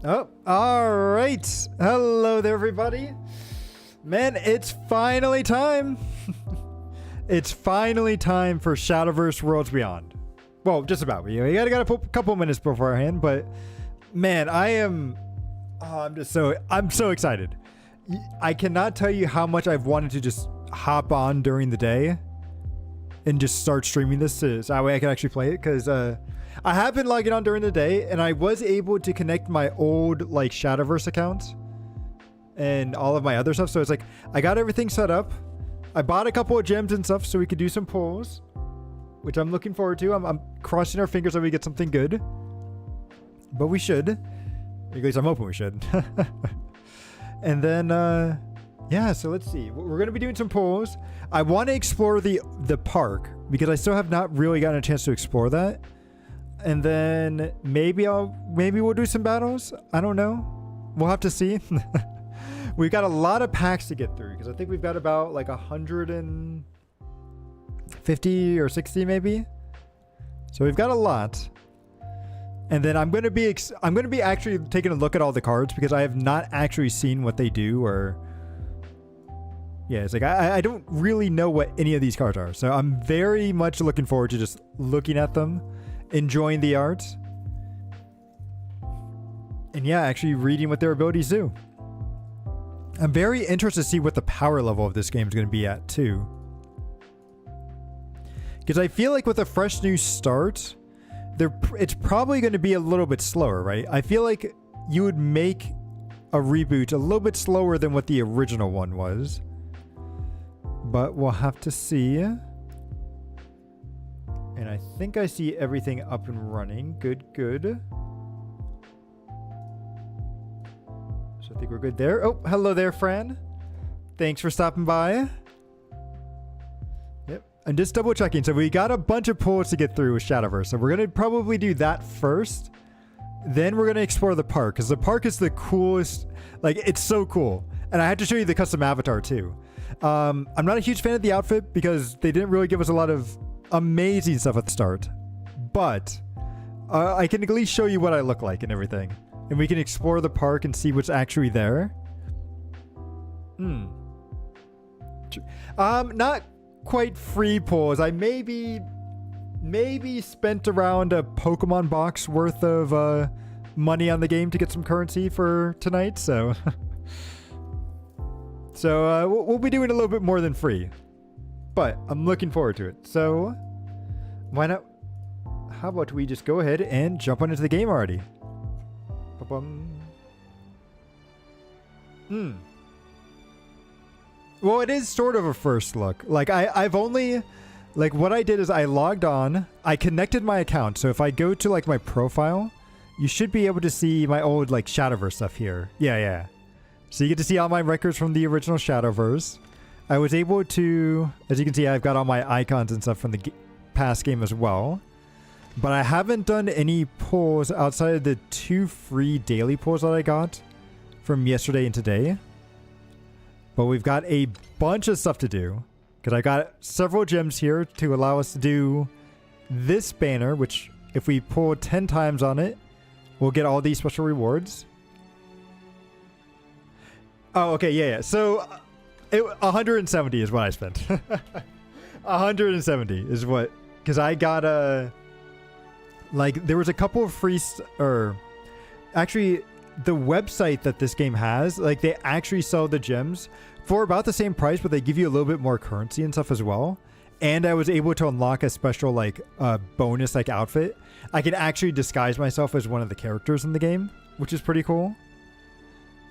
Oh, all right. Hello there, everybody. Man, it's finally time. It's finally time for Shadowverse Worlds Beyond. Well, just about. You got a couple minutes beforehand, but man, I'm so excited. I cannot tell you how much I've wanted to just hop on during the day and just start streaming this so that way I can actually play it, because I have been logging on during the day and I was able to connect my old like Shadowverse accounts and all of my other stuff. So it's like I got everything set up. I bought a couple of gems and stuff so we could do some pulls, which I'm looking forward to. I'm crossing our fingers that we get something good, but we should. At least I'm hoping we should. And then yeah, so let's see. We're going to be doing some pulls. I want to explore the park because I still have not really gotten a chance to explore that. And then maybe we'll do some battles. I don't know. We'll have to see. We've got a lot of packs to get through because I think we've got about like 150 or 60 maybe. So we've got a lot. And then I'm going to be actually taking a look at all the cards because I have not actually seen what they do, or yeah, it's like I don't really know what any of these cards are. So I'm very much looking forward to just looking at them, enjoying the art, and yeah, actually reading what their abilities do. I'm very interested to see what the power level of this game is going to be at too, because I feel like with a fresh new start, it's probably going to be a little bit slower, right? I feel like you would make a reboot a little bit slower than what the original one was, but we'll have to see. And I think I see everything up and running. Good. So I think we're good there. Oh, hello there, Fran. Thanks for stopping by. Yep. And just double checking. So we got a bunch of pulls to get through with Shadowverse. So we're going to probably do that first. Then we're going to explore the park, because the park is the coolest. Like, it's so cool. And I had to show you the custom avatar too. I'm not a huge fan of the outfit because they didn't really give us a lot of amazing stuff at the start, but I can at least show you what I look like and everything, and we can explore the park and see what's actually there. Not quite free pulls. I maybe spent around a Pokemon box worth of money on the game to get some currency for tonight, so so we'll be doing a little bit more than free, but I'm looking forward to it. So why not? How about we just go ahead and jump on into the game already? Well, it is sort of a first look. Like I've only, like what I did is I logged on, I connected my account. So if I go to like my profile, you should be able to see my old like Shadowverse stuff here. Yeah. So you get to see all my records from the original Shadowverse. I was able to, as you can see, I've got all my icons and stuff from the past game as well. But I haven't done any pulls outside of the 2 free daily pulls that I got from yesterday and today. But we've got a bunch of stuff to do, because I got several gems here to allow us to do this banner, which if we pull 10 times on it, we'll get all these special rewards. Oh, okay, yeah. So 170 is what I spent. 170 is what, because I got like there was a couple of free actually the website that this game has, like they actually sell the gems for about the same price, but they give you a little bit more currency and stuff as well. And I was able to unlock a special like bonus like outfit. I can actually disguise myself as one of the characters in the game, which is pretty cool.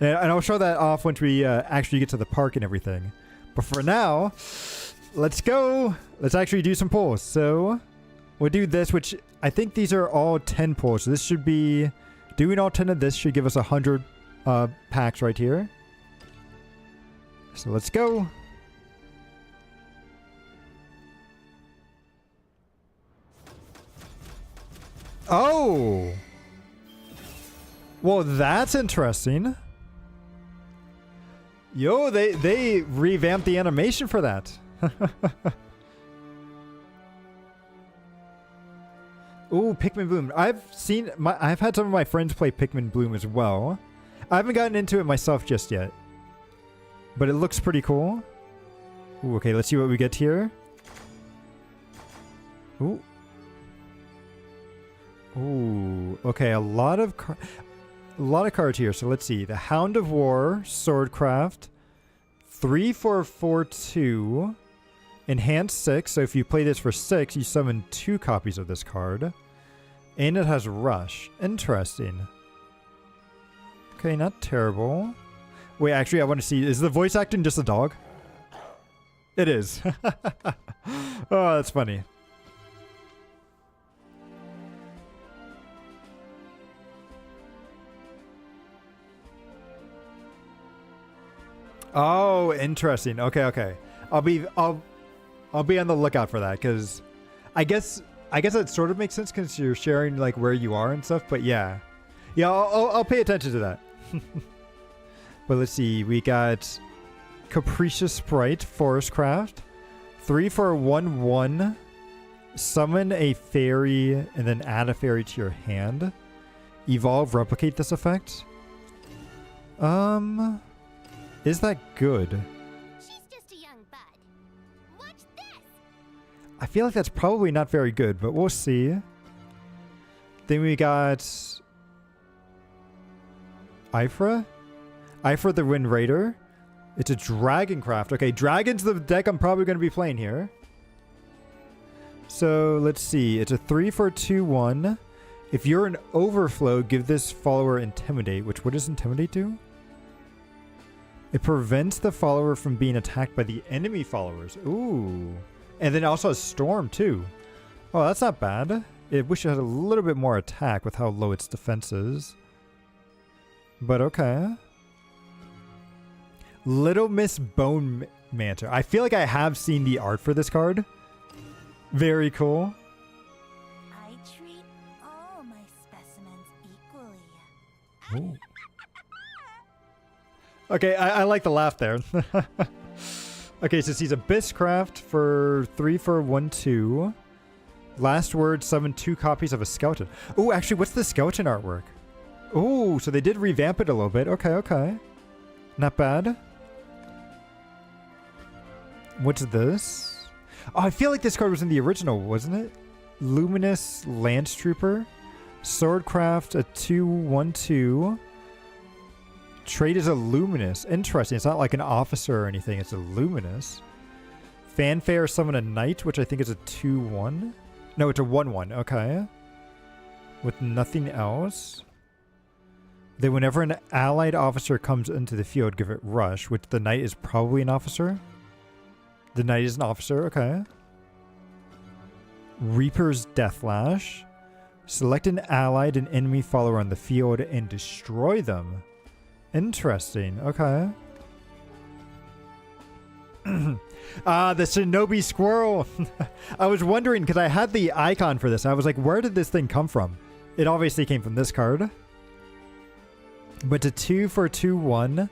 And I'll show that off once we actually get to the park and everything. But for now, let's go. Let's actually do some pulls. So we'll do this, which I think these are all 10 pulls. So this should be, doing all 10 of this should give us 100 packs right here. So let's go. Oh. Well, that's interesting. Yo, they revamped the animation for that. Ooh, Pikmin Bloom. I've had some of my friends play Pikmin Bloom as well. I haven't gotten into it myself just yet. But it looks pretty cool. Ooh, okay, let's see what we get here. Ooh. Ooh, okay, a lot of cards here. So let's see. The Hound of War, Swordcraft, 3 for 4/2, Enhanced 6. So if you play this for 6, you summon 2 copies of this card. And it has Rush. Interesting. Okay, not terrible. Wait, actually, I want to see. Is the voice acting just a dog? It is. Oh, that's funny. Oh, interesting. Okay, okay. I'll be on the lookout for that, because I guess that sort of makes sense because you're sharing like where you are and stuff. But yeah, I'll pay attention to that. But let's see. We got Capricious Sprite, Forestcraft, 3 for 1/1. Summon a fairy and then add a fairy to your hand. Evolve, replicate this effect. Is that good? She's just a young bud. Watch this. I feel like that's probably not very good, but we'll see. Then we got Ifra. Ifra the Wind Raider. It's a Dragoncraft. Okay, Dragon's the deck I'm probably going to be playing here. So let's see. It's a 3 for 2/1. If you're an Overflow, give this follower Intimidate. Which, what does Intimidate do? It prevents the follower from being attacked by the enemy followers. Ooh. And then it also has Storm, too. Oh, that's not bad. I wish it had a little bit more attack with how low its defense is. But okay. Little Miss Bone Manter. I feel like I have seen the art for this card. Very cool. I treat all my specimens equally. Ooh. Okay, I like the laugh there. Okay, so she's Abysscraft for 3 for 1/2. Last word, summon 2 copies of a skeleton. Oh, actually, what's the skeleton artwork? Oh, so they did revamp it a little bit. Okay, okay. Not bad. What's this? Oh, I feel like this card was in the original, wasn't it? Luminous Lance Trooper. Swordcraft, a 2/1/2. Trade is a Luminous. Interesting. It's not like an officer or anything. It's a Luminous. Fanfare, summon a knight, which I think is a 2/1. No, it's a 1/1. Okay. With nothing else. Then whenever an allied officer comes into the field, give it Rush, which the knight is probably an officer. The knight is an officer. Okay. Reaper's Deathlash. Select an allied and enemy follower on the field and destroy them. Interesting. Okay. The Shinobi Squirrel. I was wondering because I had the icon for this. I was like, where did this thing come from? It obviously came from this card. But a 2 for 2/1.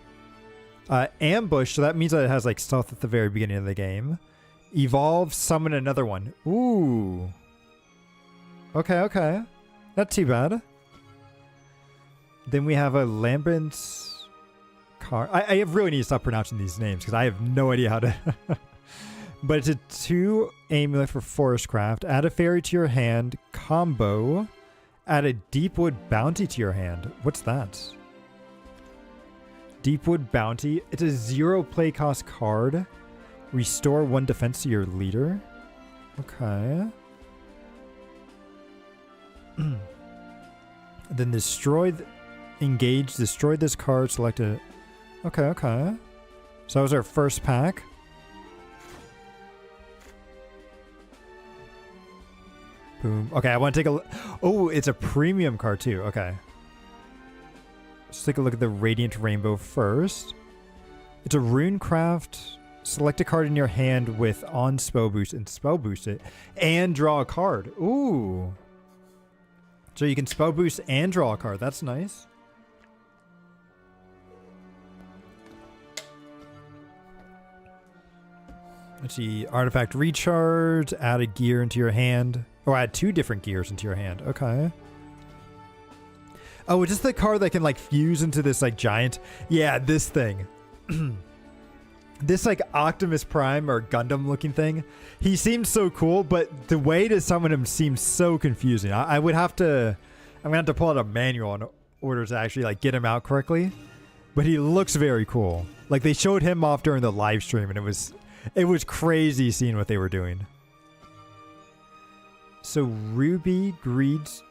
Ambush. So that means that it has like stealth at the very beginning of the game. Evolve. Summon another one. Ooh. Okay. Okay. Not too bad. Then we have a Lambent's card. I really need to stop pronouncing these names because I have no idea how to. But it's a 2 amulet for Forestcraft. Add a fairy to your hand. Combo. Add a Deepwood Bounty to your hand. What's that? Deepwood Bounty. It's a 0 play cost card. Restore 1 defense to your leader. Okay. Then destroy. Engage, destroy this card, select a... Okay, okay. So that was our first pack. Boom. Okay, I want to take a look. Oh, it's a premium card too. Okay. Let's take a look at the Radiant Rainbow first. It's a Runecraft. Select a card in your hand with on spell boost and spell boost it. And draw a card. Ooh. So you can spell boost and draw a card. That's nice. Let's see. Artifact recharge. Add a gear into your hand. Or add 2 different gears into your hand. Okay. Oh, it's just the card that can like fuse into this like giant. Yeah, this thing. This like Optimus Prime or Gundam looking thing. He seems so cool, but the way to summon him seems so confusing. I would have to. I'm gonna have to pull out a manual in order to actually like get him out correctly. But he looks very cool. Like they showed him off during the live stream, and it was crazy seeing what they were doing. So Ruby greets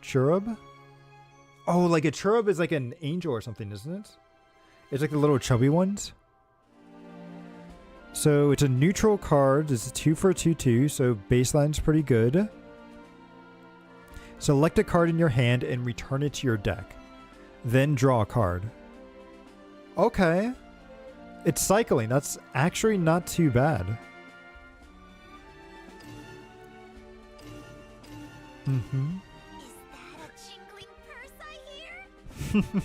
Cherub? Oh, like a cherub is like an angel or something, isn't it? It's like the little chubby ones. So it's a neutral card. It's a 2 for a 2/2, so baseline's pretty good. Select a card in your hand and return it to your deck. Then draw a card. Okay. It's cycling. That's actually not too bad. Mm-hmm. Is that a jingling purse I hear?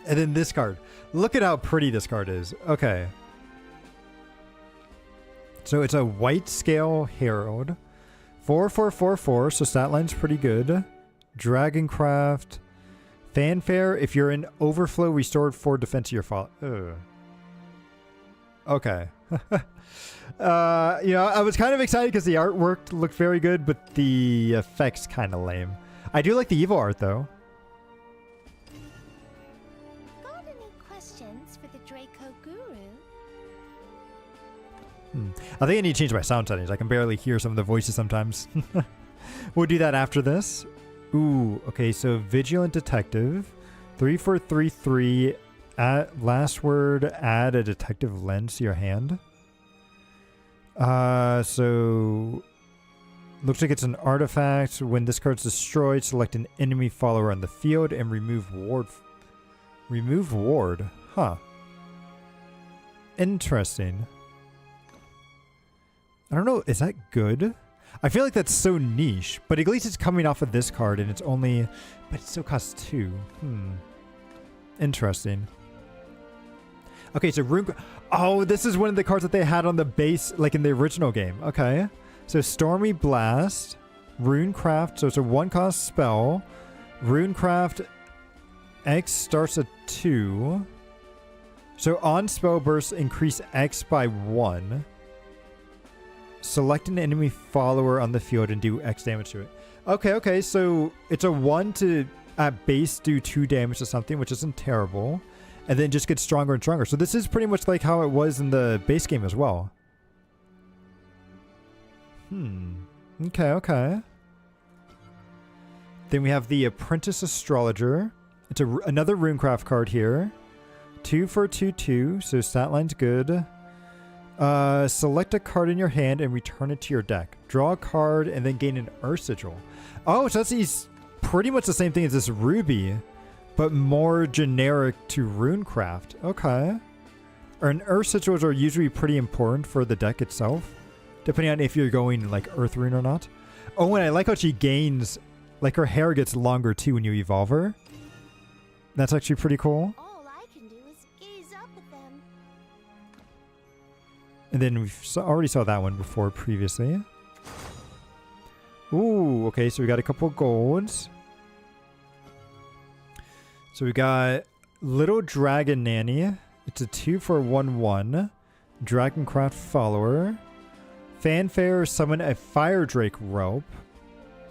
And then this card. Look at how pretty this card is. Okay. So it's a white scale herald. 4/4/4/4, so stat line's pretty good. Dragoncraft. Fanfare. If you're in overflow, restored 4 defense to your fall. Okay. I was kind of excited because the artwork looked very good, but the effects kind of lame. I do like the evil art though. Got any questions for the Draco Guru? I think I need to change my sound settings. I can barely hear some of the voices sometimes. We'll do that after this. Ooh, okay, so Vigilant Detective. 3 for 3/3. Last word, add a detective lens to your hand. So looks like it's an artifact. When this card's destroyed, select an enemy follower on the field and remove ward. Remove ward. Huh. Interesting. I don't know. Is that good? I feel like that's so niche, but at least it's coming off of this card and it's only, but it still costs 2. Interesting. Okay, so oh, this is one of the cards that they had on the base, like in the original game. Okay. So Stormy Blast, Runecraft, so it's a 1-cost spell. Runecraft X starts at 2. So on spell burst, increase X by 1. Select an enemy follower on the field and do X damage to it. Okay, so it's a 1 to at base do 2 damage to something, which isn't terrible. And then just gets stronger and stronger. So this is pretty much like how it was in the base game as well. Okay. Then we have the Apprentice Astrologer. It's another Runecraft card here. 2 for 2/2, so stat line's good. Select a card in your hand and return it to your deck. Draw a card and then gain an Earth Sigil. Oh, so that's pretty much the same thing as this Ruby, but more generic to Runecraft. Okay. And Earth Sigils are usually pretty important for the deck itself, depending on if you're going like Earth Rune or not. Oh, and I like how she gains, like her hair gets longer too when you evolve her. That's actually pretty cool. All I can do is gaze up at them. And then we already saw that one before previously. Ooh, okay, so we got a couple golds. So we got Little Dragon Nanny. It's a 2 for 1/1. Dragoncraft Follower. Fanfare, summon a Fire Drake Rope.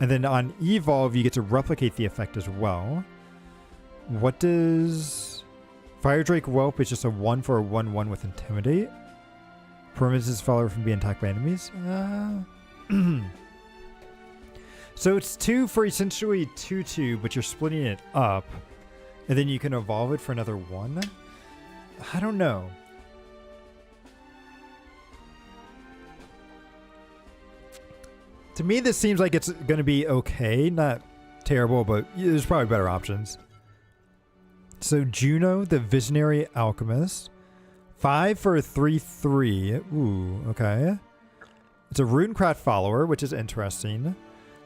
And then on Evolve, you get to replicate the effect as well. What does... Fire Drake Rope is just a 1 for a 1/1 with Intimidate. Permits his follower from being attacked by enemies. So it's 2 for essentially 2/2, but you're splitting it up. And then you can evolve it for another 1. I don't know. To me, this seems like it's going to be okay. Not terrible, but there's probably better options. So Juno, the Visionary Alchemist. 5 for a 3/3. Ooh, okay. It's a Runecraft follower, which is interesting.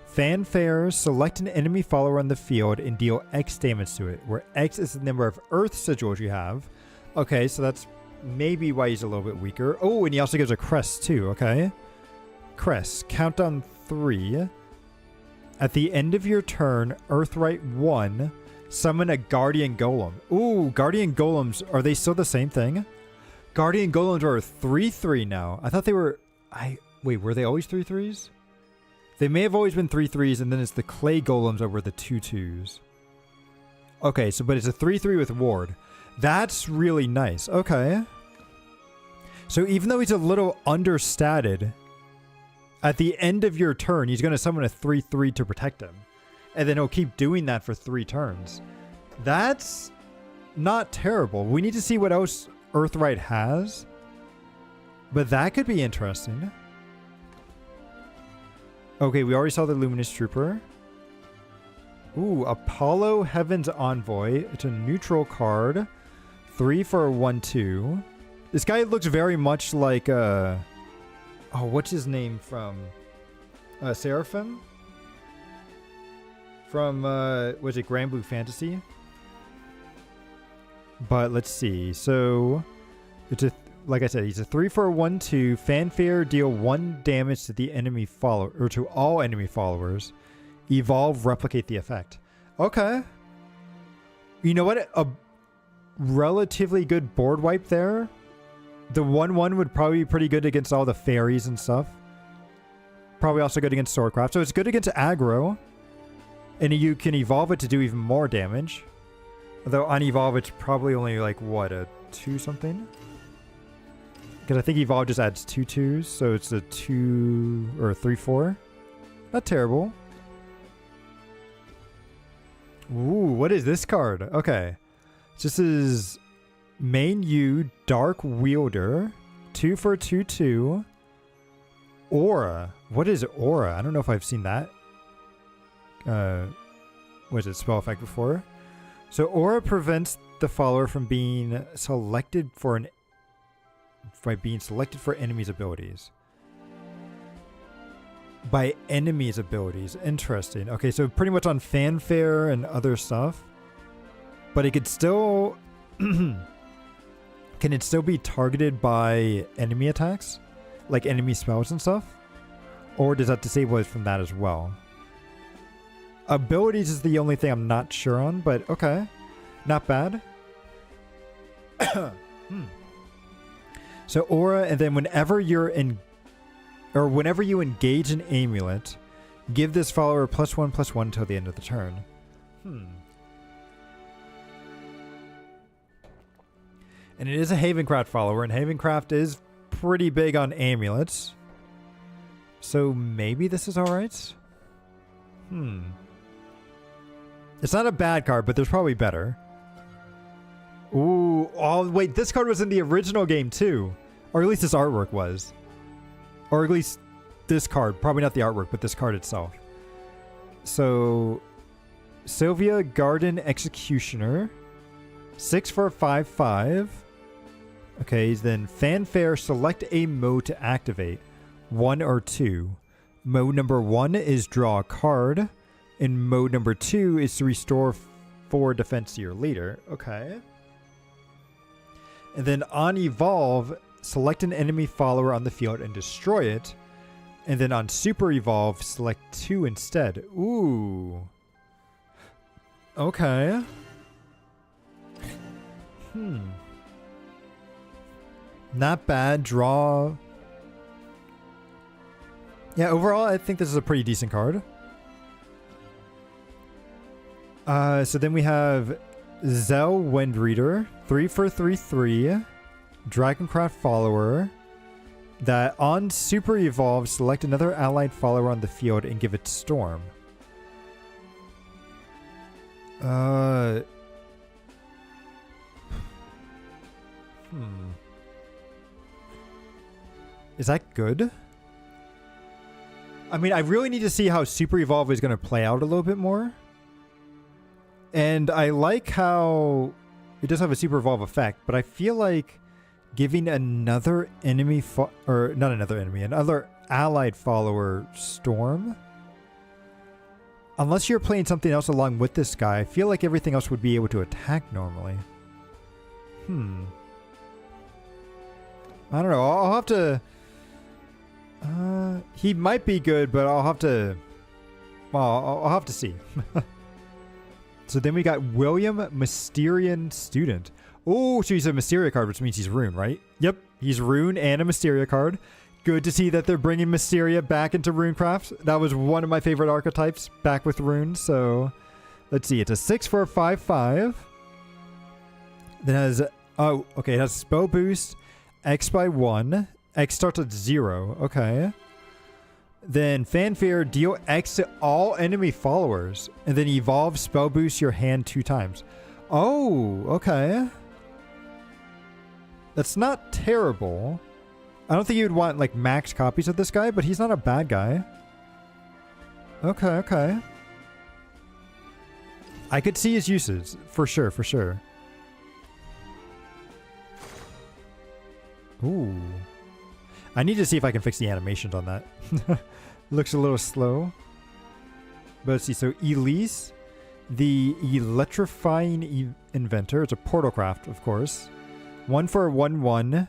Fanfare, select an enemy follower on the field and deal X damage to it, where X is the number of Earth Sigils you have. Okay, so that's maybe why he's a little bit weaker. Oh, and he also gives a crest too. Okay. Crest. Countdown 3. At the end of your turn, Earthright 1. Summon a Guardian Golem. Ooh, Guardian Golems. Are they still the same thing? Guardian Golems are 3/3 now. I thought they were... Wait, were they always 3/3s? They may have always been 3/3s, and then it's the Clay Golems that were the 2/2s. Okay, so but it's a 3/3 with Ward. That's really nice. Okay. So even though he's a little understated, at the end of your turn, he's going to summon a 3/3 to protect him. And then he'll keep doing that for 3 turns. That's not terrible. We need to see what else Earthright has. But that could be interesting. Okay, we already saw the Luminous Trooper. Ooh, Apollo Heaven's Envoy. It's a neutral card. 3 for a 1/2. This guy looks very much like oh, what's his name from Seraphim? From was it Grand Blue Fantasy? But let's see. So it's a, like I said, he's a 3 for a 1/2. Fanfare, deal 1 damage to the enemy follower, or to all enemy followers. Evolve, replicate the effect. Okay. You know what? A relatively good board wipe there. The 1/1 would probably be pretty good against all the fairies and stuff. Probably also good against Swordcraft. So it's good against aggro. And you can evolve it to do even more damage. Although on evolve, it's probably only like, what, a 2 something? Because I think evolve just adds 2 2s. So it's a 2 or a 3/4. Not terrible. Ooh, what is this card? Okay. This is main U, Dark Wielder. 2 for a 2/2. Aura. What is Aura? I don't know if I've seen that. Was it spell effect before? So Aura prevents the follower from being selected for enemies' abilities. By enemies' abilities. Interesting. Okay, so pretty much on fanfare and other stuff. But it could still... Can it still be targeted by enemy attacks? Like enemy spells and stuff? Or does that disable it from that as well? Abilities is the only thing I'm not sure on, but okay. Not bad. So Aura, and then whenever you engage an amulet, give this follower +1/+1 until the end of the turn. And it is a Havencraft follower, and Havencraft is pretty big on amulets. So maybe this is alright? It's not a bad card, but there's probably better. Ooh, oh wait, this card was in the original game too. Or at least this artwork was. Or at least this card. Probably not the artwork, but this card itself. So, Sylvia Garden Executioner. 6 for a 5/5. Okay, then Fanfare, select a mode to activate. 1 or 2. Mode number 1 is draw a card. And mode number 2 is to restore 4 defense to your leader. Okay. And then on evolve, select an enemy follower on the field and destroy it. And then on super evolve, select 2 instead. Ooh. Okay. Not bad. Draw. Yeah, overall, I think this is a pretty decent card. So then we have Zell Windreader, 3 for 3/3, Dragoncraft follower. That on super evolve, select another allied follower on the field and give it storm. Is that good? I mean, I really need to see how super evolve is going to play out a little bit more. And I like how it does have a super evolve effect, but I feel like giving another enemy, another allied follower storm, unless you're playing something else along with this guy, I feel like everything else would be able to attack normally. I don't know. I'll have to... he might be good, but I'll have to... Well, I'll have to see. So then we got William Mysterian Student. Oh, so he's a Mysteria card, which means he's Rune, right? Yep, he's Rune and a Mysteria card. Good to see that they're bringing Mysteria back into Runecraft. That was one of my favorite archetypes, back with Rune. So let's see. It's a 6 for a 5/5. Then it has... Oh, okay. It has Spell Boost, X by 1. X starts at 0. Okay. Then Fanfare, deal X to all enemy followers. And then evolve Spell Boost your hand 2 times. Oh, okay. That's not terrible. I don't think you'd want like max copies of this guy, but he's not a bad guy. Okay, okay. I could see his uses. For sure, for sure. Ooh. I need to see if I can fix the animations on that. Looks a little slow. But let's see. So Elise, the electrifying inventor. It's a portal craft, of course. 1 for a 1/1.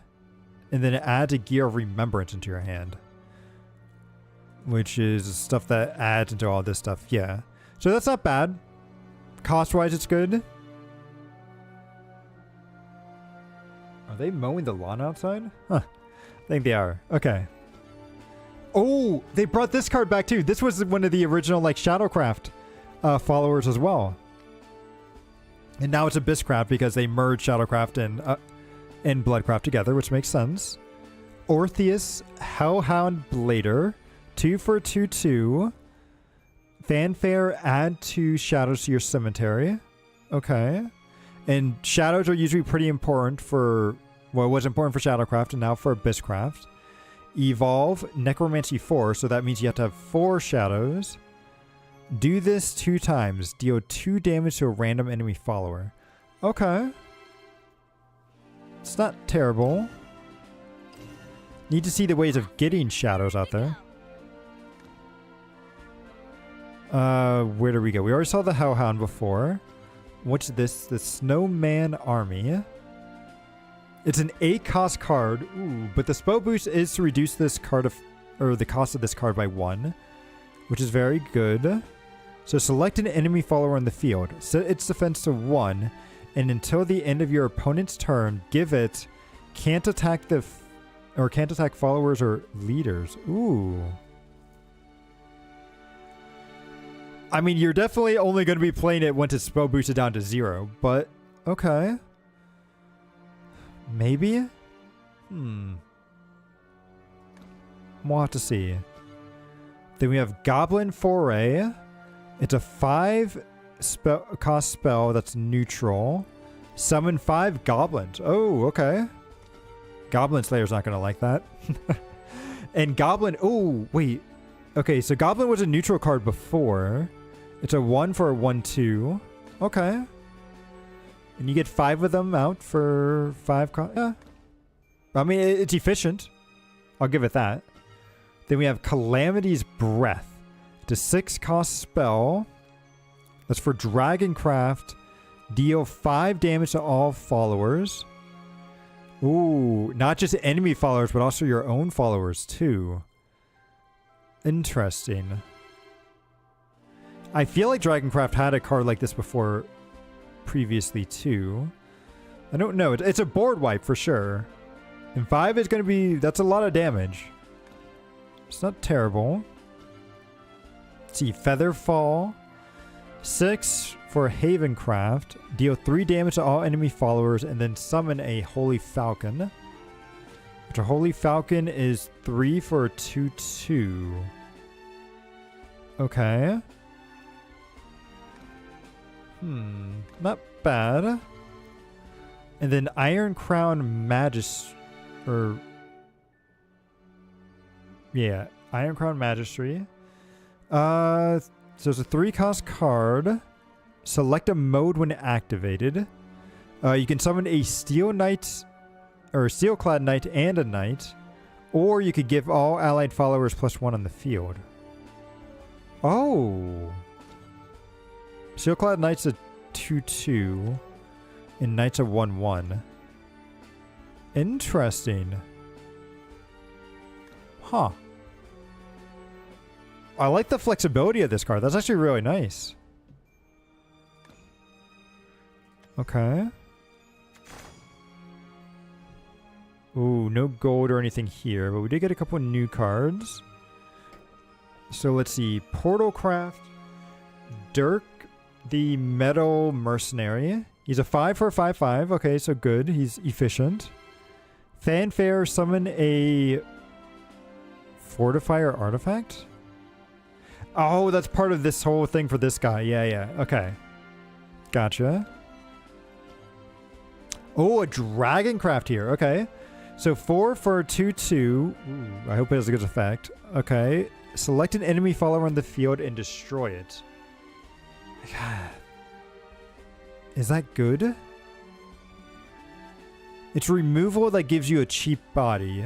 And then it adds a Gear of Remembrance into your hand. Which is stuff that adds into all this stuff. Yeah. So that's not bad. Cost-wise, it's good. Are they mowing the lawn outside? Huh. I think they are. Okay. Oh, they brought this card back too. This was one of the original like Shadowcraft followers as well. And now it's Abysscraft because they merged Shadowcraft and Bloodcraft together, which makes sense. Orpheus, Hellhound Blader, 2 for 2/2. Fanfare, add 2 shadows to your cemetery. Okay. And shadows are usually pretty important for, well, it was important for Shadowcraft and now for Abysscraft. Evolve, Necromancy 4, so that means you have to have 4 shadows. Do this 2 times. Deal 2 damage to a random enemy follower. Okay. It's not terrible. Need to see the ways of getting shadows out there. Where do we go? We already saw the Hellhound before. What's this? The Snowman Army. It's an 8-cost card. Ooh, but the spell boost is to reduce this card or the cost of this card by 1, which is very good. So select an enemy follower on the field. Set its defense to 1, and until the end of your opponent's turn, give it can't attack followers or leaders. Ooh. I mean, you're definitely only going to be playing it once it's spell boosted down to 0, but okay. Maybe? We'll have to see. Then we have Goblin Foray. It's a 5 cost spell that's neutral. Summon 5 goblins. Oh, okay. Goblin Slayer's not going to like that. And Goblin... Oh, wait. Okay, so Goblin was a neutral card before. It's a 1 for a 1/2. Okay. And you get 5 of them out for 5 yeah. I mean, it's efficient. I'll give it that. Then we have Calamity's Breath. It's a 6 cost spell. That's for Dragoncraft. Deal 5 damage to all followers. Ooh, not just enemy followers, but also your own followers too. Interesting. I feel like Dragoncraft had a card like this before previously too. I don't know. It's a board wipe for sure. And 5 is going to be... That's a lot of damage. It's not terrible. Let's see. Featherfall. 6 for Havencraft. Deal 3 damage to all enemy followers and then summon a Holy Falcon. Which a Holy Falcon is 3 for a 2/2. Okay. Not bad. And then Iron Crown yeah, Iron Crown Magistry. So it's a 3-cost card. Select a mode when activated. You can summon a Steel Knight or a Steelclad Knight and a Knight. Or you could give all allied followers +1 on the field. Oh. Steelclad Knight's a 2/2. And Knight's a 1/1. Interesting. Huh. I like the flexibility of this card. That's actually really nice. Okay. Ooh, no gold or anything here, but we did get a couple new cards. So let's see. Portal Craft. Dirk, the Metal Mercenary. He's a 5 for a 5/5. Okay, so good. He's efficient. Fanfare, summon a Fortifier artifact? Oh, that's part of this whole thing for this guy. Yeah, yeah. Okay. Gotcha. Oh, a Dragoncraft here. Okay. So 4 for a 2/2. Ooh, I hope it has a good effect. Okay. Select an enemy follower on the field and destroy it. God. Is that good? It's removal that gives you a cheap body.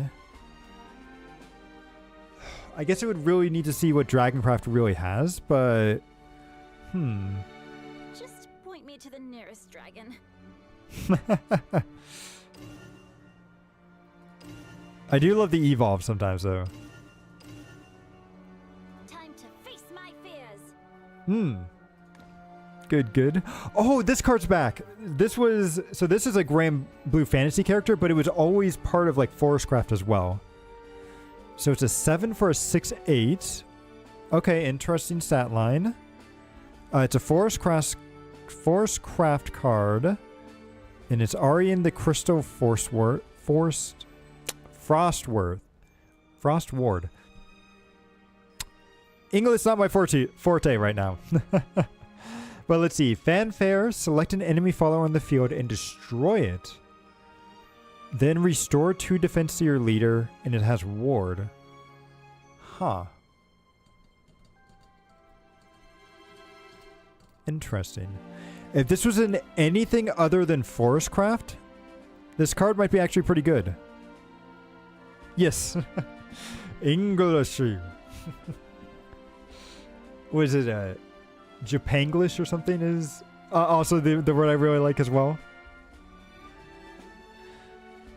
I guess it would really need to see what Dragoncraft really has, but... Just point me to the nearest dragon. I do love the evolve sometimes, though. Time to face my fears. Good, good. Oh, this card's back. This is a Grand Blue Fantasy character, but it was always part of like Forestcraft as well. So it's a 7 for a 6/8. Okay, interesting stat line. It's a Forestcraft card, and it's Arian the Crystal Frostward. English is not my forte right now. But let's see. Fanfare, select an enemy follower on the field and destroy it. Then restore 2 defense to your leader, and it has ward. Huh. Interesting. If this was in anything other than Forestcraft, this card might be actually pretty good. Yes. English. Was it Japanglish or something is also the word I really like as well.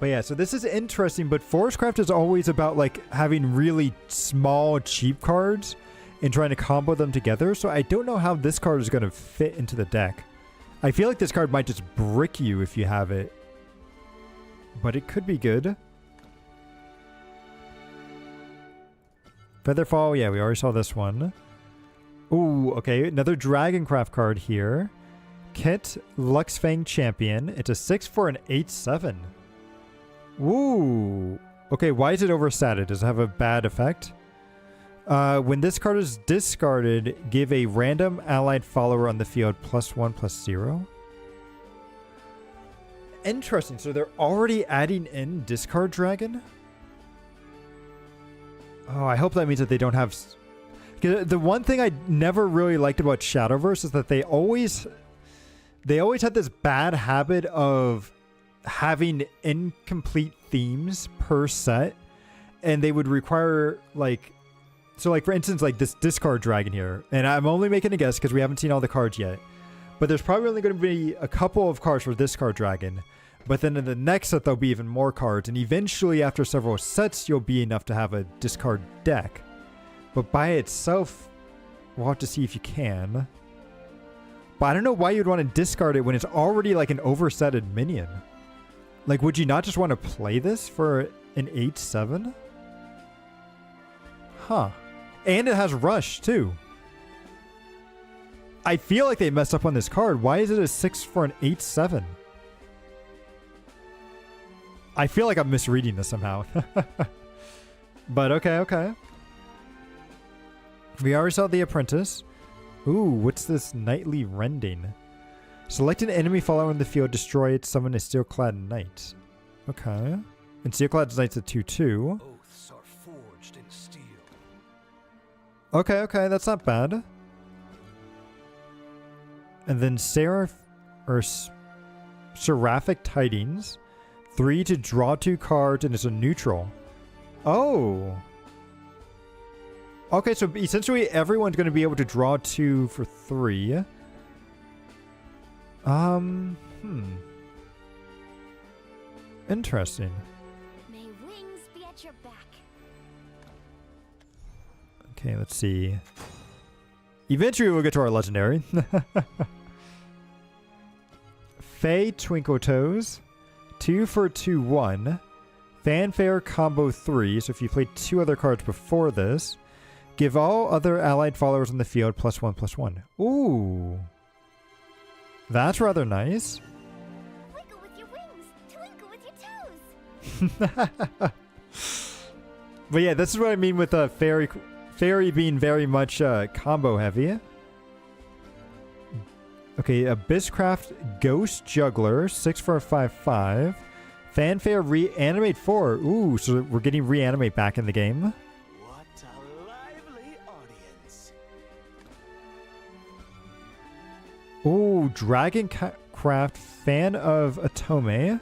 But yeah, so this is interesting, but Forestcraft is always about like having really small, cheap cards and trying to combo them together. So I don't know how this card is going to fit into the deck. I feel like this card might just brick you if you have it. But it could be good. Featherfall, yeah, we already saw this one. Ooh, okay, another Dragoncraft card here. Kit, Luxfang Champion. It's a 6 for an 8/7. Ooh. Okay, why is it overstatted? Does it have a bad effect? When this card is discarded, give a random allied follower on the field +1/+0. Interesting. So they're already adding in Discard Dragon? Oh, I hope that means that they don't have... The one thing I never really liked about Shadowverse is that they always had this bad habit of having incomplete themes per set, and they would require like, so like for instance like this Discard Dragon here, and I'm only making a guess because we haven't seen all the cards yet, but there's probably only going to be a couple of cards for Discard Dragon, but then in the next set there'll be even more cards, and eventually after several sets you'll be enough to have a discard deck. But by itself, we'll have to see if you can. But I don't know why you'd want to discard it when it's already like an oversetted minion. Like, would you not just want to play this for an 8/7? Huh. And it has Rush, too. I feel like they messed up on this card. Why is it a 6 for an 8/7? I feel like I'm misreading this somehow. But okay, okay. We already saw The Apprentice. Ooh, what's this Knightly Rending? Select an enemy follower in the field, destroy it, summon a Steelclad Knight. Okay. And Steelclad Knight's a 2/2. Oaths are forged in steel. Okay, okay, that's not bad. And then Seraphic Tidings. 3 to draw 2 cards, and it's a neutral. Oh. Okay, so essentially everyone's going to be able to draw 2 for 3. Interesting. May wings be at your back. Okay, let's see. Eventually we'll get to our legendary. Faye Twinkle Toes. 2 for 2/1. Fanfare combo 3. So if you played 2 other cards before this, give all other allied followers on the field +1/+1. Ooh. That's rather nice. Wiggle with your wings, twinkle with your toes. But yeah, this is what I mean with fairy being very much combo heavy. Okay, Abysscraft Ghost Juggler, 6 for a 5/5. Fanfare Reanimate 4. Ooh, so we're getting Reanimate back in the game. What a lively audience. Ooh, Dragoncraft Fan of Atome.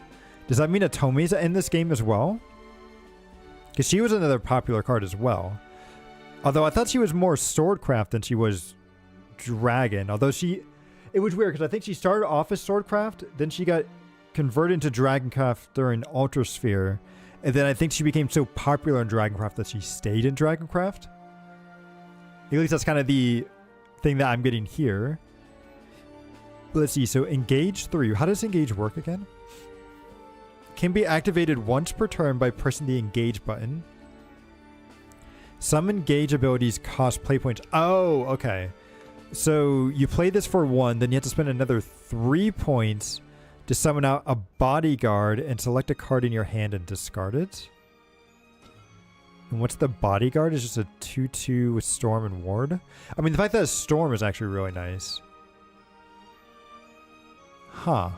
Does that mean Atome's in this game as well? Because she was another popular card as well. Although I thought she was more Swordcraft than she was Dragon. Although it was weird because I think she started off as Swordcraft, then she got converted into Dragoncraft during Ultra Sphere, and then I think she became so popular in Dragoncraft that she stayed in Dragoncraft. At least that's kind of the thing that I'm getting here. Let's see, so Engage 3. How does Engage work again? Can be activated once per turn by pressing the Engage button. Some Engage abilities cost play points. Oh, okay. So you play this for 1, then you have to spend another 3 points to summon out a bodyguard and select a card in your hand and discard it. And what's the bodyguard? It's just a 2/2 with Storm and Ward. I mean, the fact that it's Storm is actually really nice. Huh.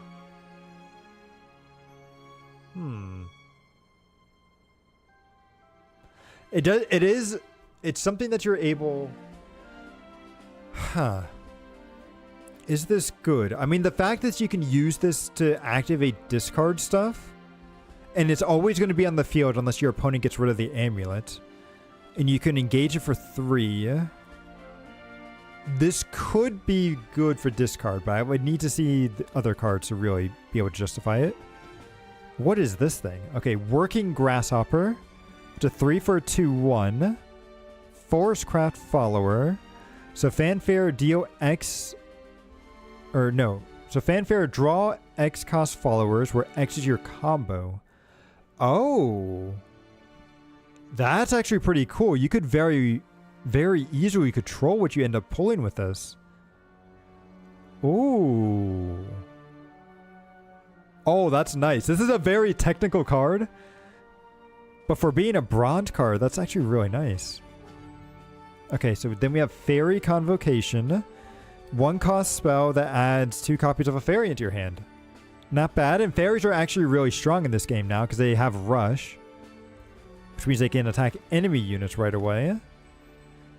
It's something that you're able... Huh. Is this good? I mean, the fact that you can use this to activate discard stuff, and it's always going to be on the field unless your opponent gets rid of the amulet, and you can engage it for 3. This could be good for discard, but I would need to see the other cards to really be able to justify it. What is this thing? Okay, Working Grasshopper. It's a 3 for a 2/1. Forestcraft Follower. So Fanfare deal X... Or no. So Fanfare draw X cost followers where X is your combo. Oh. That's actually pretty cool. You could very easily control what you end up pulling with this. Ooh. Oh, that's nice. This is a very technical card. But for being a bronze card, that's actually really nice. Okay, so then we have Fairy Convocation. 1 cost spell that adds 2 copies of a fairy into your hand. Not bad. And fairies are actually really strong in this game now because they have Rush. Which means they can attack enemy units right away.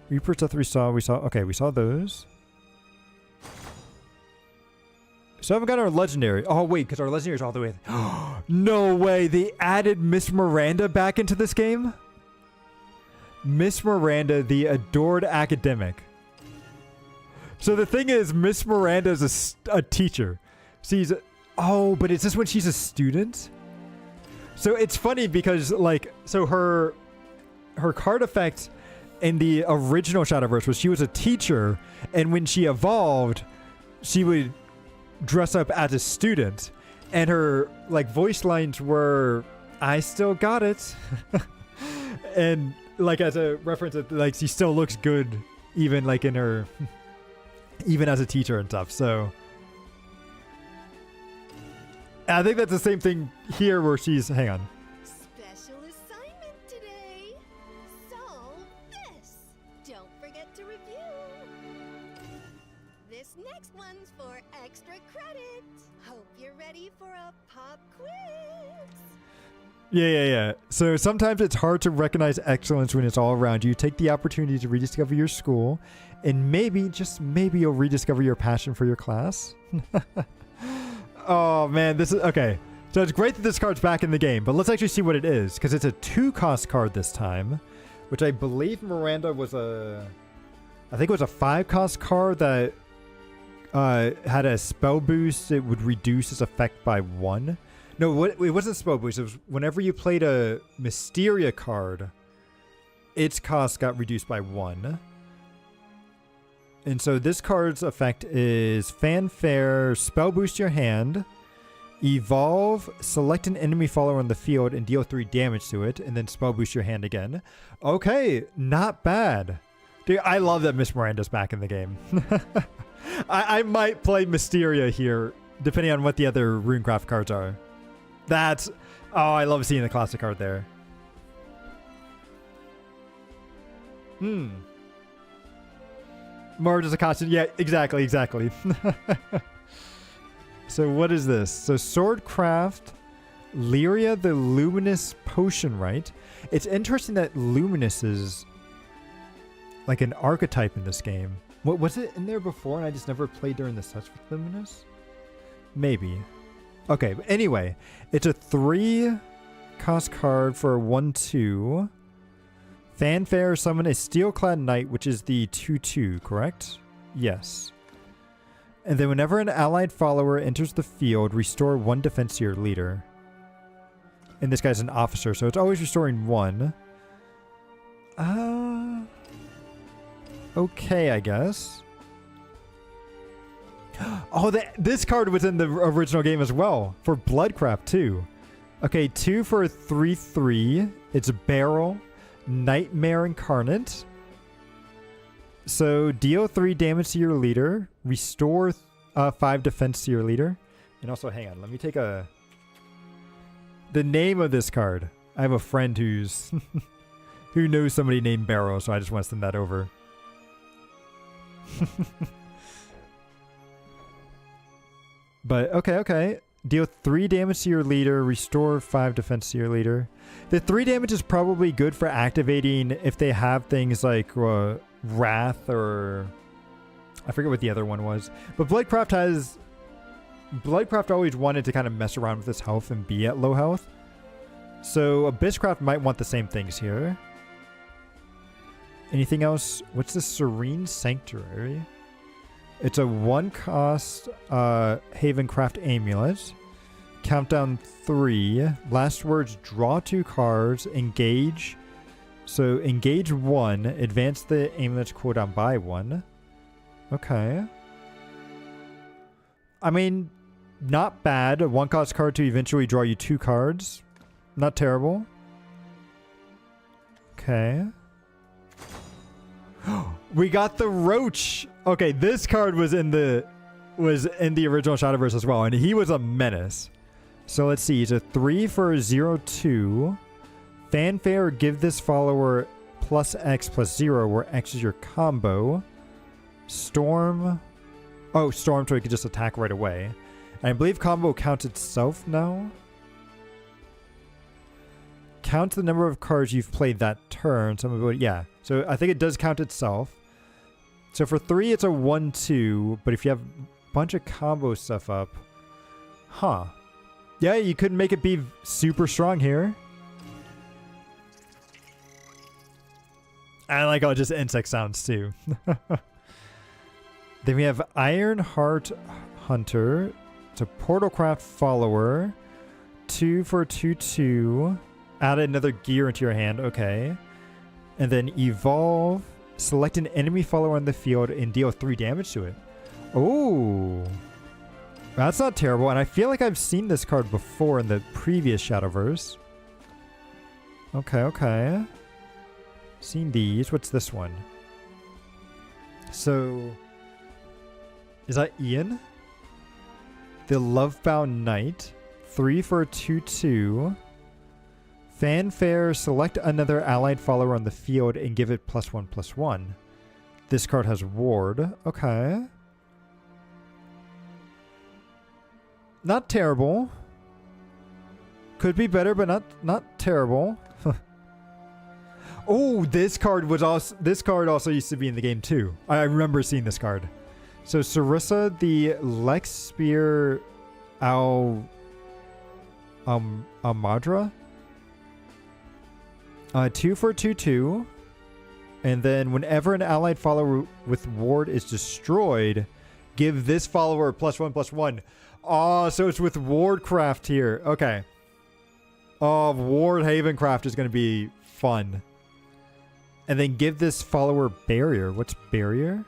Reaper stuff we saw. Okay, we saw those. So I haven't got our legendary. Oh, wait, because our legendary is all the way. No way. They added Miss Miranda back into this game? Miss Miranda, the adored academic. So the thing is, Miss Miranda is a teacher. Oh, but is this when she's a student? So it's funny because, like, so her card effect in the original Shadowverse was she was a teacher, and when she evolved, she would dress up as a student, and her, like, voice lines were, "I still got it," and, like, as a reference, like, she still looks good, even, like, in her, even as a teacher and stuff, so... I think that's the same thing here where she's... Hang on. Special assignment today. Solve this. Don't forget to review. This next one's for extra credit. Hope you're ready for a pop quiz. Yeah. So sometimes it's hard to recognize excellence when it's all around you. Take the opportunity to rediscover your school, and maybe, just maybe, you'll rediscover your passion for your class. Oh, man, this is... Okay, so it's great that this card's back in the game, but let's actually see what it is, because it's a 2-cost card this time, which I believe Miranda was a... I think it was a 5-cost card that had a spell boost. It would reduce its effect by 1. No, it wasn't spell boost. It was whenever you played a Mysteria card, its cost got reduced by 1. And so this card's effect is Fanfare, spell boost your hand, evolve, select an enemy follower on the field and deal 3 damage to it, and then spell boost your hand again. Okay, not bad. Dude, I love that Miss Miranda's back in the game. I might play Mysteria here, depending on what the other Runecraft cards are. That's... Oh, I love seeing the classic card there. More just a costume. Yeah, exactly. So what is this? So Swordcraft, Lyria the Luminous Potion Rite. It's interesting that Luminous is like an archetype in this game. What was it in there before and I just never played during the sets with Luminous? Maybe. Okay, but anyway, it's a 3 cost card for a 1/2. Fanfare, summon a Steelclad Knight, which is the 2/2, correct? Yes. And then whenever an allied follower enters the field, restore 1 defense to your leader. And this guy's an officer, so it's always restoring 1. Okay, I guess. Oh, this card was in the original game as well, for Bloodcraft too. Okay, 2 for a 3/3. It's Barrel, Nightmare Incarnate. So deal 3 damage to your leader, restore 5 defense to your leader. And also, hang on, let me take the name of this card. I have a friend who's who knows somebody named Barrow, so I just want to send that over. But okay. Deal 3 damage to your leader, restore 5 defense to your leader. The 3 damage is probably good for activating if they have things like Wrath or... I forget what the other one was. But Bloodcraft always wanted to kind of mess around with his health and be at low health. So Abysscraft might want the same things here. Anything else? What's the Serene Sanctuary? It's a 1 cost Havencraft Amulet. Countdown 3. Last words, draw 2 cards. Engage. So engage 1. Advance the amulet's cooldown by 1. Okay. I mean, not bad. A 1 cost card to eventually draw you 2 cards. Not terrible. Okay. We got the Roach. Okay, this card was in the original Shadowverse as well, and he was a menace. So let's see. It's a 3 for a 0/2. Fanfare, give this follower +X+0, where X is your combo. Storm. Oh, Storm, so he could just attack right away. And I believe combo counts itself now. Count the number of cards you've played that turn. Yeah. So I think it does count itself. So for 3, it's a 1/2. But if you have a bunch of combo stuff up... Huh. Yeah, you could make it be super strong here. I like all just insect sounds too. Then we have Ironheart Hunter. It's a Portalcraft follower. 2 for 2/2. Add another gear into your hand. Okay. And then evolve. Select an enemy follower on the field and deal 3 damage to it. Oh. That's not terrible. And I feel like I've seen this card before in the previous Shadowverse. Okay. Seen these. What's this one? So... is that Ian? The Lovebound Knight. 3 for a 2/2. Fanfare, select another allied follower on the field and give it +1/+1. This card has Ward. Okay. Not terrible. Could be better, but not terrible. Oh, this card also used to be in the game too. I remember seeing this card. So Sarissa, the Lex Spear Almadra. 2 for 2/2. And then whenever an allied follower with Ward is destroyed, give this follower +1/+1. Oh, so it's with Wardcraft here. Okay. Oh, Ward Havencraft is going to be fun. And then give this follower barrier. What's barrier?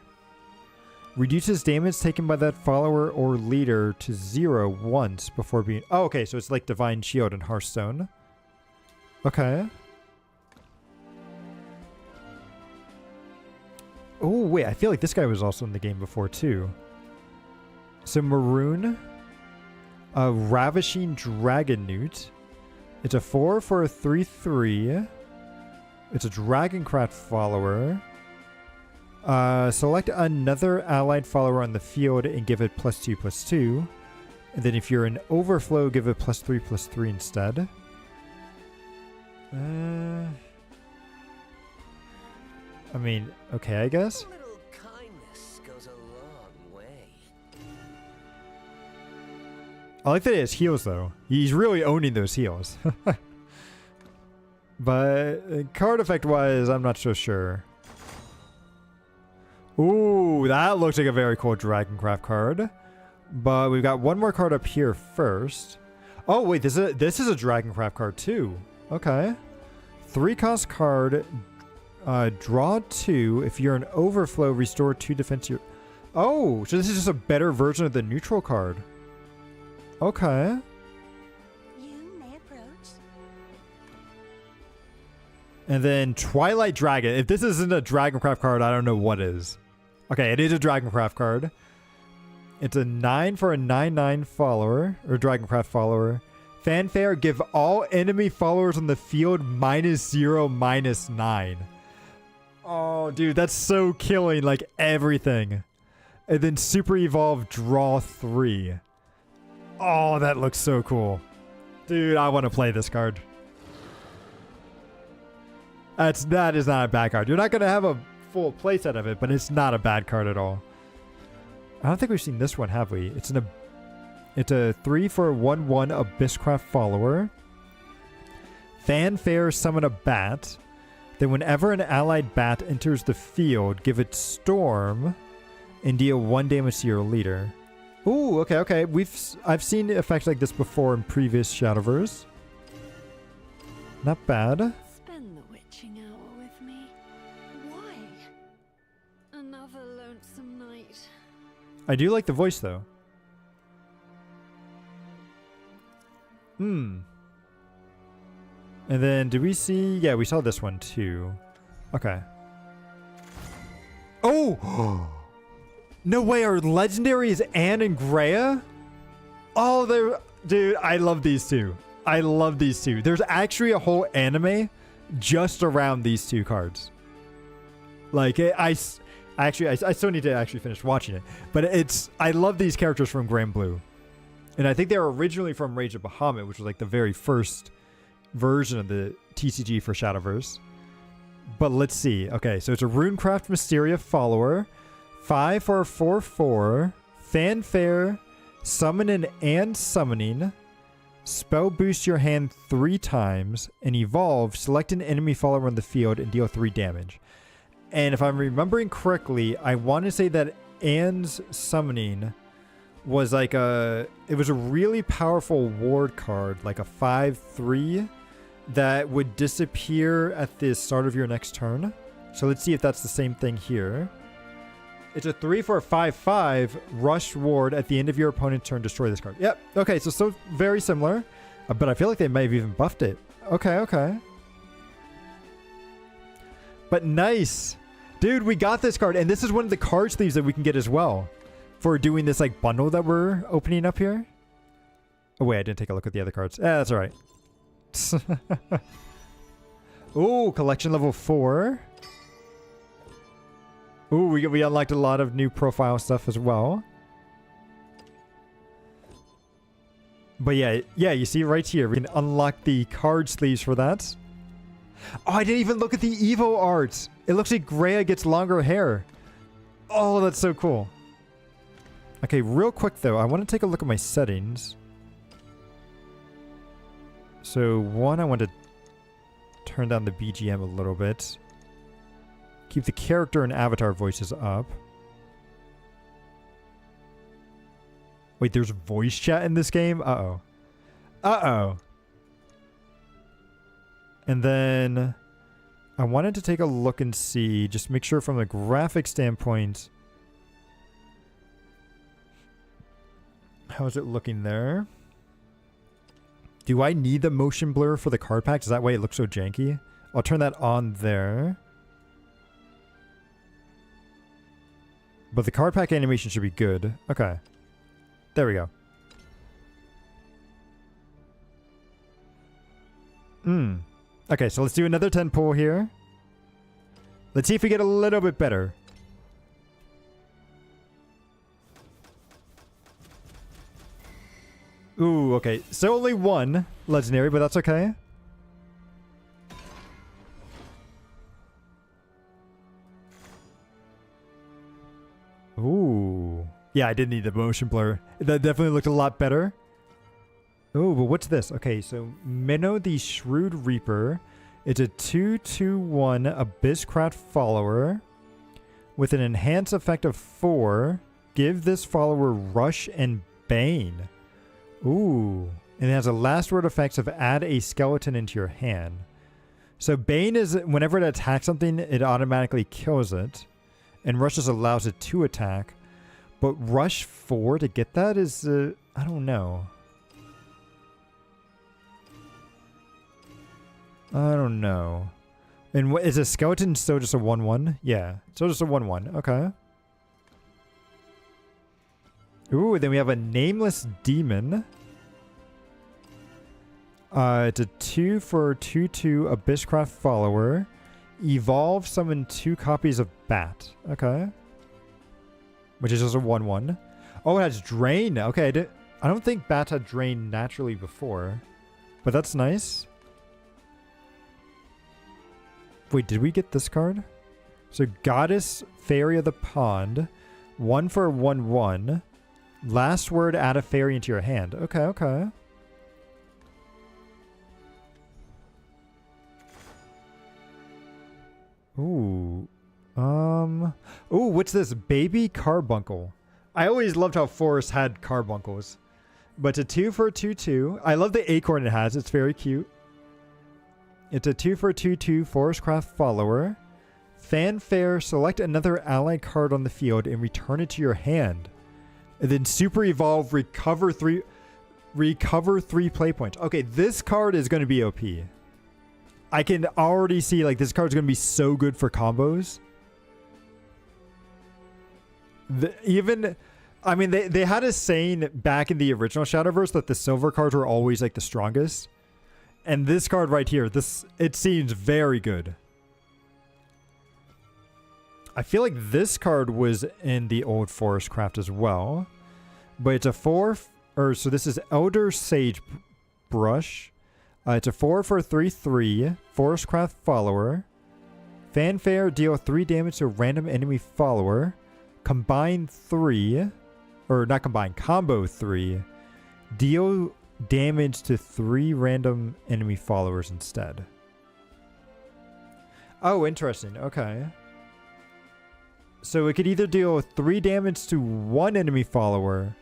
Reduces damage taken by that follower or leader to 0 once before being... Oh, okay. So it's like Divine Shield in Hearthstone. Okay. Oh, wait. I feel like this guy was also in the game before, too. So Maroon. Ravishing Dragon Newt. It's a 4 for a 3/3. It's a Dragoncraft follower. Select another allied follower on the field and give it +2/+2. And then if you're an overflow, give it +3/+3 instead. I mean, okay, I guess. A little kindness goes a long way. I like that he has heals, though. He's really owning those heals. But card effect-wise, I'm not so sure. Ooh, that looks like a very cool Dragoncraft card. But we've got one more card up here first. Oh, wait, this is a Dragoncraft card, too. Okay. 3-cost card. Draw 2. If you're an overflow, restore 2 defense. Oh, so this is just a better version of the neutral card. Okay. You may approach. And then Twilight Dragon. If this isn't a Dragoncraft card, I don't know what is. Okay, it is a Dragoncraft card. It's a 9 for a 9/9 follower, or Dragoncraft follower. Fanfare, give all enemy followers on the field -0, -9. Oh, dude, that's so killing, like, everything. And then Super Evolve, draw 3. Oh, that looks so cool. Dude, I want to play this card. That is not a bad card. You're not going to have a full playset of it, but it's not a bad card at all. I don't think we've seen this one, have we? It's a 3 for a 1/1 Abysscraft follower. Fanfare, summon a bat. Then whenever an allied bat enters the field, give it Storm and deal 1 damage to your leader. Ooh, okay, okay. I've seen effects like this before in previous Shadowverse. Not bad. Spend the witching hour with me. Why? Another lonesome night. I do like the voice, though. And then, did we see... Yeah, we saw this one, too. Okay. Oh! No way, our legendary is Anne and Greya? Oh, they're... Dude, I love these two. I love these two. There's actually a whole anime just around these two cards. Like, I still need to actually finish watching it. But I love these characters from Grand Blue. And I think they were originally from Rage of Bahamut, which was like the very first version of the TCG for Shadowverse. But let's see. Okay, so it's a Runecraft Mysteria follower. 5 for a 4/4. Fanfare. Summon and summoning. Spell boost your hand 3 times. And evolve. Select an enemy follower on the field and deal 3 damage. And if I'm remembering correctly, I want to say that Anne's summoning was like it was a really powerful ward card, like a 5/3 that would disappear at the start of your next turn. So let's see if that's the same thing here. It's a 3 for a 5/5 rush ward at the end of your opponent's turn. Destroy this card. Yep. Okay, so very similar, but I feel like they may have even buffed it. Okay, okay. But nice. Dude, we got this card, and this is one of the card sleeves that we can get as well for doing this like bundle that we're opening up here. Oh wait, I didn't take a look at the other cards. That's all right. Ooh, collection level 4. Ooh, we unlocked a lot of new profile stuff as well. But yeah, you see right here, we can unlock the card sleeves for that. Oh, I didn't even look at the Evo art. It looks like Greya gets longer hair. Oh, that's so cool. Okay, real quick though, I want to take a look at my settings. So one, I want to turn down the BGM a little bit. Keep the character and avatar voices up. Wait, there's voice chat in this game? Uh-oh. Uh-oh. And then I wanted to take a look and see, just make sure from a graphic standpoint. How's it looking there? Do I need the motion blur for the card pack? Is that why it looks so janky? I'll turn that on there. But the card pack animation should be good. Okay. There we go. Okay, so let's do another 10 pull here. Let's see if we get a little bit better. Ooh, okay. So only one legendary, but that's okay. Ooh. Yeah, I did need the motion blur. That definitely looked a lot better. Oh, but what's this? Okay, so Minnow the Shrewd Reaper. It's a 2/2/1 Abysscraft follower with an enhanced effect of 4. Give this follower Rush and Bane. Ooh. And it has a last word effects of add a skeleton into your hand. So Bane is whenever it attacks something, it automatically kills it. And Rush just allows it to attack. But Rush 4 to get that is, I don't know. I don't know. And what is a skeleton still just a 1/1? Yeah, still just a 1/1. Okay. Ooh, then we have a Nameless Demon. It's a 2 for 2/2 Abysscraft follower. Evolve, summon 2 copies of Bat. Okay. Which is just a 1/1. Oh, it has Drain. Okay, I don't think Bat had Drain naturally before. But that's nice. Wait, did we get this card? So Goddess Fairy of the Pond. 1 for 1/1. Last word, add a fairy into your hand. Okay, okay. Ooh. Ooh, what's this? Baby Carbuncle. I always loved how Forest had carbuncles. But it's a 2 for 2/2. I love the acorn it has. It's very cute. It's a 2 for 2/2 Forestcraft follower. Fanfare, select another ally card on the field and return it to your hand. And then Super Evolve, recover 3 play points. Okay, this card is going to be OP. I can already see like this card's going to be so good for combos. I mean, they had a saying back in the original Shadowverse that the silver cards were always like the strongest. And this card right here, it seems very good. I feel like this card was in the old Forestcraft as well. But it's a 4, so this is Elder Sage Brush. It's a 4 for 3/3 Forestcraft follower. Fanfare, deal 3 damage to a random enemy follower. Combine 3, or not combine, combo 3. Deal damage to 3 random enemy followers instead. Oh, interesting. Okay. So it could either deal 3 damage to 1 enemy follower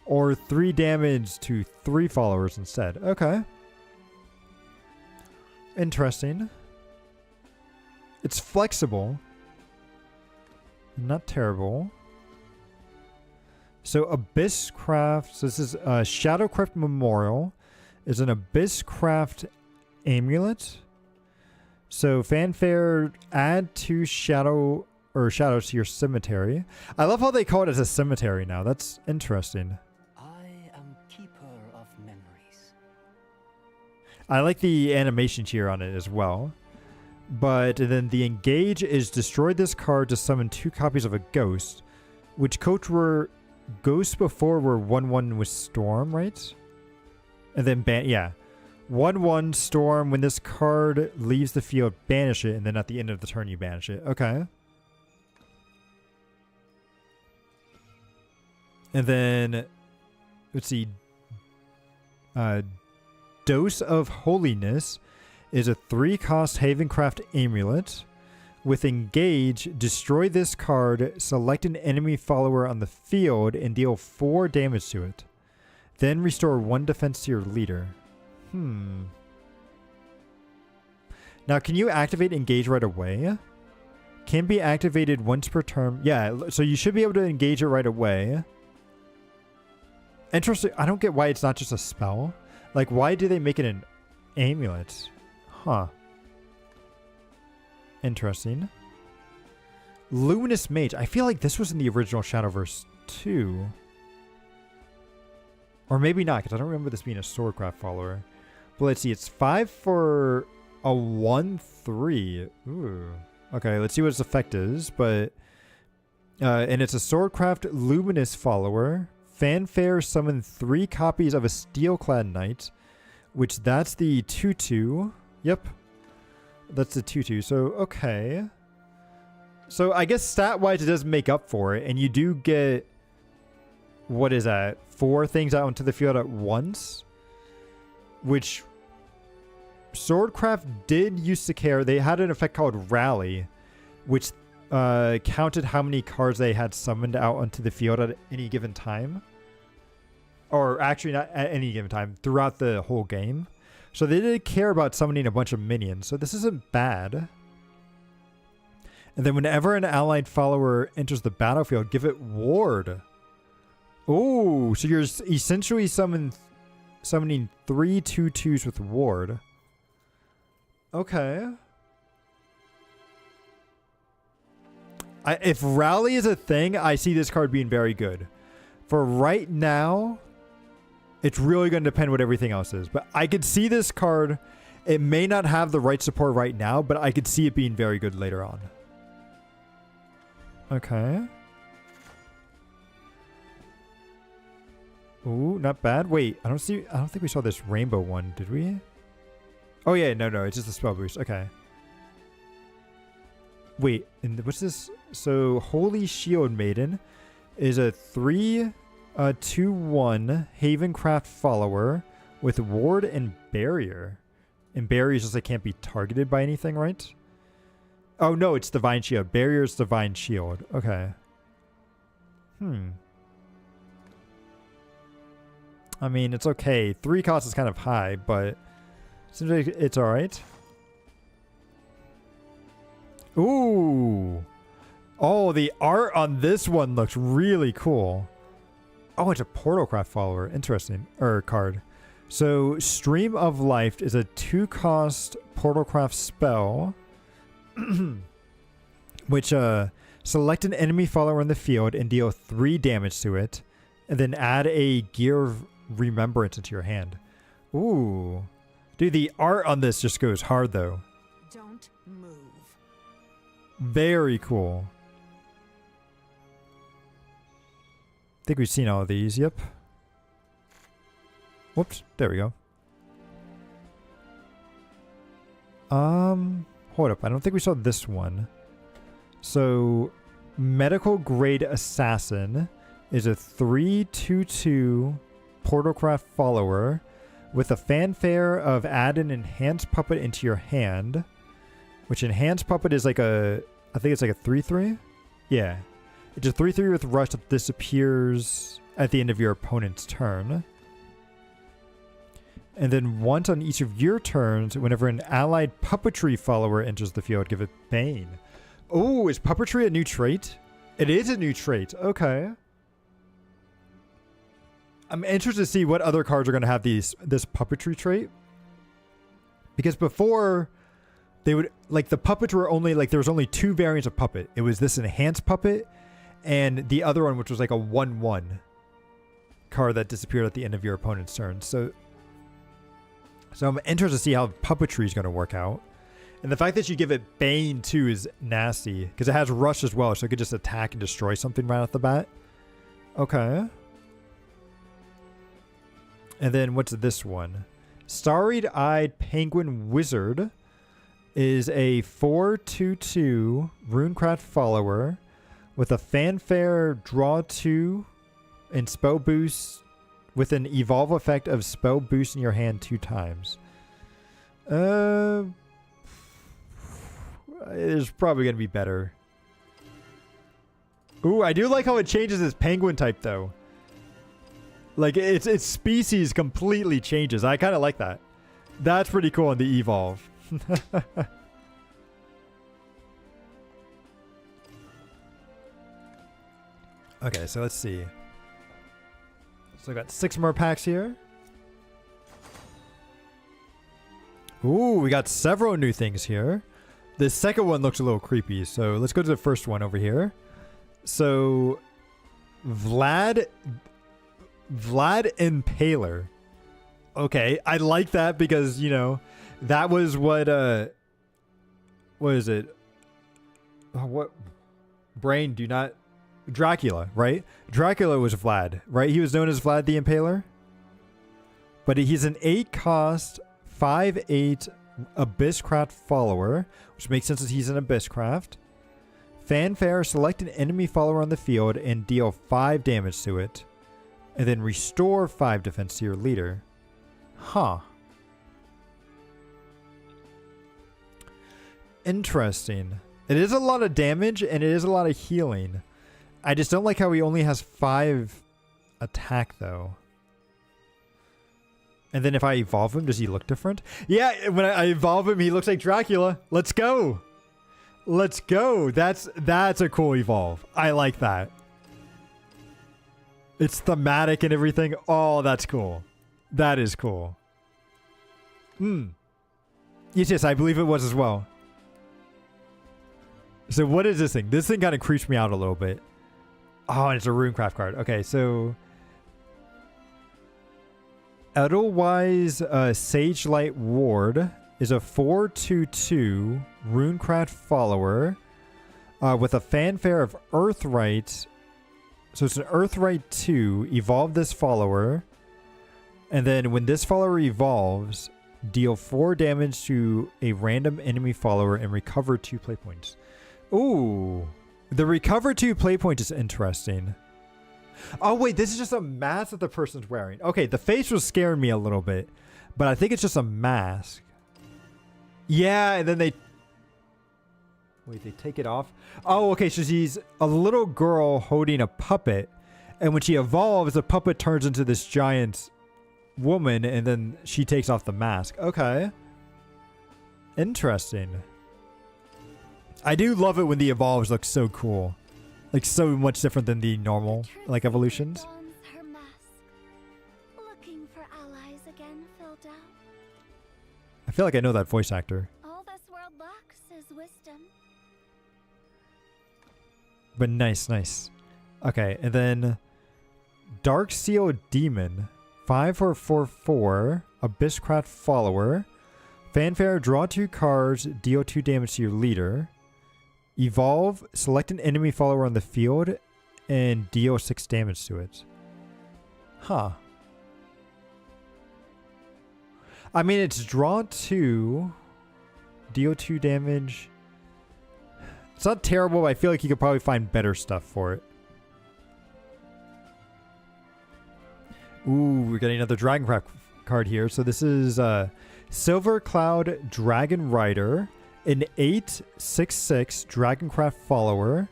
or 3 damage to 3 followers instead. Okay. Interesting. It's flexible. Not terrible. So Abysscraft, so this is Shadowcrypt Memorial, is an Abysscraft amulet. So Fanfare, add 2 shadows to your cemetery. I love how they call it as a cemetery now. That's interesting. I am keeper of memories. I like the animation here on it as well. But then the engage is destroy this card to summon 2 copies of a ghost, which ghosts before were 1/1 with Storm, right? And then 1/1 Storm. When this card leaves the field, banish it, and then at the end of the turn you banish it. Okay. And then let's see. Dose of Holiness is a 3-cost Havencraft amulet. With engage, destroy this card, select an enemy follower on the field, and deal 4 damage to it. Then restore 1 defense to your leader. Now, can you activate engage right away? Can be activated once per turn. Yeah, so you should be able to engage it right away. Interesting. I don't get why it's not just a spell. Like, why do they make it an amulet? Huh. Interesting. Luminous Mage. I feel like this was in the original Shadowverse too. Or maybe not, because I don't remember this being a Swordcraft follower. But let's see. It's 5 for a 1/3. Ooh. Okay, let's see what its effect is. But and it's a Swordcraft Luminous follower. Fanfare summon 3 copies of a Steelclad Knight, which that's the 2/2. Yep. That's the 2/2. So, okay. So, I guess stat-wise it does make up for it. And you do get, what is that? 4 things out into the field at once. Which Swordcraft did used to care. They had an effect called Rally, which counted how many cards they had summoned out onto the field at any given time. Or actually not at any given time, throughout the whole game. So they did care about summoning a bunch of minions. So this isn't bad. And then whenever an allied follower enters the battlefield, give it Ward. Oh, so you're essentially summoning 3 2/2s with Ward. Okay. If Rally is a thing, I see this card being very good. For right now, it's really going to depend what everything else is. But I could see this card. It may not have the right support right now, but I could see it being very good later on. Okay. Ooh, not bad. Wait, I don't think we saw this rainbow one, did we? Oh yeah, no, it's just a spell boost. Okay. Wait, and what's this? So Holy Shield Maiden is a 3/2/1 Havencraft follower with Ward and Barrier. And Barrier is just like can't be targeted by anything, right? Oh no, it's Divine Shield. Barrier is Divine Shield. Okay. I mean, it's okay. 3 cost is kind of high, but seems like it's alright. Ooh. Oh, the art on this one looks really cool. Oh, it's a Portalcraft follower. Interesting. Card. So, Stream of Life is a 2-cost Portalcraft spell. Which, select an enemy follower in the field and deal 3 damage to it. And then add a Gear of Remembrance into your hand. Ooh. Dude, the art on this just goes hard, though. Don't move. Very cool. I think we've seen all of these. Yep. Whoops. There we go. Hold up. I don't think we saw this one. So, Medical Grade Assassin is a 3/2/2 Portalcraft follower with a fanfare of add an Enhanced Puppet into your hand. Which Enhanced Puppet is like I think it's like a 3/3? Yeah. It's a 3/3 with rush that disappears at the end of your opponent's turn. And then once on each of your turns, whenever an allied puppetry follower enters the field, give it Bane. Oh, is puppetry a new trait? It is a new trait. Okay. I'm interested to see what other cards are going to have this puppetry trait. Because before, they would, like, the puppets were only, like, there was only 2 variants of puppet. It was this enhanced puppet and the other one, which was like a 1/1 card that disappeared at the end of your opponent's turn. So I'm interested to see how puppetry is going to work out. And the fact that you give it Bane too is nasty because it has rush as well, so it could just attack and destroy something right off the bat. Okay. And then what's this one? Starry-Eyed Penguin Wizard is a 4/2/2 Runecraft follower with a fanfare, draw 2, and spell boost with an evolve effect of spell boost in your hand 2 times. It's probably going to be better. Ooh, I do like how it changes its penguin type though. Like its species completely changes. I kind of like that. That's pretty cool in the evolve. Okay, so let's see. So I got 6 more packs here. Ooh, we got several new things here. The second one looks a little creepy, so let's go to the first one over here. So, Vlad Impaler. Okay, I like that because, you know, that was what is it? What? Brain, do not... Dracula, right? Dracula was Vlad, right? He was known as Vlad the Impaler. But he's an 8-cost, 5/8 Abysscraft follower, which makes sense as he's an Abysscraft. Fanfare, select an enemy follower on the field and deal 5 damage to it. And then restore 5 defense to your leader. Huh. Interesting. It is a lot of damage and it is a lot of healing. I just don't like how he only has 5 attack though. And then if I evolve him, does he look different? Yeah, when I evolve him, he looks like Dracula. Let's go. Let's go. That's a cool evolve. I like that. It's thematic and everything. Oh, that's cool. That is cool. Yes, I believe it was as well. So what is this thing? This thing kind of creeps me out a little bit. Oh, and it's a Runecraft card. Okay, so... Edelweiss Sagelight Ward is a 4/2/2 Runecraft follower with a fanfare of Earthright. So it's an Earthright 2. Evolve this follower. And then when this follower evolves, deal 4 damage to a random enemy follower and recover 2 play points. Ooh. The recover 2 play points is interesting. Oh, wait, this is just a mask that the person's wearing. Okay, the face was scaring me a little bit, but I think it's just a mask. Yeah, and then they... Wait, they take it off? Oh, okay, so she's a little girl holding a puppet, and when she evolves, the puppet turns into this giant woman, and then she takes off the mask. Okay. Interesting. I do love it when the evolves look so cool. Like, so much different than the normal, like, evolutions. Dons her mask. Looking for allies again, Filda. I feel like I know that voice actor. All this world lacks is wisdom. But nice, nice. Okay, and then Dark Seal Demon. 5/4/4/4. Abysscraft follower. Fanfare, draw 2 cards, deal 2 damage to your leader. Evolve, select an enemy follower on the field, and deal 6 damage to it. Huh. I mean, it's draw 2, deal 2 damage. It's not terrible, but I feel like you could probably find better stuff for it. Ooh, we're getting another Dragoncraft card here. So this is Silver Cloud Dragon Rider. An 8/6/6 Dragoncraft follower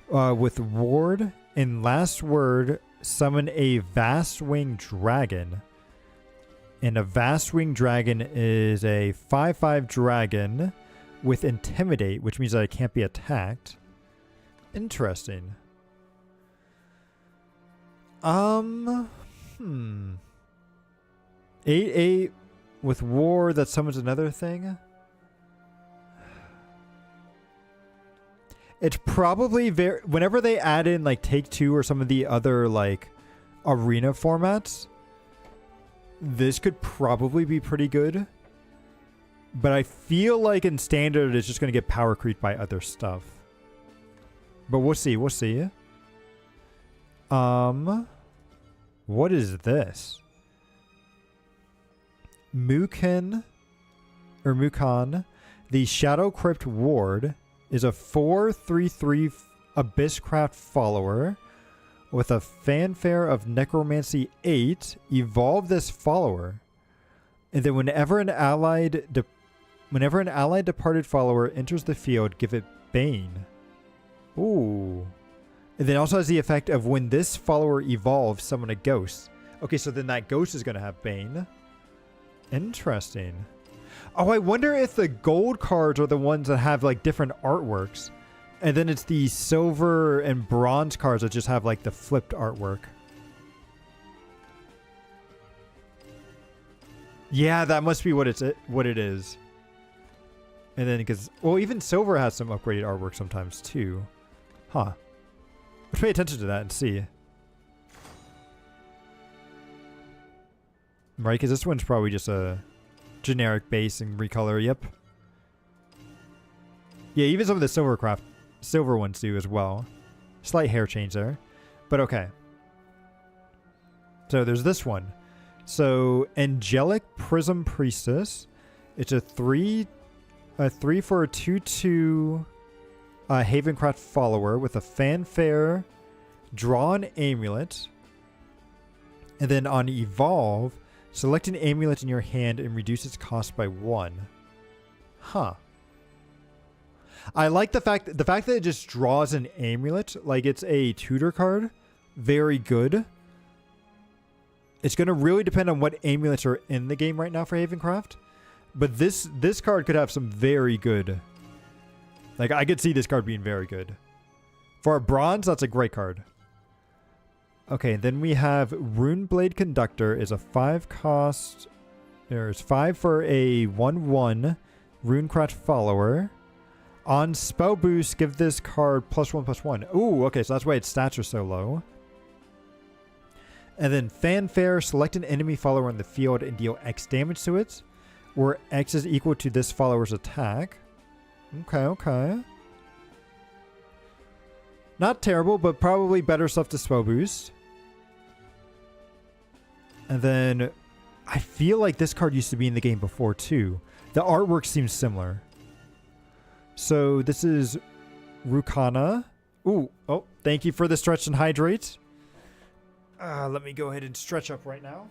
with ward and last word, summon a Vast Wing Dragon. And a Vast Wing Dragon is a 5/5 dragon with Intimidate, which means that it can't be attacked. Interesting. 8/8 with ward that summons another thing. It's probably very... Whenever they add in, like, Take-Two or some of the other, like, arena formats, this could probably be pretty good. But I feel like in Standard, it's just going to get power creeped by other stuff. But we'll see. We'll see. What is this? Mukan, the Shadow Crypt Ward, is a 4/3/3 Abysscraft follower with a fanfare of Necromancy 8. Evolve this follower, and then whenever an allied departed follower enters the field, give it Bane. Ooh, and then also has the effect of when this follower evolves, summon a ghost. Okay, so then that ghost is going to have Bane. Interesting. Oh, I wonder if the gold cards are the ones that have like different artworks. And then it's the silver and bronze cards that just have like the flipped artwork. Yeah, that must be what it is. And then because, well, even silver has some upgraded artwork sometimes too. Huh. Let's pay attention to that and see. Right, because this one's probably just a generic base and recolor. Yep. Yeah, even some of the silver ones do as well. Slight hair change there, but okay. So there's this one. So Angelic Prism Priestess. It's a 3 for a 2/2 Havencraft follower with a fanfare, draw an amulet, and then on evolve, select an amulet in your hand and reduce its cost by 1. Huh. I like the fact that it just draws an amulet like it's a tutor card. Very good. It's going to really depend on what amulets are in the game right now for Havencraft. But this card could have some very good... Like, I could see this card being very good. For a bronze, that's a great card. Okay, then we have Runeblade Conductor is a 5 cost... There's 5 for a 1/1 Runecraft follower. On spell boost, give this card +1/+1. Ooh, okay, so that's why its stats are so low. And then Fanfare, select an enemy follower in the field and deal X damage to it, where X is equal to this follower's attack. Okay, okay. Not terrible, but probably better stuff to spell boost. And then I feel like this card used to be in the game before too. The artwork seems similar. So this is Rukana. Ooh, oh, thank you for the stretch and hydrate. Let me go ahead and stretch up right now.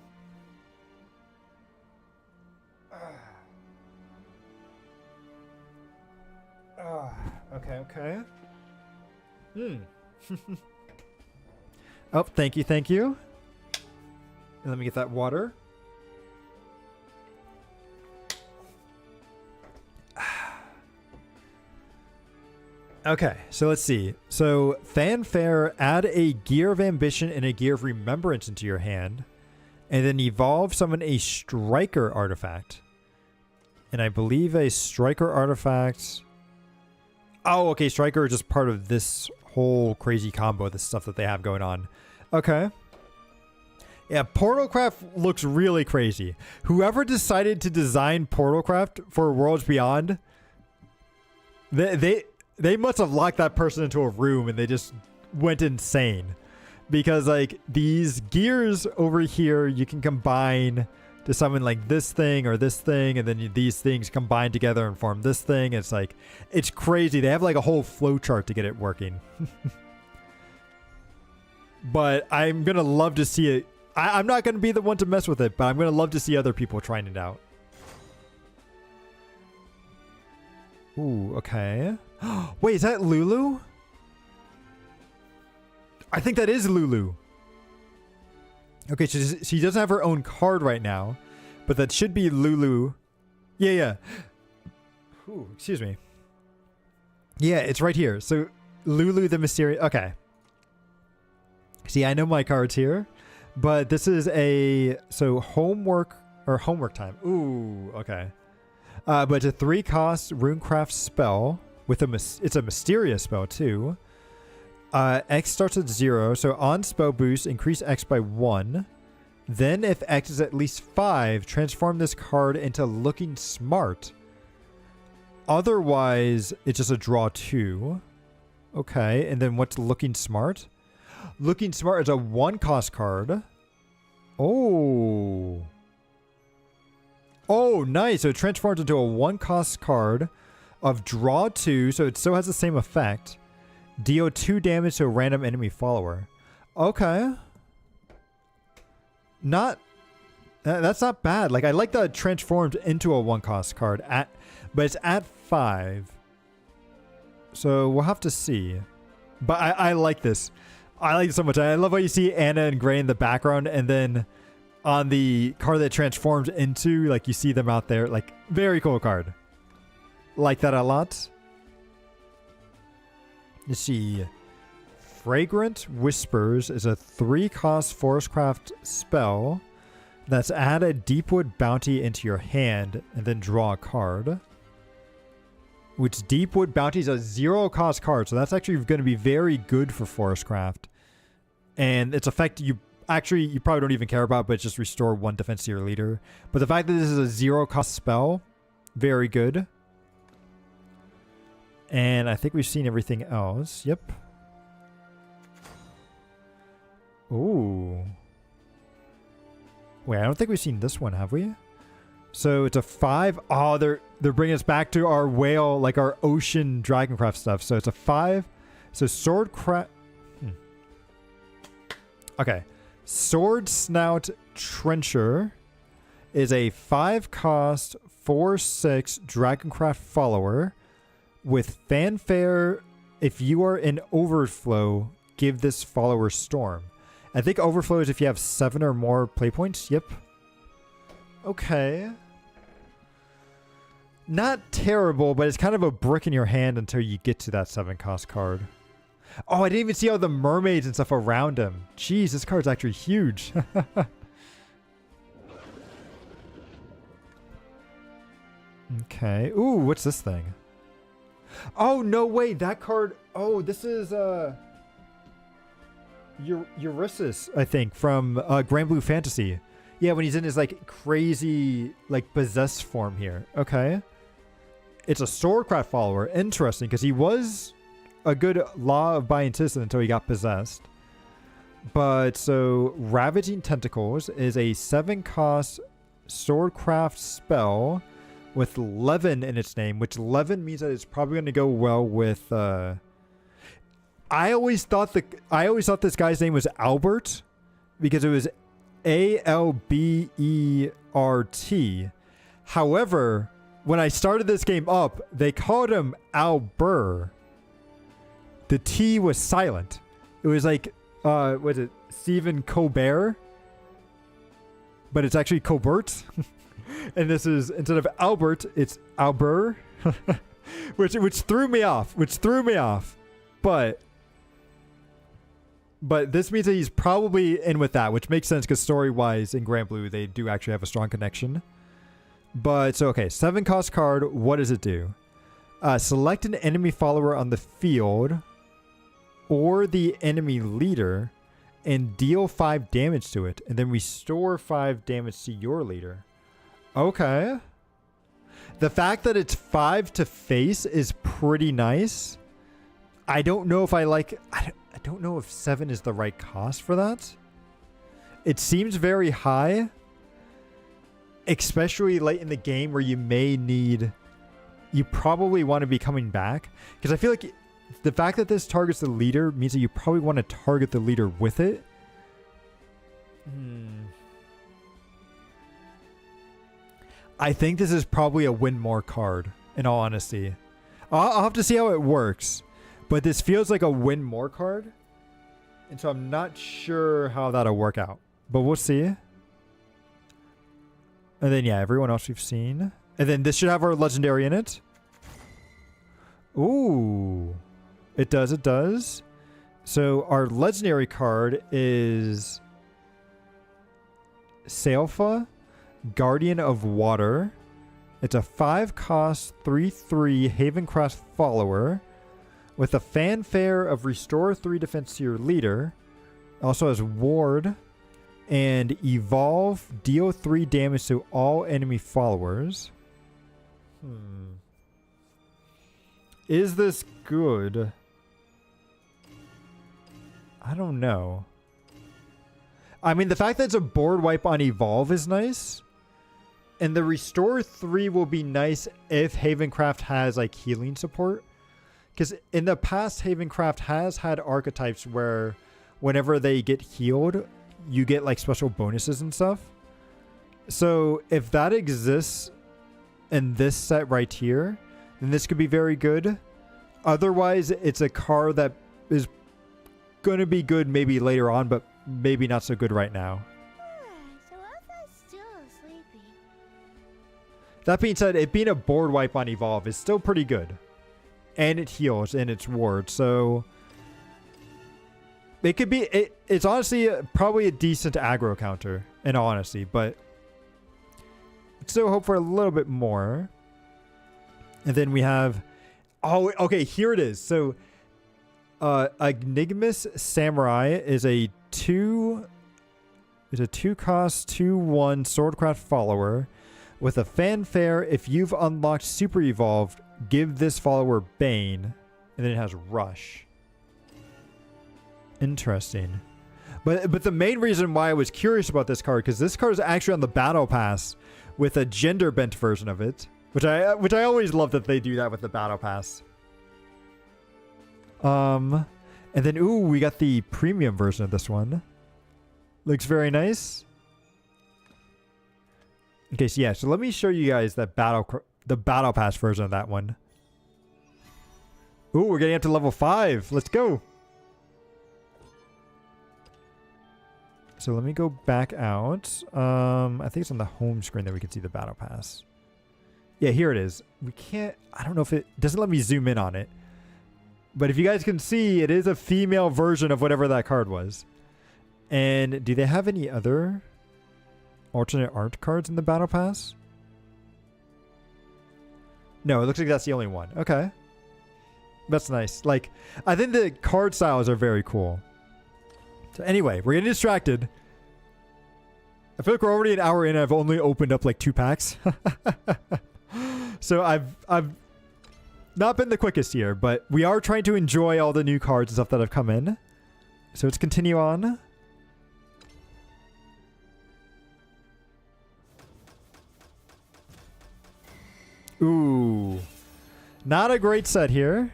Okay. Oh, thank you. And let me get that water. Okay, so let's see. So, Fanfare, add a Gear of Ambition and a Gear of Remembrance into your hand. And then evolve, summon a Striker artifact. And I believe a Striker artifact... Oh, okay, Striker is just part of this whole crazy combo, this stuff that they have going on. Okay. Yeah, Portalcraft looks really crazy. Whoever decided to design Portalcraft for Worlds Beyond... They must have locked that person into a room and they just went insane. Because, like, these gears over here, you can combine to summon, like, this thing or this thing. And then these things combine together and form this thing. It's, like, it's crazy. They have, like, a whole flowchart to get it working. But I'm going to love to see it. I'm not going to be the one to mess with it, but I'm going to love to see other people trying it out. Ooh, okay. Wait, is that Lulu? I think that is Lulu. Okay, she doesn't have her own card right now, but that should be Lulu. Yeah. Ooh, excuse me. Yeah, it's right here. So, Lulu the Mysterious... Okay. See, I know my cards here, but this is a... So, homework time. Ooh, okay. But it's a 3-cost Runecraft spell. It's a mysterious spell too. X starts at 0, so on spell boost, increase X by 1. Then if X is at least 5, transform this card into Looking Smart. Otherwise, it's just a draw 2. Okay, and then what's Looking Smart? Looking Smart is a 1-cost card. Oh, nice. So it transforms into a 1-cost card of draw 2, so it still has the same effect. Deal 2 damage to a random enemy follower. Okay. That's not bad. Like, I like that it transformed into a 1-cost card but it's at 5. So we'll have to see. But I like this. I like it so much. I love how you see Anna and Gray in the background, and then on the card that transforms into, like you see them out there. Like, very cool card. Like that a lot. Let's see. Fragrant Whispers is a 3-cost Forestcraft spell that's add a Deepwood Bounty into your hand and then draw a card. Which Deepwood Bounty is a 0-cost card, so that's actually going to be very good for Forestcraft. And its effect you probably don't even care about, but just restore 1 defense to your leader. But the fact that this is a 0-cost spell, very good. And I think we've seen everything else. Yep. Ooh. Wait, I don't think we've seen this one, have we? So it's a 5. Oh, they're bringing us back to our whale, like our ocean Dragoncraft stuff. So it's a 5. So Swordcraft. Okay. Sword Snout Trencher is a 5-cost 4/6 Dragoncraft follower with fanfare. If you are in Overflow, give this follower Storm. I think Overflow is if you have 7 or more play points. Yep. Okay. Not terrible, but it's kind of a brick in your hand until you get to that 7-cost card. Oh, I didn't even see all the mermaids and stuff around him. Jeez, this card's actually huge. Okay. Ooh, what's this thing? Oh, no way. That card. Oh, this is Euryssus, I think, from Grand Blue Fantasy. Yeah, when he's in his like crazy like possessed form here. Okay. It's a Swordcraft follower. Interesting, because he was a good Law of Binding Citizen until he got possessed. But so Ravaging Tentacles is a 7-cost Swordcraft spell with Levin in its name, which Levin means that it's probably going to go well with I always thought this guy's name was Albert because it was Albert. However, when I started this game up, they called him Albert. The T was silent. It was like, was it Stephen Colbert? But it's actually Colbert. And this is, instead of Albert, it's Albert. which threw me off. But this means that he's probably in with that, which makes sense because story-wise in Grand Blue, they do actually have a strong connection. But, so, okay, 7-cost card. What does it do? Select an enemy follower on the field or the enemy leader and deal 5 damage to it, and then restore 5 damage to your leader. Okay. The fact that it's 5 to face is pretty nice. I don't know if I don't know if 7 is the right cost for that. It seems very high, especially late in the game where you probably want to be coming back. Because I feel like the fact that this targets the leader means that you probably want to target the leader with it. I think this is probably a win more card, in all honesty. I'll have to see how it works. But this feels like a win more card. And so I'm not sure how that'll work out. But we'll see. And then, yeah, everyone else we've seen. And then this should have our legendary in it. Ooh. It does. So our legendary card is Sailfa, Guardian of Water. It's a 5-cost 3/3 Havencraft follower with a fanfare of restore 3 defense to your leader. Also has ward and evolve, deal 3 damage to all enemy followers. Is this good? I don't know. I mean, the fact that it's a board wipe on evolve is nice. And the restore 3 will be nice if Havencraft has like healing support. Because in the past, Havencraft has had archetypes where whenever they get healed, you get like special bonuses and stuff. So if that exists in this set right here, then this could be very good. Otherwise, it's a card that is going to be good maybe later on, but maybe not so good right now. So That being said, it being a board wipe on Evolve is still pretty good. And it heals and it's ward. So it could be, it's honestly probably a decent aggro counter in all honesty, but still hope for a little bit more. And then we have, oh, okay, here it is. So Enigmus Samurai is a 2-cost 2/1 Swordcraft follower with a fanfare. If you've unlocked Super Evolved, give this follower Bane. And then it has Rush. Interesting. But the main reason why I was curious about this card, because this card is actually on the Battle Pass with a gender bent version of it, which I always love that they do that with the Battle Pass. And then ooh, we got the premium version of this one. Looks very nice. Okay, so yeah, so let me show you guys that the Battle Pass version of that one. Ooh, we're getting up to level 5. Let's go. So let me go back out. I think it's on the home screen that we can see the Battle Pass. Yeah, here it is. We can't, I don't know if it doesn't let me zoom in on it. But if you guys can see, it is a female version of whatever that card was. And do they have any other alternate art cards in the Battle Pass? No, it looks like that's the only one. Okay. That's nice. Like, I think the card styles are very cool. So anyway, we're getting distracted. I feel like we're already an hour in and I've only opened up like 2 packs. So I've not been the quickest here, but we are trying to enjoy all the new cards and stuff that have come in. So let's continue on. Ooh. Not a great set here.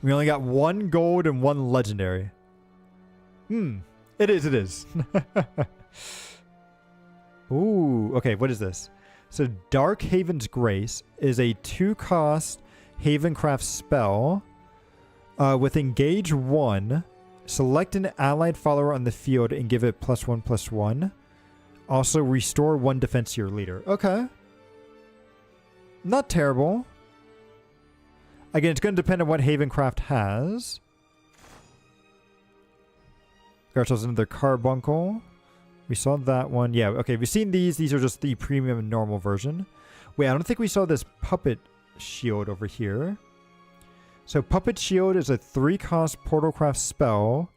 We only got 1 gold and 1 legendary. It is. Ooh. Okay, what is this? So Dark Haven's Grace is a 2-cost Havencraft spell. With Engage 1, select an allied follower on the field and give it +1/+1. Also restore 1 defense to your leader. Okay. Not terrible. Again, it's going to depend on what Havencraft has. Got ourselves another Carbuncle. We saw that one. Yeah, okay, we've seen these. These are just the premium and normal version. Wait, I don't think we saw this Puppet Shield over here. So Puppet Shield is a 3-cost Portalcraft spell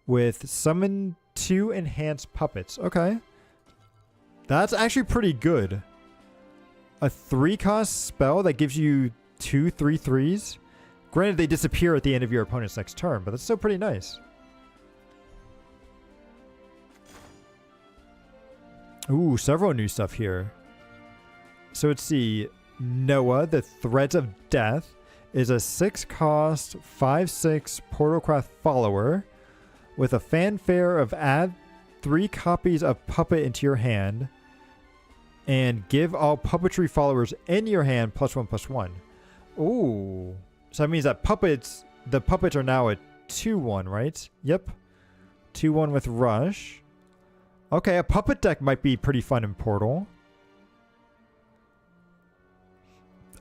with summon 2 enhanced puppets. Okay. That's actually pretty good. A 3-cost spell that gives you 2 3/3s. Granted, they disappear at the end of your opponent's next turn, but that's still pretty nice. Ooh, several new stuff here. So let's see. Noah, the Threads of Death, is a 6-cost 5/6 Portalcraft follower with a fanfare of add 3 copies of Puppet into your hand and give all puppetry followers in your hand +1/+1. Ooh. So that means that the puppets are now a 2/1, right? Yep. 2/1 with Rush. Okay, a puppet deck might be pretty fun in Portal.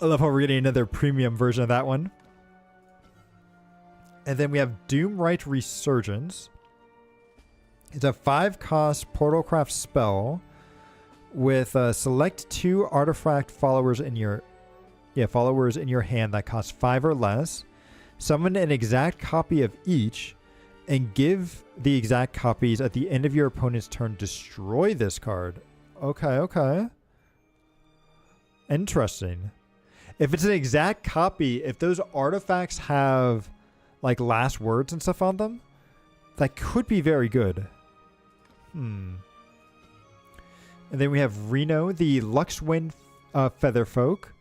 I love how we're getting another premium version of that one. And then we have Doomrite Resurgence. It's a 5-cost Portalcraft spell with select 2 artifact followers in your hand that cost 5 or less. Summon an exact copy of each and give the exact copies at the end of your opponent's turn. Destroy this card. Okay. Interesting. If it's an exact copy, if those artifacts have like last words and stuff on them, that could be very good. And then we have Reno, the Luxwind Featherfolk,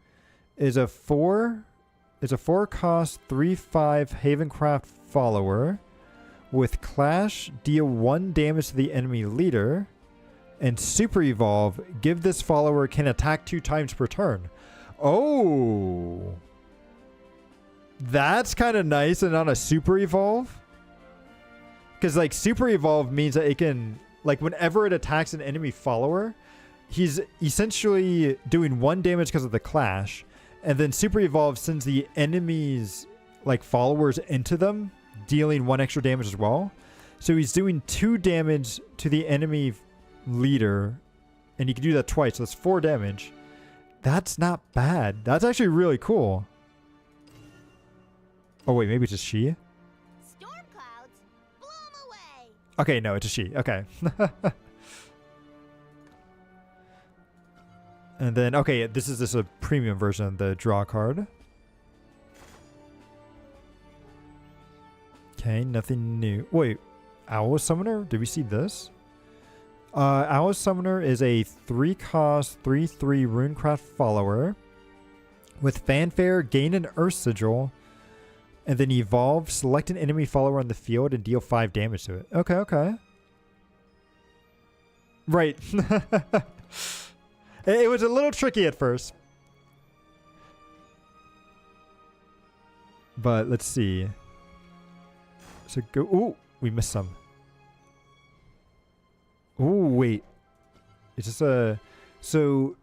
is a 4-cost 3/5 Havencraft follower with Clash, deal 1 damage to the enemy leader, and Super Evolve, give this follower can attack 2 times per turn. Oh, that's kind of nice. And on a Super Evolve, because like Super Evolve means that it can, like, whenever it attacks an enemy follower, he's essentially doing 1 damage because of the clash, and then Super Evolve sends the enemy's like followers into them, dealing 1 extra damage as well. So he's doing 2 damage to the enemy leader, and he can do that twice, so that's 4 damage. That's not bad. That's actually really cool. Oh wait, maybe it's just she? Storm clouds, blow 'em away. Okay, no, it's a she. Okay. And then, okay, this is a premium version of the draw card. Okay, nothing new. Wait, Owl Summoner? Did we see this? Owl Summoner is a 3-cost, 3/3 Runecraft follower. With Fanfare, gain an Earth Sigil, and then evolve, select an enemy follower on the field, and deal 5 damage to it. Okay, okay. Right. It was a little tricky at first. But let's see. So go. Ooh, we missed some. Ooh, wait. Is this a. So.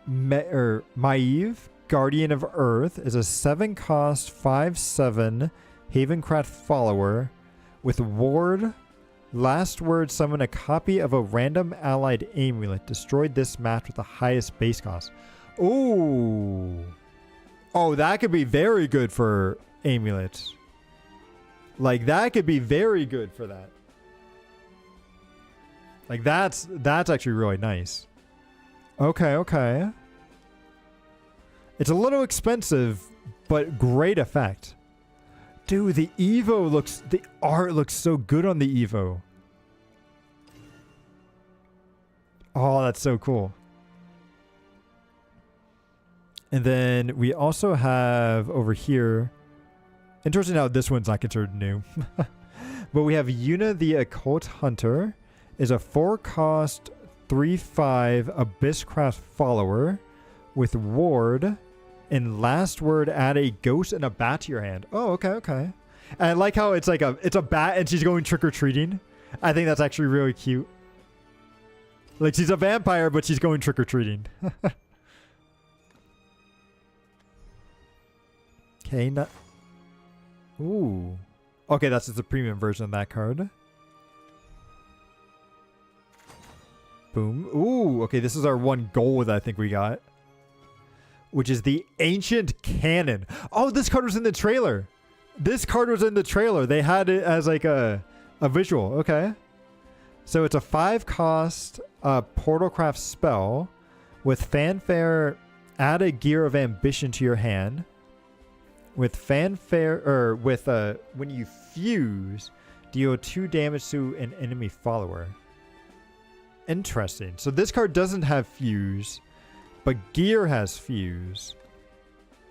Maeve, Guardian of Earth, is a 7-cost, 5/7 Havencraft follower with Ward. Last word, summon a copy of a random allied amulet. Destroyed this match with the highest base cost. Ooh. Oh, that could be very good for amulets. Like, that could be very good for that. Like, that's actually really nice. Okay, okay. It's a little expensive, but great effect. Dude, the art looks so good on the Evo. Oh, that's so cool. And then we also have over here, interesting how this one's not considered new. But we have Yuna the Occult Hunter, is a 4-cost, 3/5 Abysscraft follower with Ward. And last word, add a ghost and a bat to your hand. Oh, okay, okay. And I like how it's like it's a bat and she's going trick-or-treating. I think that's actually really cute. Like, she's a vampire, but she's going trick-or-treating. Okay, not. Ooh. Okay, that's just a premium version of that card. Boom. Ooh, okay, this is our one gold that I think we got. Which is the Ancient Cannon. Oh, this card was in the trailer. This card was in the trailer. They had it as like a visual. Okay. So it's a 5-cost Portalcraft spell. With Fanfare, add a Gear of Ambition to your hand. With Fanfare, or with when you fuse, deal 2 damage to an enemy follower. Interesting. So this card doesn't have fuse, but Gear has fuse.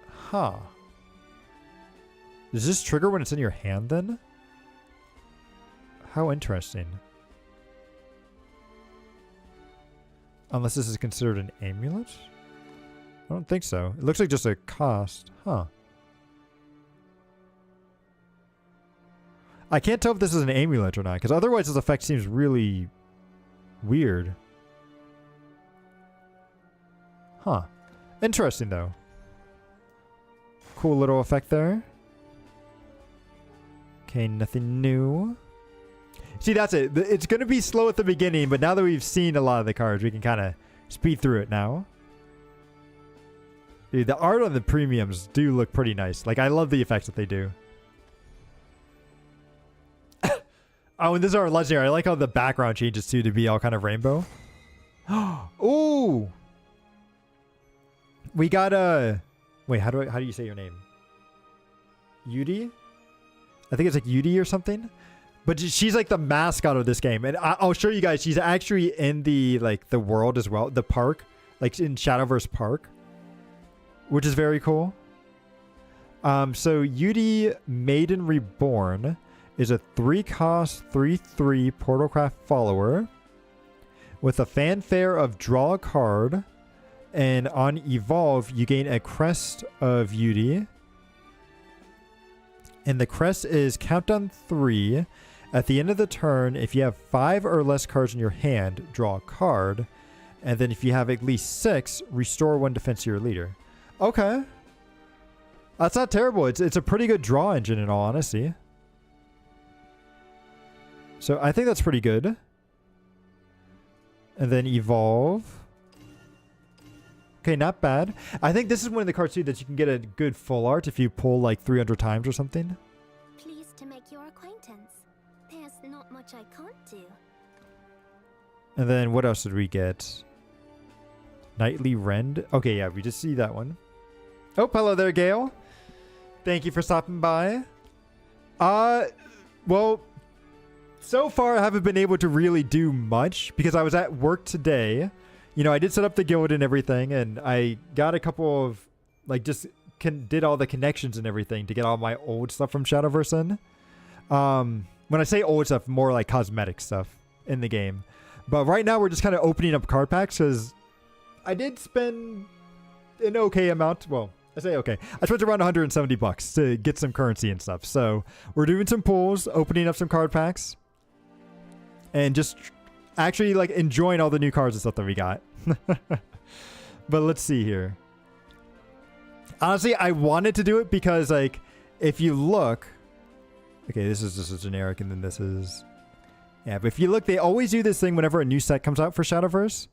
Huh. Does this trigger when it's in your hand then? How interesting. Unless this is considered an amulet? I don't think so. It looks like just a cost. Huh. I can't tell if this is an amulet or not, because otherwise this effect seems really weird. Huh. Interesting, though. Cool little effect there. Okay, nothing new. See, that's it. It's going to be slow at the beginning, but now that we've seen a lot of the cards, we can kind of speed through it now. Dude, the art on the premiums do look pretty nice. Like, I love the effects that they do. Oh, and this is our legendary. I like how the background changes, too, to be all kind of rainbow. Ooh! We got a... Wait, how do you say your name? Yudi? I think it's like Yudi or something. But she's like the mascot of this game. And I'll show you guys. She's actually in the the world as well. The park. Like in Shadowverse Park. Which is very cool. So Yudi Maiden Reborn is a 3-cost, 3/3 Portalcraft follower. With a Fanfare of draw a card. And on Evolve, you gain a crest of Yudi. And the crest is count on 3. At the end of the turn, if you have 5 or less cards in your hand, draw a card. And then if you have at least 6, restore 1 defense to your leader. Okay. That's not terrible. It's a pretty good draw engine in all honesty. So I think that's pretty good. And then evolve. Okay, not bad. I think this is one of the cards too that you can get a good full art if you pull like 300 times or something. Pleased to make your acquaintance. There's not much I can't do. And then what else did we get? Nightly Rend. Okay, yeah, we just see that one. Oh, hello there, Gale. Thank you for stopping by. Well, so far I haven't been able to really do much because I was at work today. You know, I did set up the guild and everything, and I got a couple of, like, just did all the connections and everything to get all my old stuff from Shadowverse in. When I say old stuff, more like cosmetic stuff in the game. But right now we're just kind of opening up card packs because I did spend an okay amount. Well, I say okay. I spent around 170 bucks to get some currency and stuff. So we're doing some pulls, opening up some card packs, and just actually like enjoying all the new cards and stuff that we got. But let's see here. Honestly, I wanted to do it because like if you look, okay, this is just a generic, and then this is, yeah. But if you look, they always do this thing whenever a new set comes out for Shadowverse,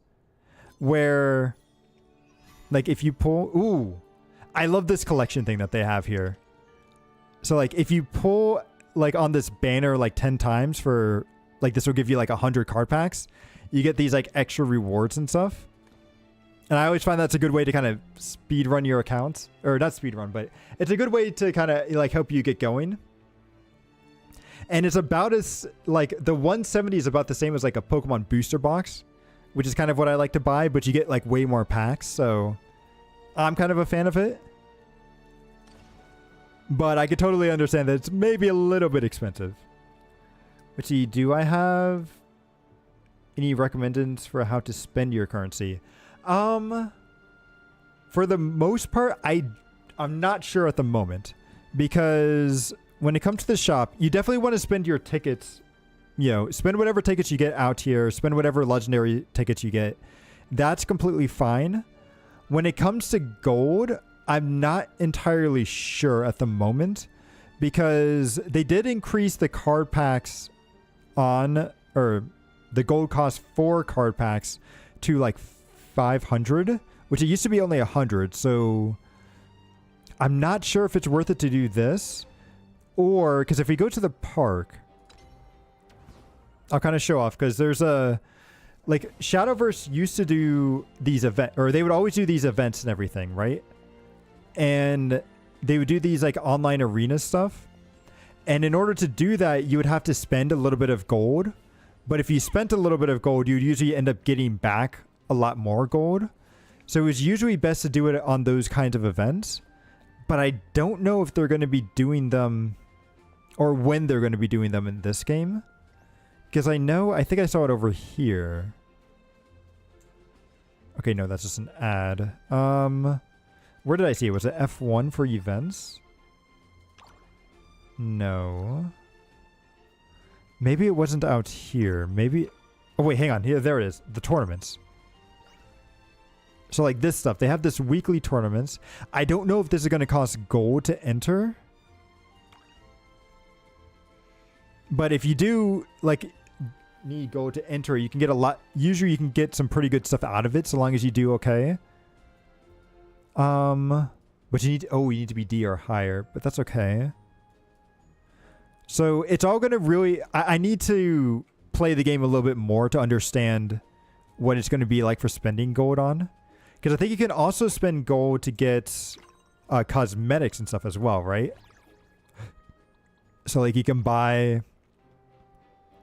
where like if you pull, ooh, I love this collection thing that they have here. So like if you pull like on this banner like 10 times for like, this will give you like 100 card packs. You get these like extra rewards and stuff. And I always find that's a good way to kind of speed run your account, or not speed run, but it's a good way to kind of like help you get going. And it's about as like the 170 is about the same as like a Pokemon booster box, which is kind of what I like to buy, but you get like way more packs. So I'm kind of a fan of it. But I could totally understand that it's maybe a little bit expensive. Let's see, do I have any recommendations for how to spend your currency? For the most part, I'm not sure at the moment, because when it comes to the shop, you definitely want to spend your tickets, you know, spend whatever tickets you get out here, spend whatever legendary tickets you get. That's completely fine. When it comes to gold, I'm not entirely sure at the moment, because they did increase the card packs on, or the gold cost for card packs to like 500, which it used to be only 100. So I'm not sure if it's worth it to do this, or because if we go to the park, I'll kind of show off, because there's a, like, Shadowverse used to do these events, or they would always do these events and everything, right? And they would do these like online arena stuff. And in order to do that, you would have to spend a little bit of gold. But if you spent a little bit of gold, you'd usually end up getting back a lot more gold. So it was usually best to do it on those kinds of events. But I don't know if they're going to be doing them, or when they're going to be doing them in this game. Because I think I saw it over here. Okay, no, that's just an ad. Where did I see it? Was it F1 for events? No. Maybe it wasn't out here. Maybe... Oh, wait, hang on. Here, there it is. The tournaments. So, like, this stuff. They have this weekly tournaments. I don't know if this is going to cost gold to enter. But if you do, like, need gold to enter, you can get a lot... Usually, you can get some pretty good stuff out of it, so long as you do okay. But you need... Oh, you need to be D or higher. But that's okay. So it's all going to really... I need to play the game a little bit more to understand what it's going to be like for spending gold on. Because I think you can also spend gold to get cosmetics and stuff as well, right? So like you can buy...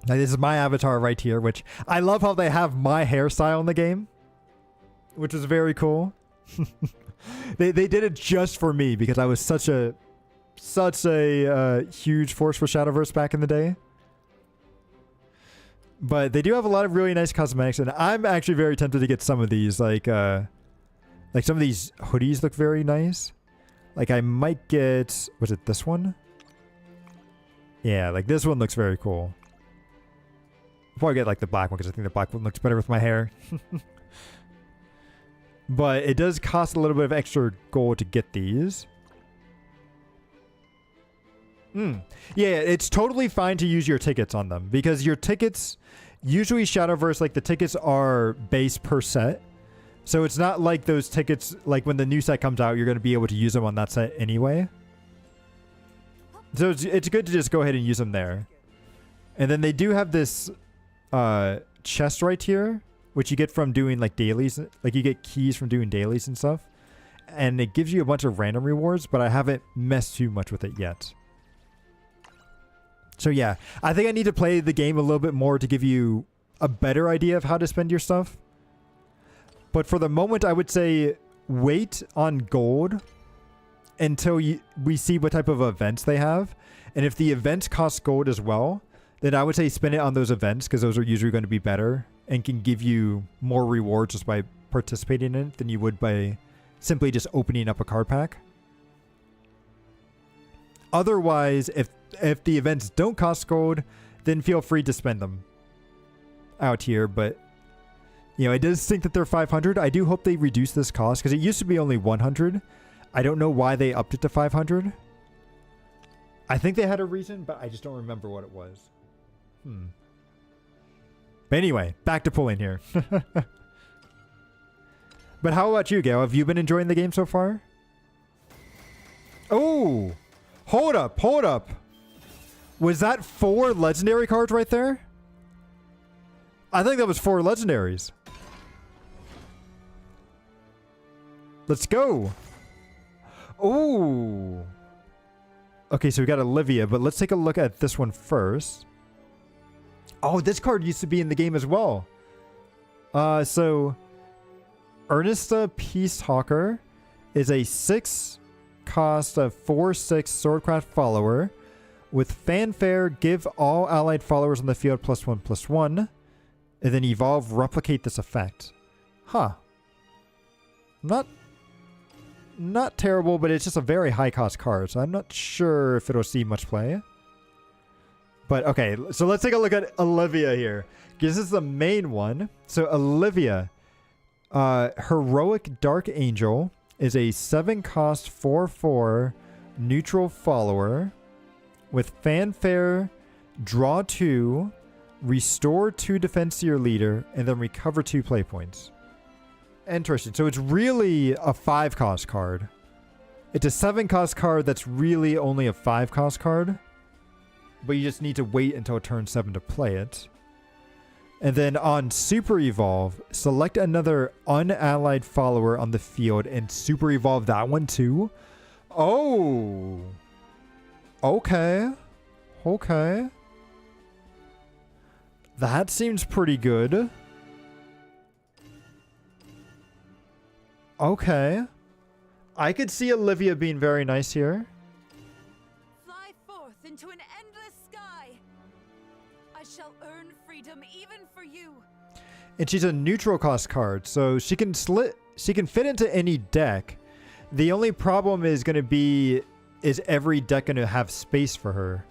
Like this is my avatar right here, which I love how they have my hairstyle in the game, which is very cool. They did it just for me because I was such a huge force for Shadowverse back in the day. But they do have a lot of really nice cosmetics, and I'm actually very tempted to get some of these. Like some of these hoodies look very nice. Like I might get, was it this one? Yeah, like this one looks very cool. Before I get like the black one, because I think the black one looks better with my hair. But it does cost a little bit of extra gold to get these. Yeah, it's totally fine to use your tickets on them, because your tickets, usually Shadowverse, like the tickets are base per set. So it's not like those tickets, like when the new set comes out, you're going to be able to use them on that set anyway. So it's good to just go ahead and use them there. And then they do have this chest right here, which you get from doing like dailies. Like you get keys from doing dailies and stuff. And it gives you a bunch of random rewards, but I haven't messed too much with it yet. So yeah, I think I need to play the game a little bit more to give you a better idea of how to spend your stuff. But for the moment, I would say wait on gold until we see what type of events they have. And if the events cost gold as well, then I would say spend it on those events, because those are usually going to be better and can give you more rewards just by participating in it than you would by simply just opening up a card pack. Otherwise, if the events don't cost gold, then feel free to spend them out here. But, you know, I does think that they're 500. I do hope they reduce this cost, because it used to be only 100. I don't know why they upped it to 500. I think they had a reason, but I just don't remember what it was. But anyway, back to pulling here. But how about you, Gail? Have you been enjoying the game so far? Oh! Hold up, hold up. Was that 4 legendary cards right there? I think that was 4 legendaries. Let's go. Oh. Okay, so we got Olivia, but let's take a look at this one first. Oh, this card used to be in the game as well. So Ernesta Peacehawker is a 6 cost of 4/6 Swordcraft follower. With fanfare, give all allied followers on the field +1/+1. And then evolve, replicate this effect. Huh. Not terrible, but it's just a very high cost card, so I'm not sure if it'll see much play. But okay, so let's take a look at Olivia here. This is the main one. So Olivia, Heroic Dark Angel, is a 7 cost 4/4 neutral follower. With fanfare, draw 2, restore 2 defense to your leader, and then recover 2 play points. Interesting. So it's really a 5 cost card. It's a 7 cost card that's really only a 5 cost card. But you just need to wait until turn 7 to play it. And then on Super Evolve, select another unallied follower on the field and Super Evolve that one too. Oh. Okay. Okay. That seems pretty good. Okay. I could see Olivia being very nice here. Fly forth into an endless sky. I shall earn freedom even for you. And she's a neutral cost card, so she can fit into any deck. The only problem is going to be, is every deck going to have space for her?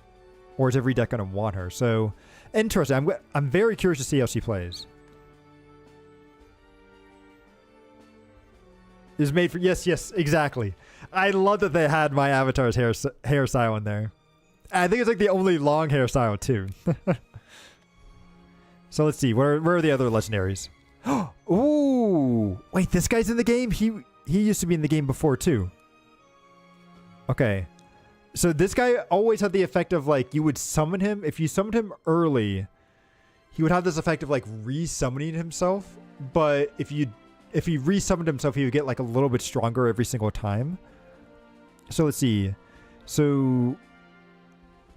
Or is every deck going to want her? So, interesting. I'm very curious to see how she plays. Is made for, yes, exactly. I love that they had my avatar's hairstyle in there. I think it's like the only long hairstyle too. So let's see, where are the other legendaries? Ooh, wait, this guy's in the game? He used to be in the game before too. Okay. So this guy always had the effect of like, you would summon him. If you summoned him early, he would have this effect of like re-summoning himself. But if he re-summoned himself, he would get like a little bit stronger every single time. So let's see. So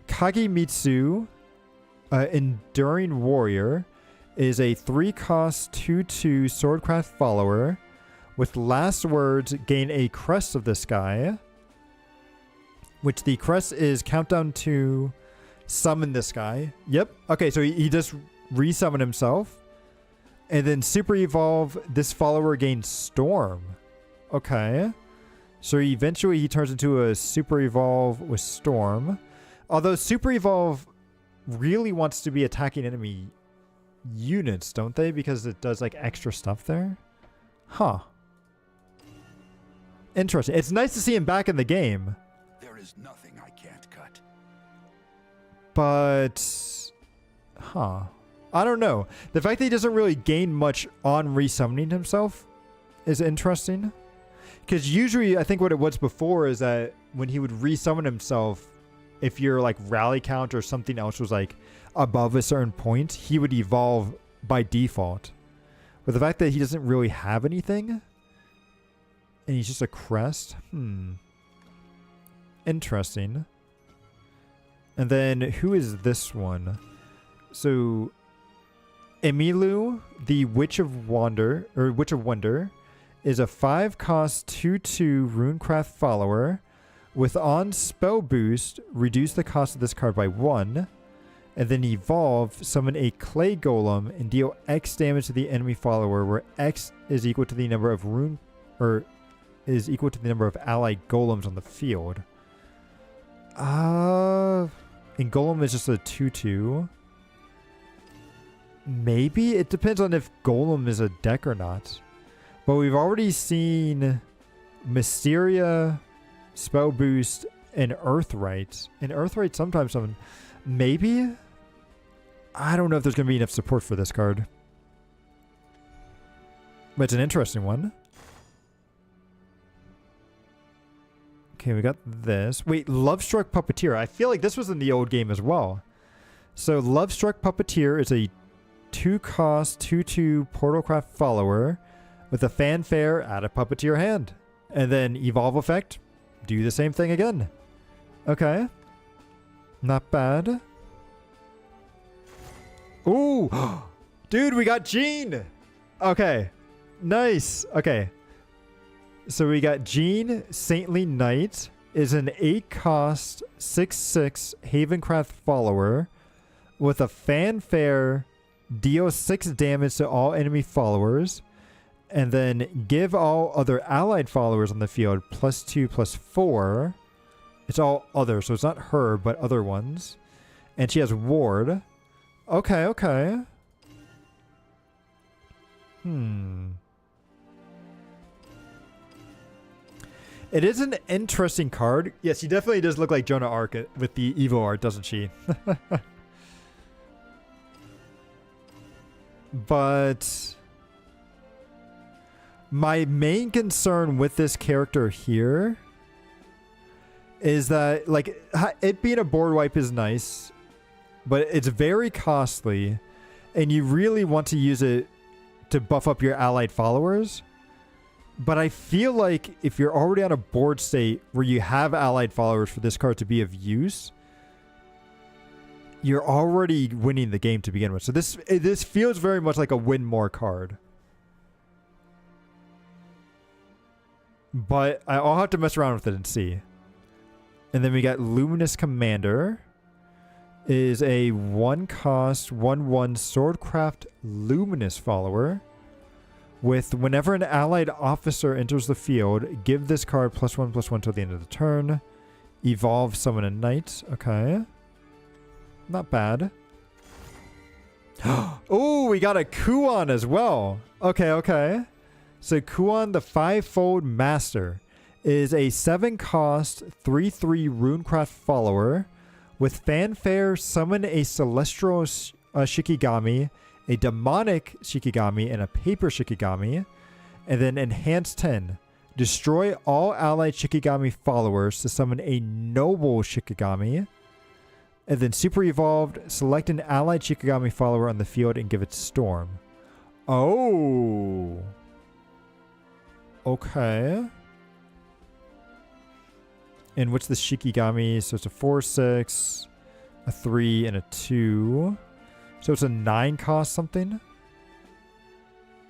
Kagemitsu, Enduring Warrior, is a 3 cost 2/2 Swordcraft follower. With last words, gain a crest of this guy. Which the crest is countdown to summon this guy. Yep. Okay, so he just re-summon himself. And then Super Evolve, this follower gains Storm. Okay. So eventually he turns into a Super Evolve with Storm. Although Super Evolve really wants to be attacking enemy units, don't they? Because it does like extra stuff there. Huh. Interesting. It's nice to see him back in the game. There is nothing I can't cut. But, huh. I don't know. The fact that he doesn't really gain much on resummoning himself is interesting. Because usually, I think what it was before is that when he would resummon himself, if your like rally count or something else was like above a certain point, he would evolve by default. But the fact that he doesn't really have anything, and he's just a crest, interesting. And then who is this one? So Emilu, the Witch of Wonder, is a 5-cost 2/2 Runecraft follower. With on spell boost, reduce the cost of this card by 1. And then evolve, summon a clay golem and deal X damage to the enemy follower, where X is equal to the number of is equal to the number of allied golems on the field. And golem is just a 2/2. Maybe? It depends on if golem is a deck or not. But we've already seen Mysteria, Spell Boost, and Earthright. And Earthright sometimes summon. Maybe? I don't know if there's going to be enough support for this card. But it's an interesting one. Okay, we got this. Wait, Lovestruck Puppeteer. I feel like this was in the old game as well. So Lovestruck Puppeteer is a 2-cost 2/2 Portalcraft follower with a fanfare, add a puppet to your hand. And then evolve effect, do the same thing again. Okay. Not bad. Ooh! Dude, we got Jean! Okay. Nice. Okay. So we got Jean, Saintly Knight, is an 8-cost 6/6 Havencraft follower with a fanfare, deal 6 damage to all enemy followers, and then give all other allied followers on the field +2/+4. It's all other, so it's not her, but other ones. And she has ward. Okay, okay. It is an interesting card. Yes, she definitely does look like Joan of Arc with the Evo art, doesn't she? But my main concern with this character here is that, like, it being a board wipe is nice, but it's very costly, and you really want to use it to buff up your allied followers. But I feel like if you're already on a board state where you have allied followers for this card to be of use, you're already winning the game to begin with. So this feels very much like a win more card. But I'll have to mess around with it and see. And then we got Luminous Commander. Is a 1-cost 1/1 Swordcraft Luminous follower. With whenever an allied officer enters the field, give this card +1/+1 till the end of the turn. Evolve, summon a knight. Okay. Not bad. Oh, we got a Kuon as well. Okay, okay. So Kuon the 5-fold Master is a 7-cost 3/3 Runecraft follower. With fanfare, summon a Celestial Shikigami, a Demonic Shikigami, and a Paper Shikigami. And then enhance 10. Destroy all allied Shikigami followers to summon a Noble Shikigami. And then super evolved, select an allied Shikigami follower on the field and give it Storm. Oh. Okay. And what's the Shikigami? So it's a 4/6, a 3, and a 2. So it's a 9-cost something?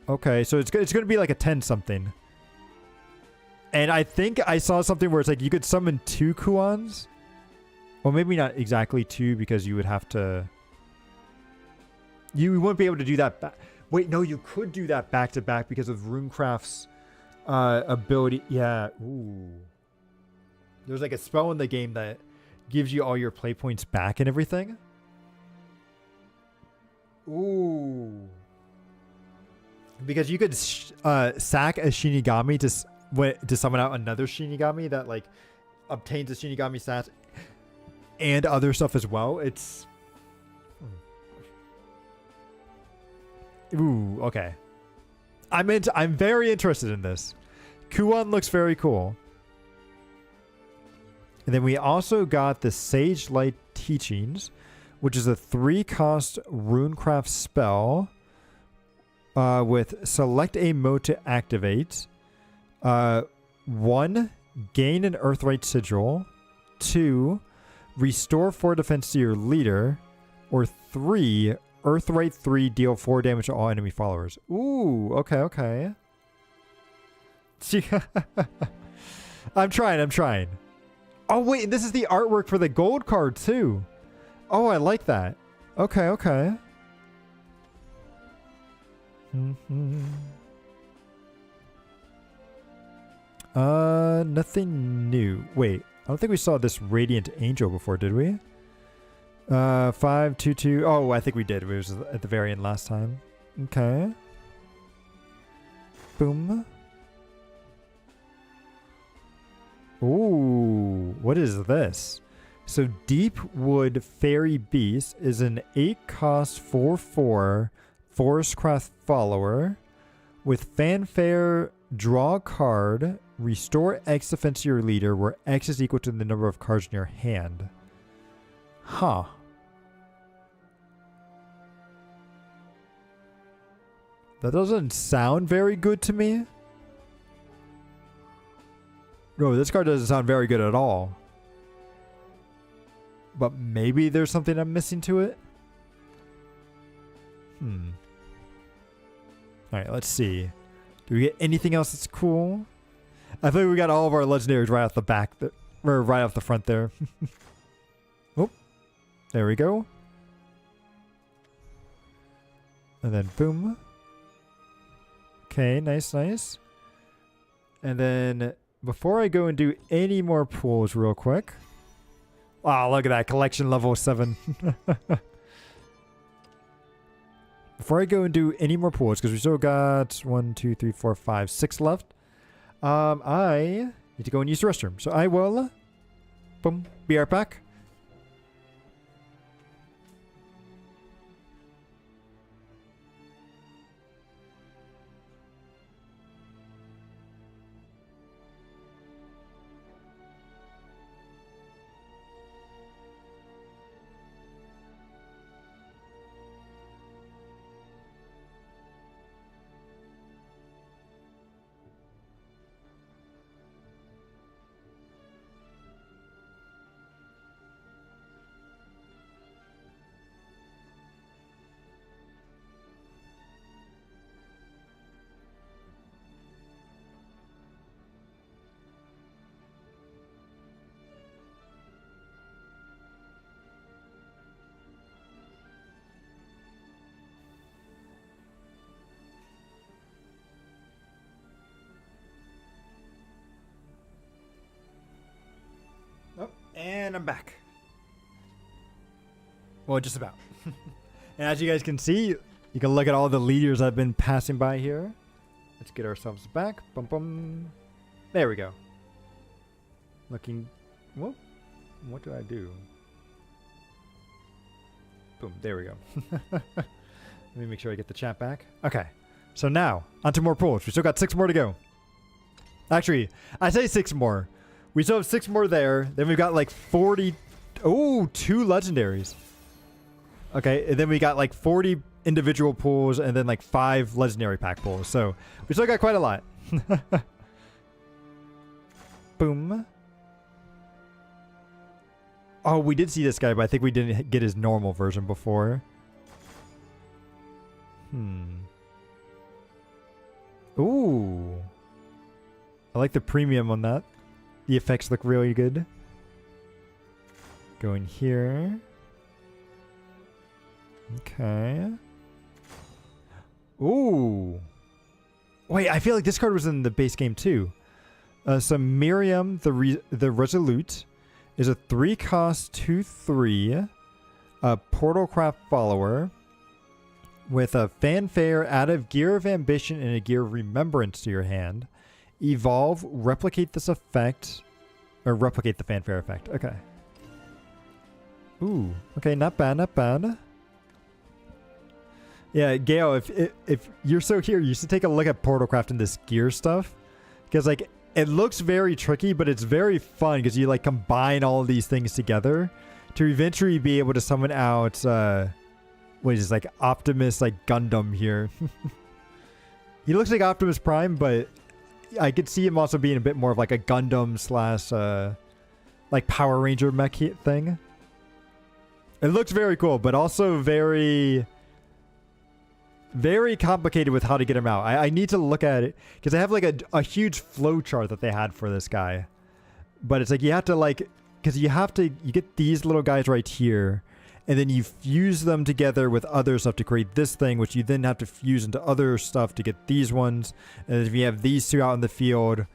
Okay, so it's going to be like a 10 something. And I think I saw something where it's like you could summon 2 Kuons. Well, maybe not exactly 2 because you would have to... You wouldn't be able to do that back. Wait, no, you could do that back to back because of Runecraft's ability. Yeah, ooh. There's like a spell in the game that gives you all your play points back and everything. Ooh. Because you could sack a Shinigami to summon out another Shinigami that like obtains a Shinigami stats and other stuff as well. It's ooh, okay. I'm very interested in this. Kuon looks very cool. And then we also got the Sage Light Teachings, which is a 3-cost runecraft spell with select a mode to activate. 1, gain an Earthright Sigil. 2, restore 4 defense to your leader. Or 3, Earthright 3, deal 4 damage to all enemy followers. Ooh, okay. I'm trying. Oh, wait, this is the artwork for the gold card, too. Oh, I like that. Okay. Nothing new. Wait, I don't think we saw this Radiant Angel before, did we? 522. Oh, I think we did. It was at the very end last time. Okay. Boom. Ooh, what is this? So Deepwood Fairy Beast is an 8-cost 4/4 Forestcraft follower. With fanfare, draw a card, restore X defense to your leader, where X is equal to the number of cards in your hand. Huh. That doesn't sound very good to me. No, this card doesn't sound very good at all. But maybe there's something I'm missing to it? Alright, let's see. Do we get anything else that's cool? I think we got all of our legendaries right off the back. Or right off the front there. Oh. There we go. And then boom. Okay, nice. And then before I go and do any more pulls real quick. Wow, look at that. Collection level 7. Before I go and do any more pulls, because we still got 1, 2, 3, 4, 5, 6 left. I need to go and use the restroom. So I will boom, be right back. Oh, and I'm back. Well, just about. And as you guys can see, you can look at all the leaders I've been passing by here. Let's get ourselves back. Bum. There we go. Looking. Whoop. What did I do? Boom. There we go. Let me make sure I get the chat back. Okay. So now, onto more pulls. We still got 6 more to go. Actually, I say 6 more. We still have 6 more there. Then we've got like 40. Oh, 2 legendaries. Okay, and then we got like 40 individual pulls and then like 5 legendary pack pulls. So we still got quite a lot. Boom. Oh, we did see this guy, but I think we didn't get his normal version before. Ooh. I like the premium on that. The effects look really good. Go in here. Okay. Ooh. Wait, I feel like this card was in the base game too. So Miriam the Resolute is a 3-cost 2/3 Portalcraft follower with a fanfare, add a gear of ambition and a gear of remembrance to your hand. Evolve, replicate this effect, or replicate the fanfare effect. Okay. Ooh, okay, not bad, not bad. Yeah, Gale, if you're so here, you should take a look at Portalcraft and this gear stuff. Because, like, it looks very tricky, but it's very fun because you, like, combine all of these things together to eventually be able to summon out, what is this, like, Optimus, like, Gundam here. He looks like Optimus Prime, but I could see him also being a bit more of, like, a Gundam slash, like, Power Ranger mech thing. It looks very cool, but also very complicated with how to get him out. I need to look at it because I have like a huge flow chart that they had for this guy, but it's like you have to like, because you get these little guys right here and then you fuse them together with other stuff to create this thing, which you then have to fuse into other stuff to get these ones. And if you have these two out in the field,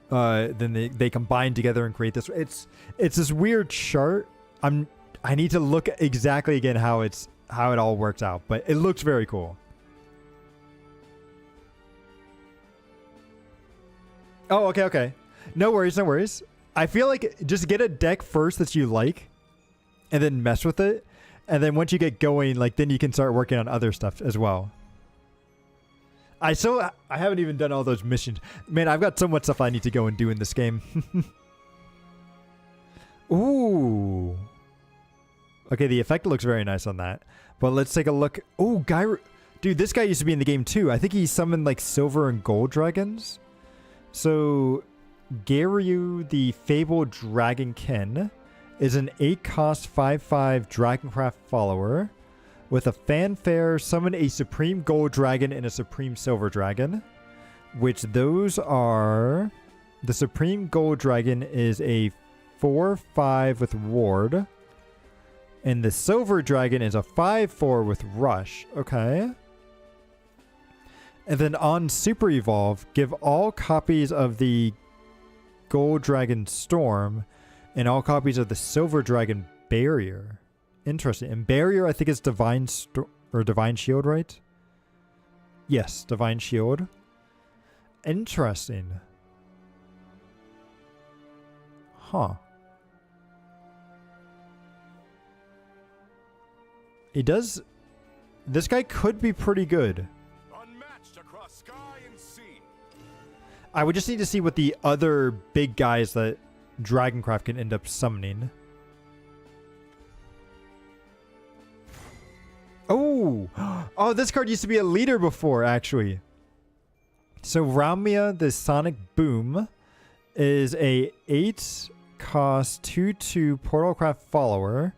then they combine together and create this. It's this weird chart. I need to look exactly again how it all works out, but it looks very cool. Oh, okay. No worries. I feel like just get a deck first that you like and then mess with it. And then once you get going, like then you can start working on other stuff as well. I haven't even done all those missions. Man, I've got so much stuff I need to go and do in this game. Ooh. Okay, the effect looks very nice on that. But let's take a look. Oh, dude, this guy used to be in the game too. I think he summoned like silver and gold dragons. So, Garyu, the Fabled Dragonkin, is an 8-cost 5/5 Dragoncraft follower. With a fanfare, summon a Supreme Gold Dragon and a Supreme Silver Dragon. Which those are... The Supreme Gold Dragon is a 4/5 with Ward. And the Silver Dragon is a 5/4 with Rush. Okay. And then on Super Evolve, give all copies of the Gold Dragon Storm and all copies of the Silver Dragon Barrier. Interesting. And Barrier, I think, is Divine Shield, right? Yes, Divine Shield. Interesting. Huh. He does... This guy could be pretty good. Unmatched across sky and sea. I would just need to see what the other big guys that Dragoncraft can end up summoning. Oh! Oh, this card used to be a leader before, actually. So Ramia, the Sonic Boom, is a 8-cost 2/2 Portalcraft follower.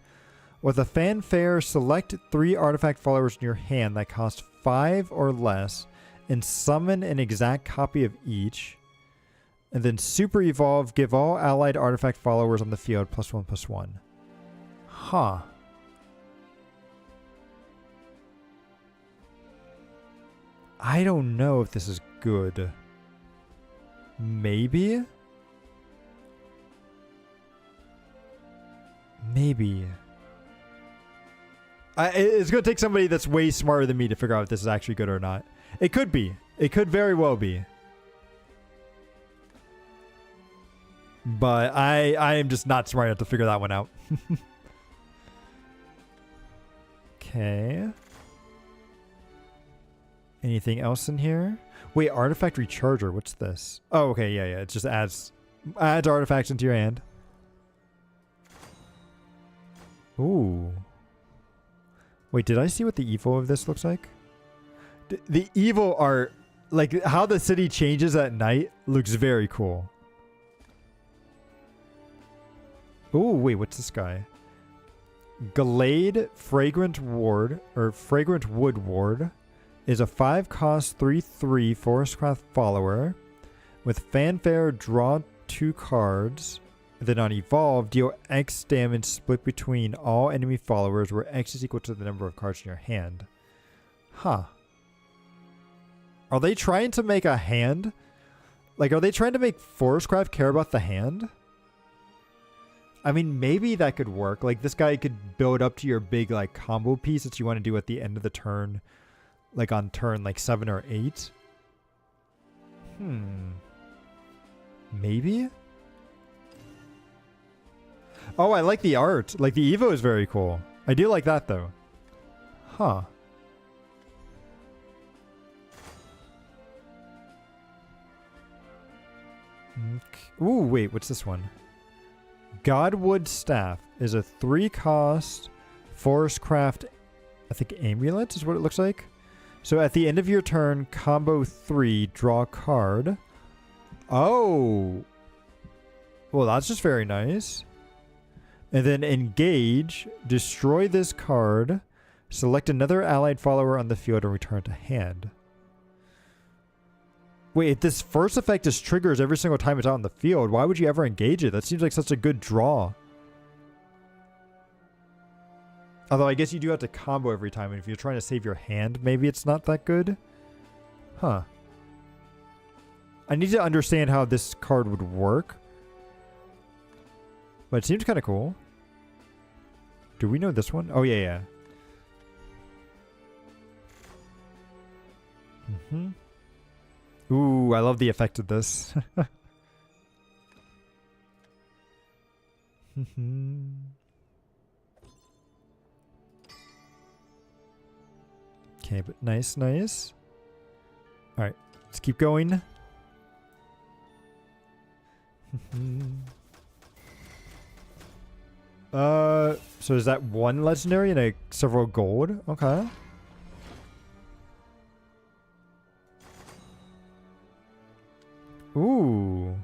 With a fanfare, select 3 artifact followers in your hand that cost 5 or less and summon an exact copy of each. And then Super Evolve, give all allied artifact followers on the field +1/+1. Huh. I don't know if this is good. Maybe? Maybe. It's going to take somebody that's way smarter than me to figure out if this is actually good or not. It could be. It could very well be. But I am just not smart enough to figure that one out. Okay. Anything else in here? Wait, Artifact Recharger. What's this? Oh, okay. Yeah. It just adds artifacts into your hand. Ooh. Wait, did I see what the evil of this looks like? The evil art, like how the city changes at night, looks very cool. Ooh, wait, what's this guy? Glade Fragrant Ward, or Fragrant Wood Ward, is a 5-cost 3/3 Forestcraft follower. With fanfare, draw 2 cards. Then on Evolve, deal X damage split between all enemy followers, where X is equal to the number of cards in your hand. Huh. Are they trying to make a hand? Like, are they trying to make Forestcraft care about the hand? I mean, maybe that could work. Like, this guy could build up to your big, like, combo piece that you want to do at the end of the turn. Like, on turn, like, 7 or 8. Maybe? Oh, I like the art. Like, the Evo is very cool. I do like that, though. Huh. Okay. Ooh, wait, what's this one? Godwood Staff is a 3-cost Forest Craft, I think, amulet is what it looks like. So at the end of your turn, combo 3, draw a card. Oh. Well, that's just very nice. And then engage, destroy this card, select another allied follower on the field and return to hand. Wait, this first effect just triggers every single time it's out in the field. Why would you ever engage it? That seems like such a good draw. Although I guess you do have to combo every time, and if you're trying to save your hand, maybe it's not that good. Huh. I need to understand how this card would work. But it seems kind of cool. Do we know this one? Oh, yeah. Ooh, I love the effect of this. Okay, but nice. Alright, let's keep going. So is that one legendary and several gold? Okay. Ooh.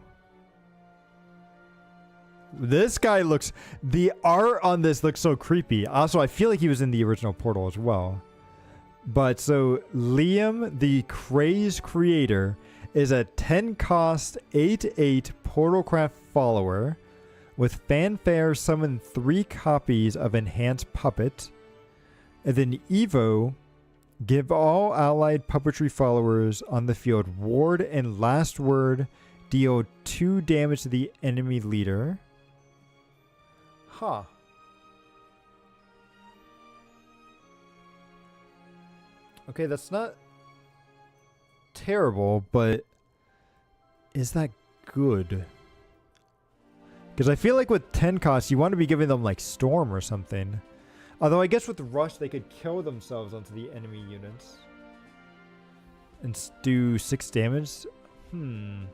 This guy looks... The art on this looks so creepy. Also, I feel like he was in the original Portal as well. But so, Liam, the Crazed Creator, is a 10-cost 8/8 Portalcraft follower. With Fanfare, summon 3 copies of Enhanced Puppet. And then Evo, give all allied puppetry followers on the field ward and last word, deal 2 damage to the enemy leader. Huh. Okay, that's not terrible, but is that good? Because I feel like with 10 costs, you want to be giving them like Storm or something. Although I guess with Rush, they could kill themselves onto the enemy units. And do 6 damage. Dude,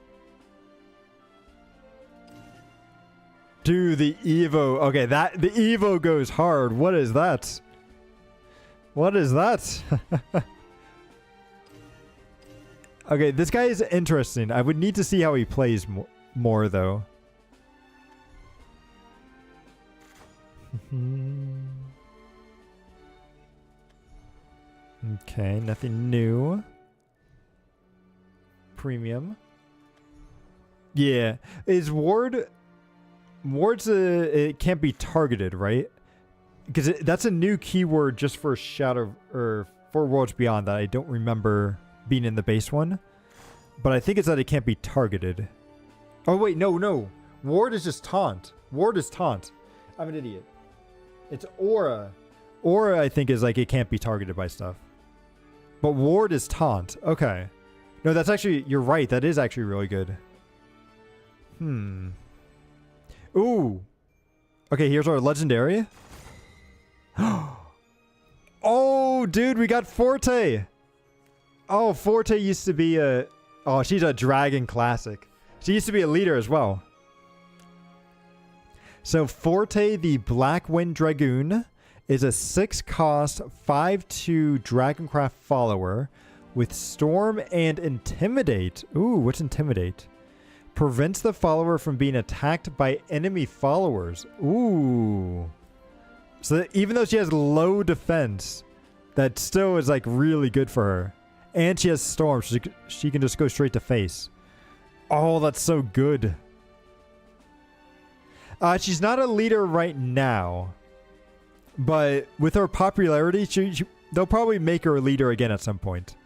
the Evo. Okay, the Evo goes hard. What is that? What is that? Okay, this guy is interesting. I would need to see how he plays more though. Okay, nothing new. Premium. Yeah. Is Ward's it can't be targeted, right? Because that's a new keyword just for Shadow or for Worlds Beyond that I don't remember being in the base one. But I think it's that it can't be targeted. Oh wait, no. Ward is just taunt. Ward is taunt. I'm an idiot. It's Aura. Aura, I think, is like it can't be targeted by stuff. But Ward is taunt. Okay. No, that's actually... You're right. That is actually really good. Ooh. Okay, here's our legendary. Oh, dude, we got Forte. Oh, Forte used to be a... Oh, she's a Dragon Classic. She used to be a leader as well. So Forte, the Blackwind Dragoon, is a 6-cost 5/2 Dragoncraft follower with Storm and Intimidate. Ooh, what's Intimidate? Prevents the follower from being attacked by enemy followers. Ooh. So that even though she has low defense, that still is like really good for her. And she has Storm, so she can just go straight to face. Oh, that's so good. She's not a leader right now. But with her popularity, they'll probably make her a leader again at some point.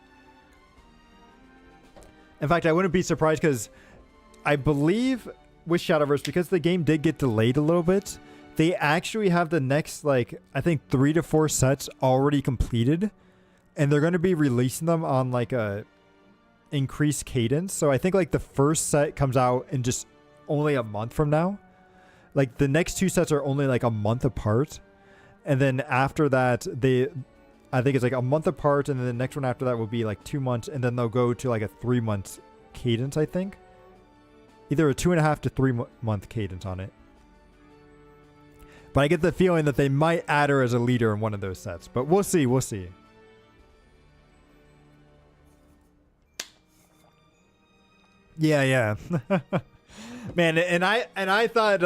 In fact, I wouldn't be surprised because I believe with Shadowverse, because the game did get delayed a little bit, they actually have the next, like, I think 3 to 4 sets already completed. And they're going to be releasing them on, like, a increased cadence. So I think, like, the first set comes out in just only a month from now. Like, the next 2 sets are only, like, a month apart. And then after that, I think it's, like, a month apart. And then the next one after that will be, like, 2 months. And then they'll go to, like, a 3-month cadence, I think. Either a 2.5 to 3-month cadence on it. But I get the feeling that they might add her as a leader in one of those sets. But we'll see. We'll see. Yeah. Man, and I thought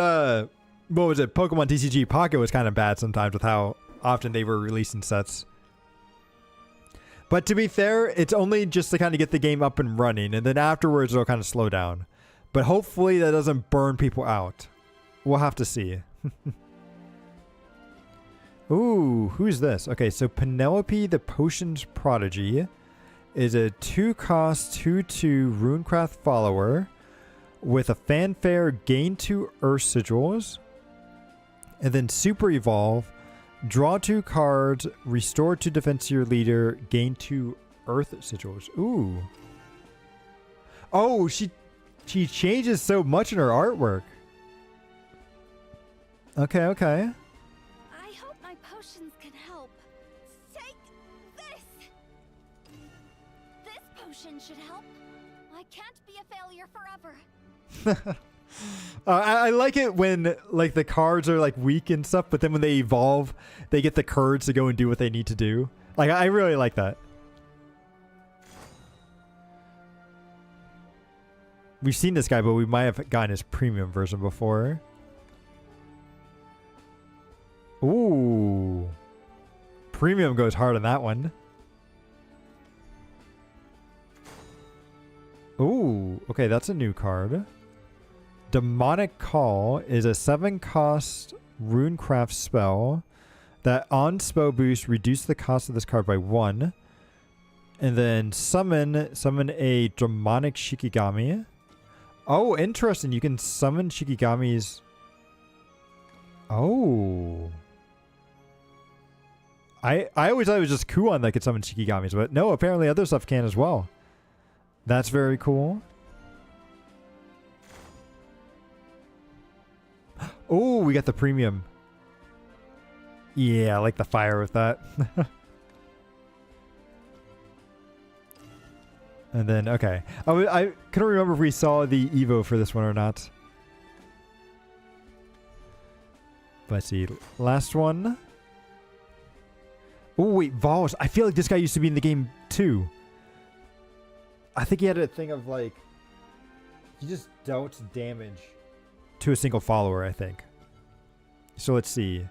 what was it? Pokemon TCG Pocket was kind of bad sometimes with how often they were releasing sets. But to be fair, it's only just to kind of get the game up and running, and then afterwards it'll kind of slow down. But hopefully that doesn't burn people out. We'll have to see. Ooh, who's this? Okay, so Penelope the Potions Prodigy is a 2-cost 2/2 Runecraft follower with a fanfare, gain 2 Earth Sigils, and then Super Evolve, draw 2 cards, restore 2 defense to your leader, gain 2 Earth Sigils. Ooh. Oh, she changes so much in her artwork. Okay. I hope my potions can help. Take this! This potion should help. I can't be a failure forever. I like it when, like, the cards are, like, weak and stuff, but then when they evolve, they get the courage to go and do what they need to do. Like, I really like that. We've seen this guy, but we might have gotten his premium version before. Ooh. Premium goes hard on that one. Ooh. Okay, that's a new card. Demonic Call is a 7-cost Runecraft spell that on spell boost reduce the cost of this card by 1. And then summon a Demonic Shikigami. Oh, interesting. You can summon Shikigamis. Oh. I always thought it was just Kuon that could summon Shikigamis, but no, apparently other stuff can as well. That's very cool. Oh, we got the premium. Yeah, I like the fire with that. And then, okay. I couldn't remember if we saw the Evo for this one or not. But let's see. Last one. Oh, wait. Vols. I feel like this guy used to be in the game too. I think he had a thing of, like, he just dealt damage to a single follower, I think. So let's see.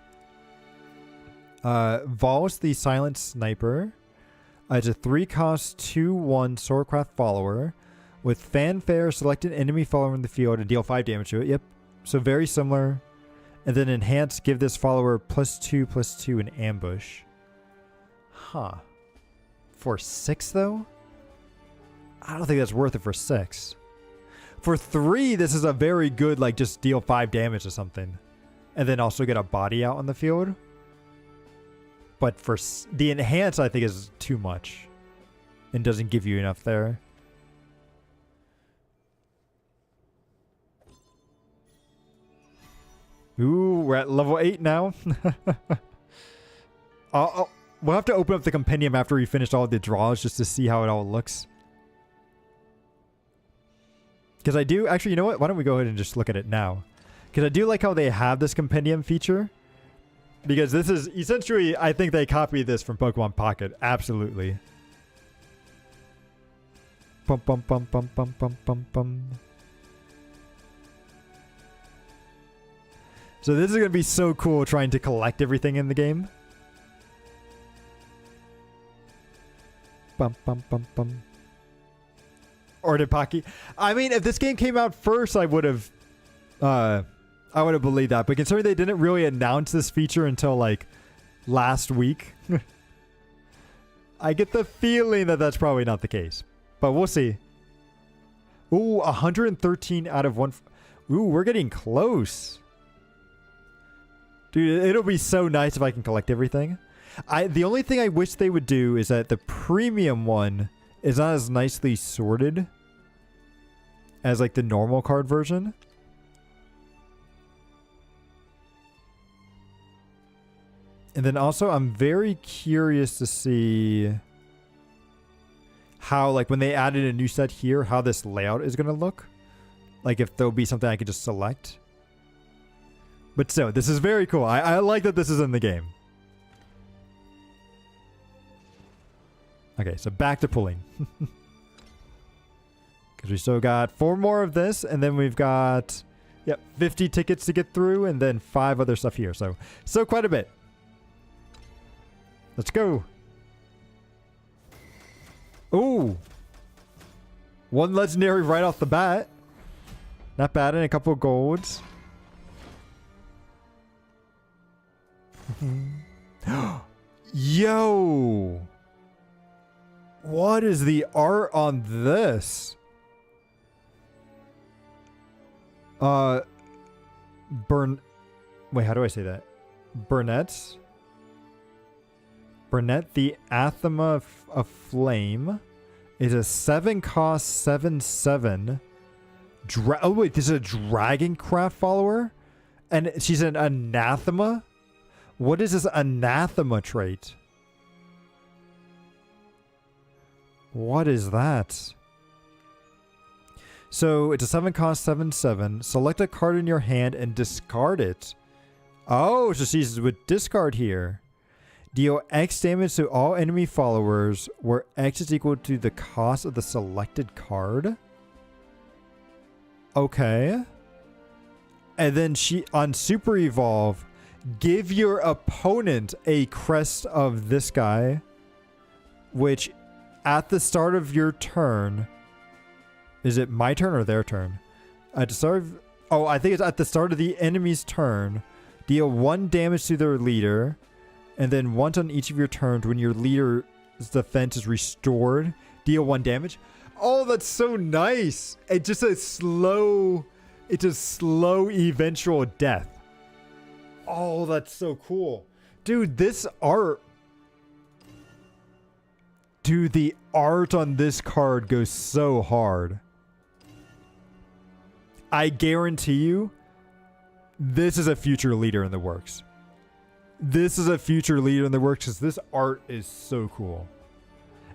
Vols the Silent Sniper. It's a 3-cost 2/1 Swordcraft follower. With fanfare, select an enemy follower in the field and deal 5 damage to it. Yep. So very similar. And then enhance, give this follower +2/+2 in ambush. Huh. For 6 though? I don't think that's worth it for 6. For 3, this is a very good, like, just deal 5 damage to something. And then also get a body out on the field. But for the enhance, I think is too much. And doesn't give you enough there. Ooh, we're at level 8 now. We'll have to open up the compendium after we finish all the draws just to see how it all looks. Because I do... Actually, you know what? Why don't we go ahead and just look at it now? Because I do like how they have this compendium feature. Because this is... Essentially, I think they copied this from Pokemon Pocket. Absolutely. Bum, bum, bum, bum, bum, bum, bum, bum. So this is going to be so cool trying to collect everything in the game. Bum, bum, bum, bum. Or did Pocky? I mean, if this game came out first, I would have believed that. But considering they didn't really announce this feature until, like, last week, I get the feeling that that's probably not the case. But we'll see. Ooh, 113 out of Ooh, we're getting close. Dude, it'll be so nice if I can collect everything. The only thing I wish they would do is that the premium one is not as nicely sorted as like the normal card version. And then also I'm very curious to see how, like, when they added a new set here, how this layout is going to look. Like, if there'll be something I could just select. But still, this is very cool. I like that this is in the game. Okay, so back to pulling. Because we still got 4 more of this, and then we've got, 50 tickets to get through, and then 5 other stuff here. So quite a bit. Let's go. Ooh. 1 legendary right off the bat. Not bad, and a couple of golds. Yo! What is the art on this? Wait, how do I say that? Burnett the Athema of Flame is a 7-cost 7/7. Oh wait, this is a Dragoncraft follower? And she's an Anathema? What is this Anathema trait? What is that? So it's a 7-cost 7/7. Select a card in your hand and discard it. Oh, so she's with discard here. Deal X damage to all enemy followers where X is equal to the cost of the selected card. Okay. And then she, on Super Evolve, give your opponent a crest of this guy, which at the start of your turn, is it my turn or their turn? At the start of, I think it's at the start of the enemy's turn, deal 1 damage to their leader, and then once on each of your turns when your leader's defense is restored, deal 1 damage. Oh, that's so nice. It's just a slow eventual death. Oh, that's so cool. Dude, this art. Dude, the art on this card goes so hard. I guarantee you, this is a future leader in the works. This is a future leader in the works because this art is so cool.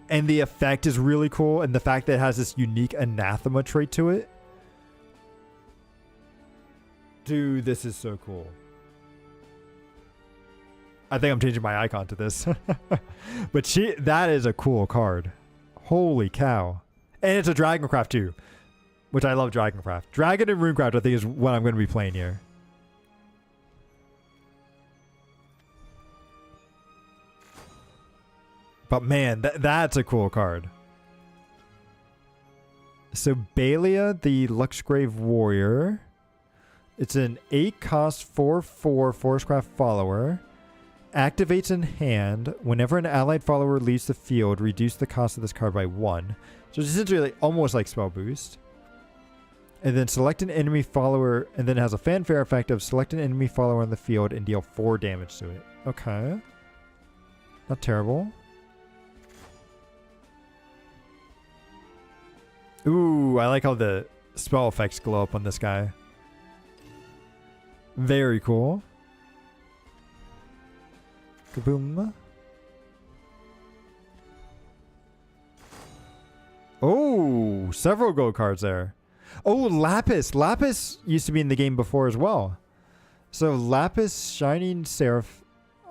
And the effect is really cool. And the fact that it has this unique Anathema trait to it. Dude, this is so cool. I think I'm changing my icon to this. But that is a cool card. Holy cow. And it's a Dragoncraft too. Which I love Dragoncraft. Dragon and Runecraft I think is what I'm going to be playing here. But man, that's a cool card. So Balia, the Luxgrave Warrior. It's an 8-cost 4/4 Forestcraft follower. Activates in hand. Whenever an allied follower leaves the field, reduce the cost of this card by 1. So it's essentially almost like Spell Boost. And then select an enemy follower, and then it has a fanfare effect of select an enemy follower on the field and deal 4 damage to it. Okay. Not terrible. Ooh, I like how the spell effects glow up on this guy. Very cool. Kaboom. Oh, several gold cards there. Oh, Lapis. Lapis used to be in the game before as well. So Lapis Shining Seraph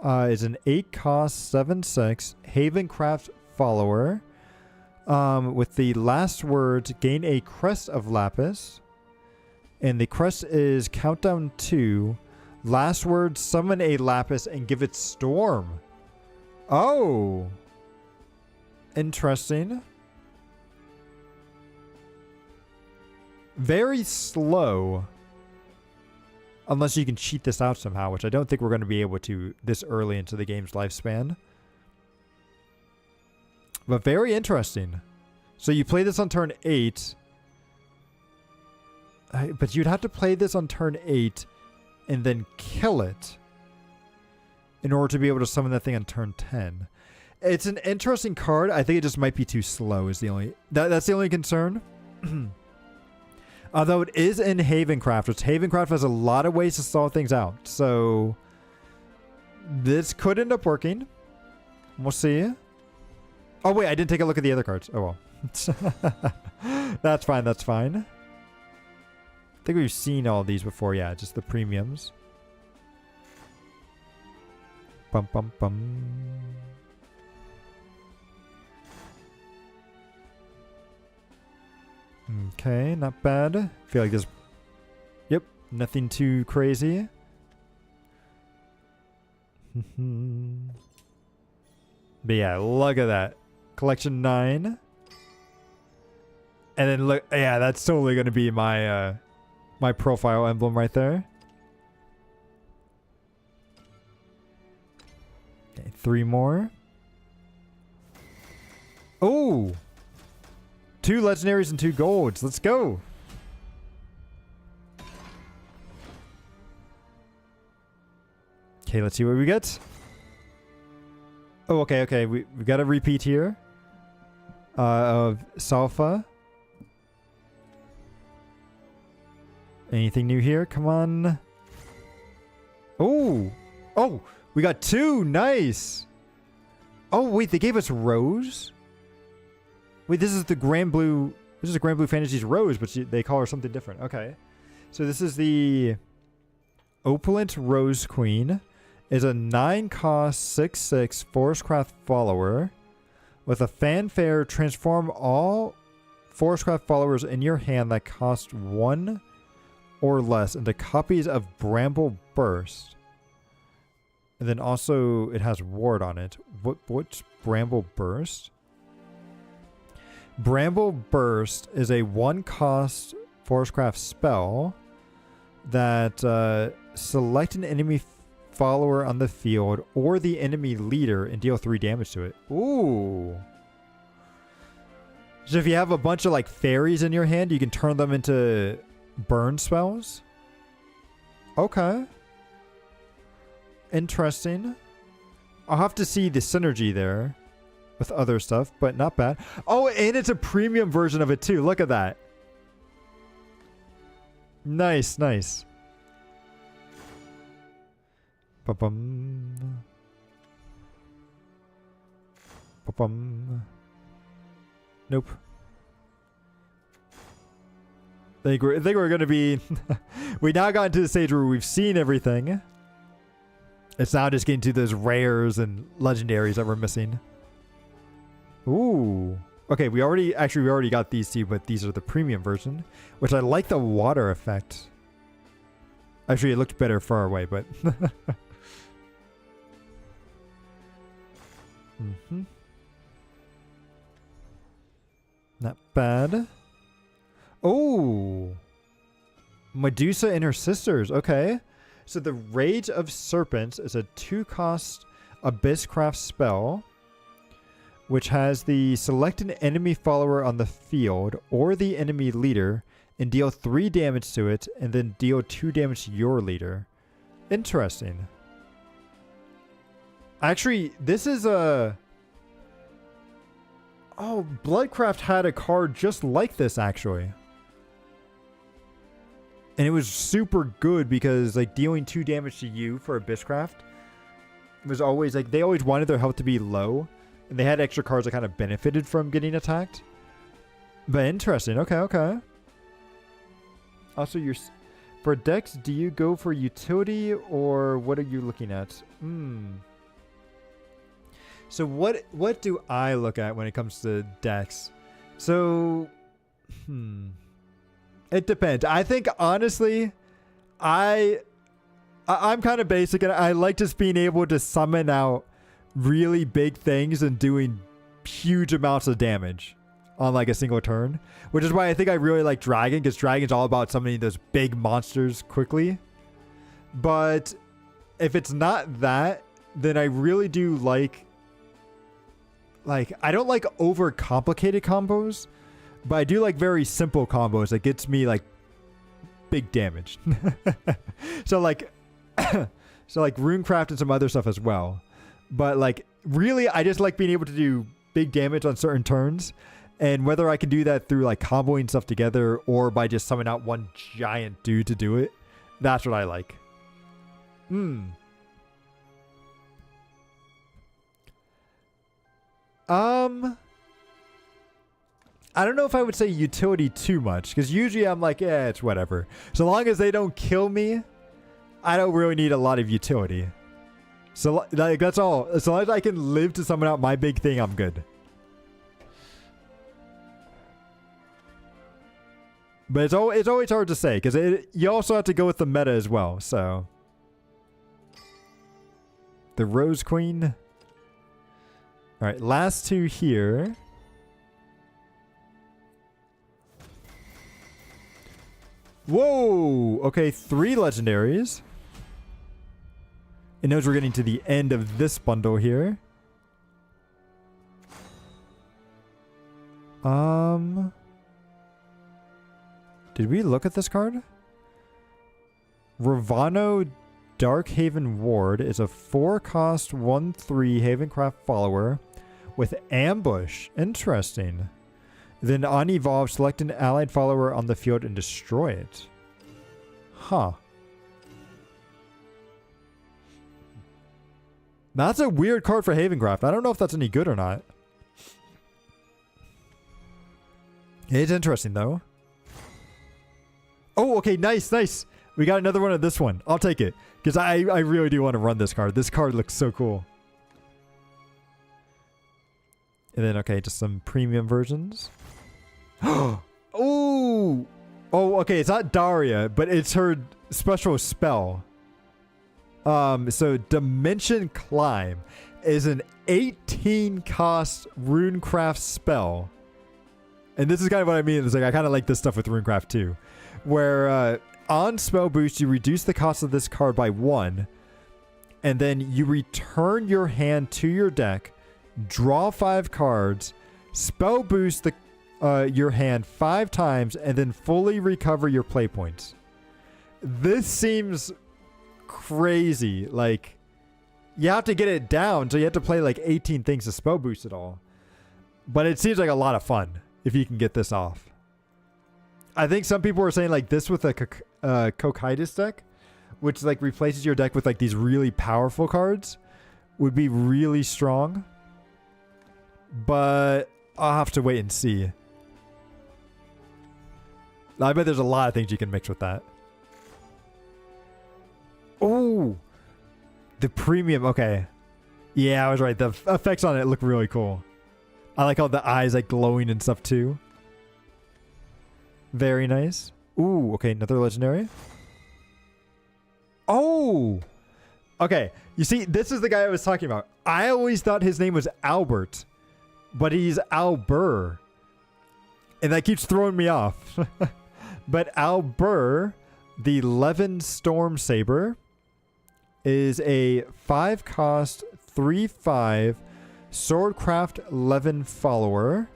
is an 8-cost 7/6 Havencraft follower. With the last words, gain a crest of Lapis. And the crest is countdown 2. Last word, summon a Lapis and give it Storm. Oh. Interesting. Very slow. Unless you can cheat this out somehow, which I don't think we're going to be able to this early into the game's lifespan. But very interesting. So you play this on turn 8. But you'd have to play this on turn 8 and then kill it in order to be able to summon that thing on turn 10. It's an interesting card. I think it just might be too slow is the only... That's the only concern. Although it is in Havencraft, which Havencraft has a lot of ways to solve things out. So this could end up working. We'll see. Oh, wait, I didn't take a look at the other cards. Oh, well. That's fine, that's fine. I think we've seen all these before. Yeah, just the premiums. Bum, bum, bum. Okay, not bad. Feel like there's... Yep, nothing too crazy. But yeah, look at that. Collection 9. And then look, yeah, that's totally going to be my my profile emblem right there. Okay, 3 more. Oh! 2 legendaries and 2 golds. Let's go. Okay, let's see what we get. Oh, okay. We got a repeat here. Of Salfa. Anything new here? Come on. Oh! Oh! We got 2! Nice! Oh, wait, they gave us Rose? Wait, this is the Grand Blue... This is Grand Blue Fantasies Rose, but they call her something different. Okay. So this is the Opulent Rose Queen. Is a 9-cost, 6/6 Forestcraft follower. With a fanfare, transform all Forestcraft followers in your hand that cost 1 or less into copies of Bramble Burst. And then also it has ward on it. What's Bramble Burst? Bramble Burst is a 1-cost Forestcraft spell that select an enemy follower on the field or the enemy leader and deal 3 damage to it. Ooh. So if you have a bunch of like fairies in your hand, you can turn them into burn spells. Okay. Interesting. I'll have to see the synergy there with other stuff, but not bad. Oh, and it's a premium version of it too. Look at that. Nice, nice. Ba-bum. Ba-bum. Nope. I think we're going to be... We now got into the stage where we've seen everything. It's now just getting to those rares and legendaries that we're missing. Ooh. Okay, we already got these two, but these are the premium version, which I like the water effect. Actually, it looked better far away, but... Not bad. Oh! Medusa and her sisters. Okay. So the Rage of Serpents is a 2-cost Abysscraft spell, which has the select an enemy follower on the field or the enemy leader and deal 3 damage to it, and then deal 2 damage to your leader. Interesting. Actually, this is a... Oh, Bloodcraft had a card just like this, actually. And it was super good because, like, dealing 2 damage to you for Abysscraft was always, like, they always wanted their health to be low. And they had extra cards that kind of benefited from getting attacked. But interesting. Okay, okay. Also, for decks, do you go for utility or what are you looking at? So what do I look at when it comes to decks? So, it depends. I think, honestly, I'm kind of basic, and I like just being able to summon out really big things and doing huge amounts of damage on, like, a single turn. Which is why I think I really like Dragon, because Dragon's all about summoning those big monsters quickly. But if it's not that, then I really do like, I don't like overcomplicated combos, but I do like very simple combos that gets me, like, big damage. So like so like runecraft and some other stuff as well. But like really I just like being able to do big damage on certain turns. And whether I can do that through like comboing stuff together or by just summoning out one giant dude to do it, that's what I like. I don't know if I would say utility too much, because usually I'm like, yeah, it's whatever. So long as they don't kill me, I don't really need a lot of utility. So like that's all. As long as I can live to summon out my big thing, I'm good. But it's always hard to say, because you also have to go with the meta as well. So the Rose Queen. All right, last two here. Whoa! Okay, 3 legendaries. It knows we're getting to the end of this bundle here. Did we look at this card? Ravano Darkhaven Ward is a 4-cost 1/3 Havencraft follower with Ambush. Interesting. Then on evolve, select an allied follower on the field and destroy it. Huh. That's a weird card for Havencraft. I don't know if that's any good or not. It's interesting though. Oh, okay, nice, nice. We got another one of this one. I'll take it. Because I really do want to run this card. This card looks so cool. And then, okay, just some premium versions. Oh! Oh, okay, it's not Daria, but it's her special spell. So Dimension Climb is an 18-cost runecraft spell. And this is kind of what I mean. It's like I kind of like this stuff with runecraft too. Where on spell boost, you reduce the cost of this card by 1. And then you return your hand to your deck, draw 5 cards, spell boost your hand 5 times, and then fully recover your play points. This seems crazy. Like, you have to get it down, so you have to play like 18 things to spell boost it all. But it seems like a lot of fun if you can get this off. I think some people were saying like this with a Cocytus deck, which like replaces your deck with like these really powerful cards, would be really strong. But I'll have to wait and see. I bet there's a lot of things you can mix with that. Oh, the premium. Okay. Yeah, I was right. The effects on it look really cool. I like how the eyes like glowing and stuff too. Very nice. Ooh, okay, another legendary. Oh! Okay, you see, this is the guy I was talking about. I always thought his name was Albert, but he's Albur. And that keeps throwing me off. But Albur, the Levin Storm Saber, is a 5-cost 3/5 Swordcraft Levin follower.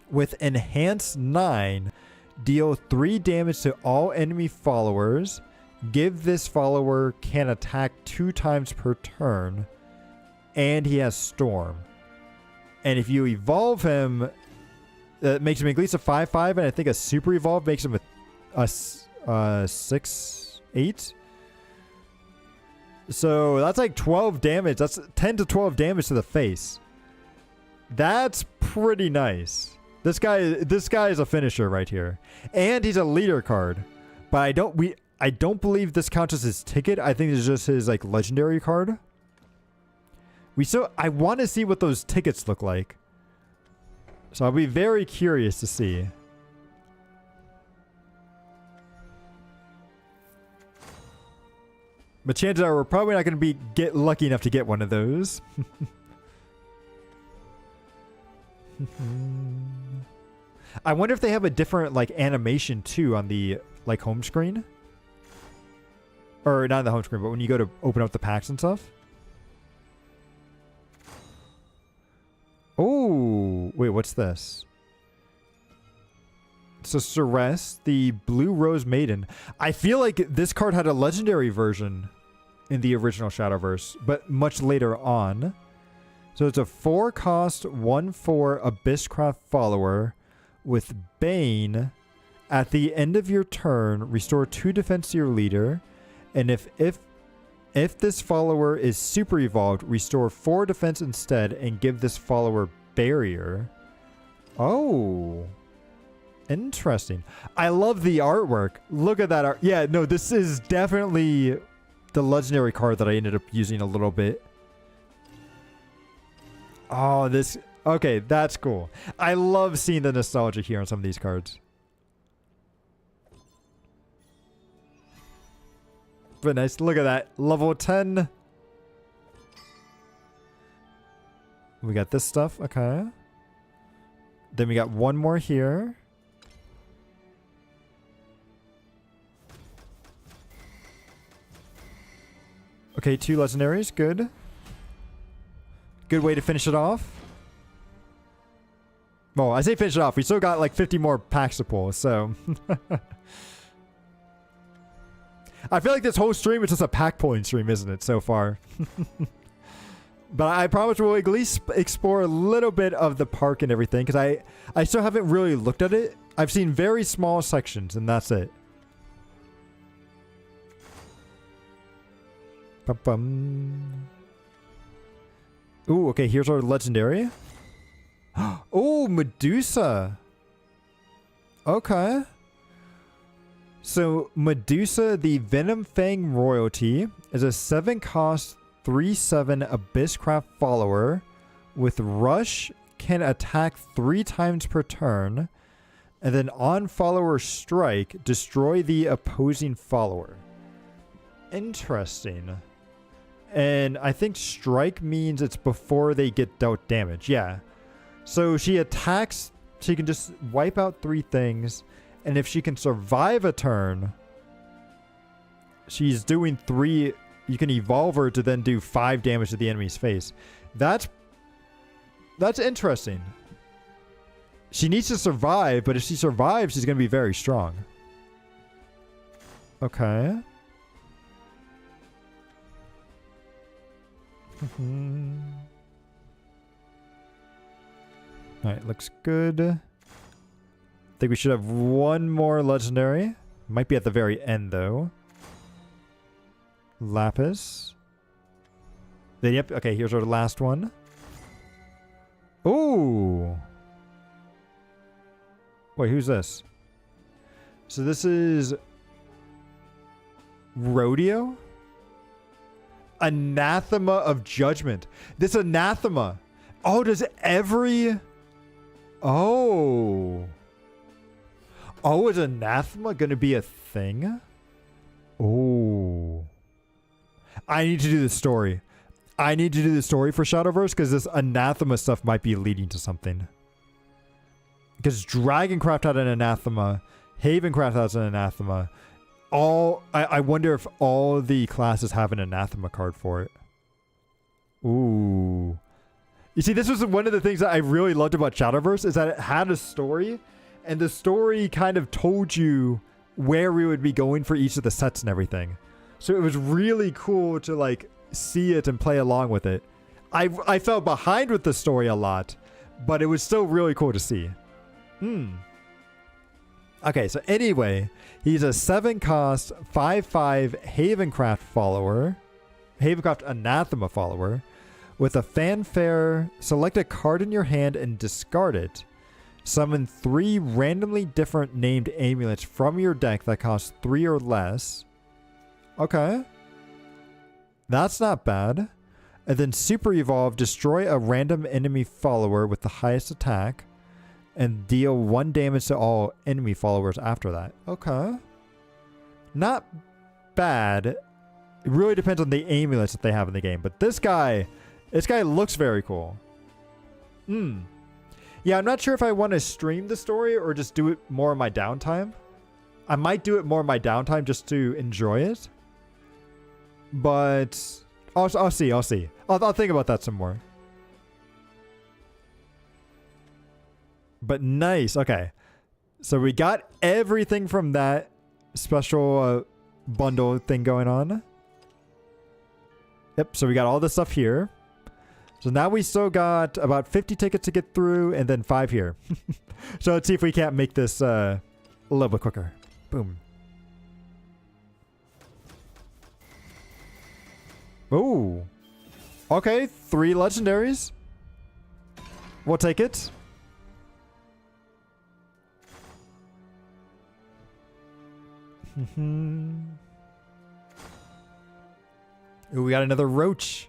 With Enhance 9, deal 3 damage to all enemy followers. Give this follower can attack 2 times per turn. And he has Storm. And if you evolve him, that makes him at least a 5/5, and I think a super evolve makes him a 6/8. So that's like 12 damage. That's 10 to 12 damage to the face. That's pretty nice. This guy is a finisher right here. And he's a leader card. But I don't believe this counts as his ticket. I think it's just his like legendary card. I want to see what those tickets look like. So I'll be very curious to see. But chances are we're probably not going to get lucky enough to get one of those. I wonder if they have a different like animation too on the like home screen. Or not on the home screen, but when you go to open up the packs and stuff. Oh, wait, what's this? So Ceres, the Blue Rose Maiden. I feel like this card had a legendary version in the original Shadowverse, but much later on. So it's a 4-cost, 1/4 Abysscraft follower with Bane. At the end of your turn, restore 2 defense to your leader. And if this follower is super evolved, restore 4 defense instead and give this follower barrier. Oh. Interesting. I love the artwork. Look at that art. Yeah, no, this is definitely the legendary card that I ended up using a little bit. Oh, this... Okay, that's cool. I love seeing the nostalgia here on some of these cards. But nice. Look at that. Level 10. We got this stuff. Okay. Then we got one more here. Okay, 2 legendaries. Good. Good way to finish it off. Well, I say finish it off. We still got like 50 more packs to pull, so... I feel like this whole stream is just a pack pulling stream, isn't it, so far? But I promise we'll at least explore a little bit of the park and everything, because I still haven't really looked at it. I've seen very small sections, and that's it. Ba-bum. Ooh, okay, here's our legendary. Oh, Medusa. Okay. So, Medusa, the Venom Fang royalty, is a 7-cost, 3/7 Abysscraft follower with Rush, can attack 3 times per turn, and then on follower strike, destroy the opposing follower. Interesting. And I think strike means it's before they get dealt damage. Yeah. So she attacks, she can just wipe out 3 things. And if she can survive a turn, she's doing 3. You can evolve her to then do 5 damage to the enemy's face. That's interesting. She needs to survive, but if she survives, she's going to be very strong. Okay. Alright, looks good. I think we should have one more legendary. Might be at the very end, though. Lapis. Then, yep, okay, here's our last one. Ooh! Wait, who's this? So this is... Rodeo? Anathema of Judgment. This anathema. Oh, does every... Oh. Oh, is anathema going to be a thing? Oh. I need to do the story. I need to do the story for Shadowverse because this anathema stuff might be leading to something. Because Dragoncraft had an anathema. Havencraft has an anathema. I wonder if all the classes have an anathema card for it. Ooh. You see, this was one of the things that I really loved about Shadowverse is that it had a story, and the story kind of told you where we would be going for each of the sets and everything. So it was really cool to like see it and play along with it. I felt behind with the story a lot, but it was still really cool to see. Okay, so anyway, he's a 7-cost, 5/5 Havencraft follower, Havencraft Anathema follower, with a fanfare. Select a card in your hand and discard it. Summon 3 randomly different named amulets from your deck that cost 3 or less. Okay. That's not bad. And then Super Evolve, destroy a random enemy follower with the highest attack. And deal 1 damage to all enemy followers after that. Okay. Not bad. It really depends on the amulets that they have in the game. But this guy looks very cool. Yeah, I'm not sure if I want to stream the story or just do it more in my downtime. I might do it more in my downtime just to enjoy it. But I'll see. I'll think about that some more. But nice. Okay. So we got everything from that special bundle thing going on. Yep, so we got all this stuff here. So now we still got about 50 tickets to get through and then 5 here. So let's see if we can't make this a little bit quicker. Boom. Oh. Okay, 3 legendaries. We'll take it. Ooh, we got another roach.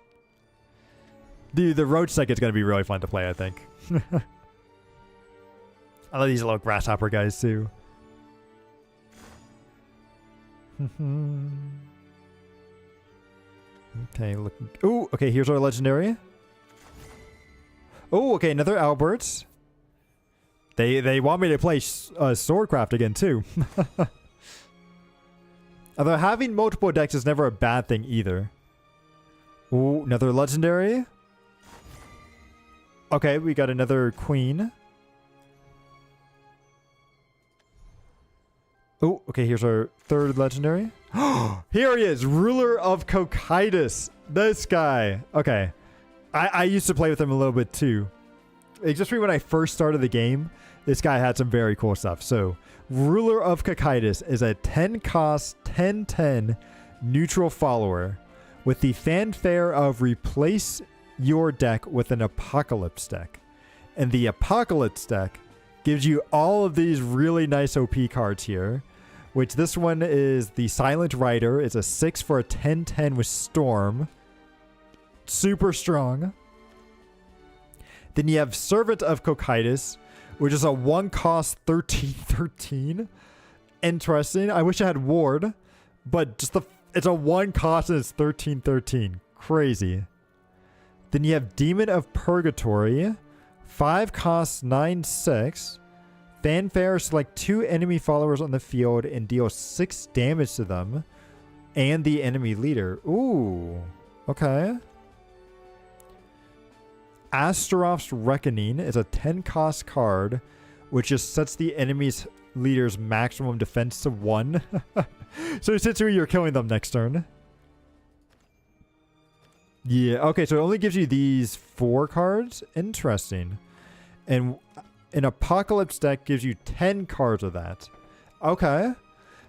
Dude, the roach deck is going to be really fun to play, I think. I love these little grasshopper guys, too. Okay, look. Ooh, okay, here's our legendary. Oh, okay, another Albert. They want me to play Swordcraft again, too. Although having multiple decks is never a bad thing either. Ooh, another legendary. Okay, we got another queen. Oh, okay, here's our 3rd legendary. Here he is, Ruler of Cocytus. This guy. Okay. I used to play with him a little bit too. Just when I first started the game, this guy had some very cool stuff. So, Ruler of Cocytus is a 10 cost, 10/10 neutral follower with the fanfare of replace your deck with an Apocalypse deck. And the Apocalypse deck gives you all of these really nice OP cards here, which this one is the Silent Rider. It's a 6 for a 10/10 with Storm. Super strong. Then you have Servant of Cocytus, which is a 1 cost 13/13. Interesting. I wish I had Ward, but just it's a 1 cost and it's 13/13. Crazy. Then you have Demon of Purgatory, 5 costs 9/6. Fanfare, select 2 enemy followers on the field and deal 6 damage to them and the enemy leader. Ooh, okay. Astaroth's Reckoning is a 10 cost card, which just sets the enemy's leader's maximum defense to 1. So essentially you're killing them next turn. Yeah, okay, so it only gives you these 4 cards. Interesting. And an Apocalypse deck gives you 10 cards of that. Okay.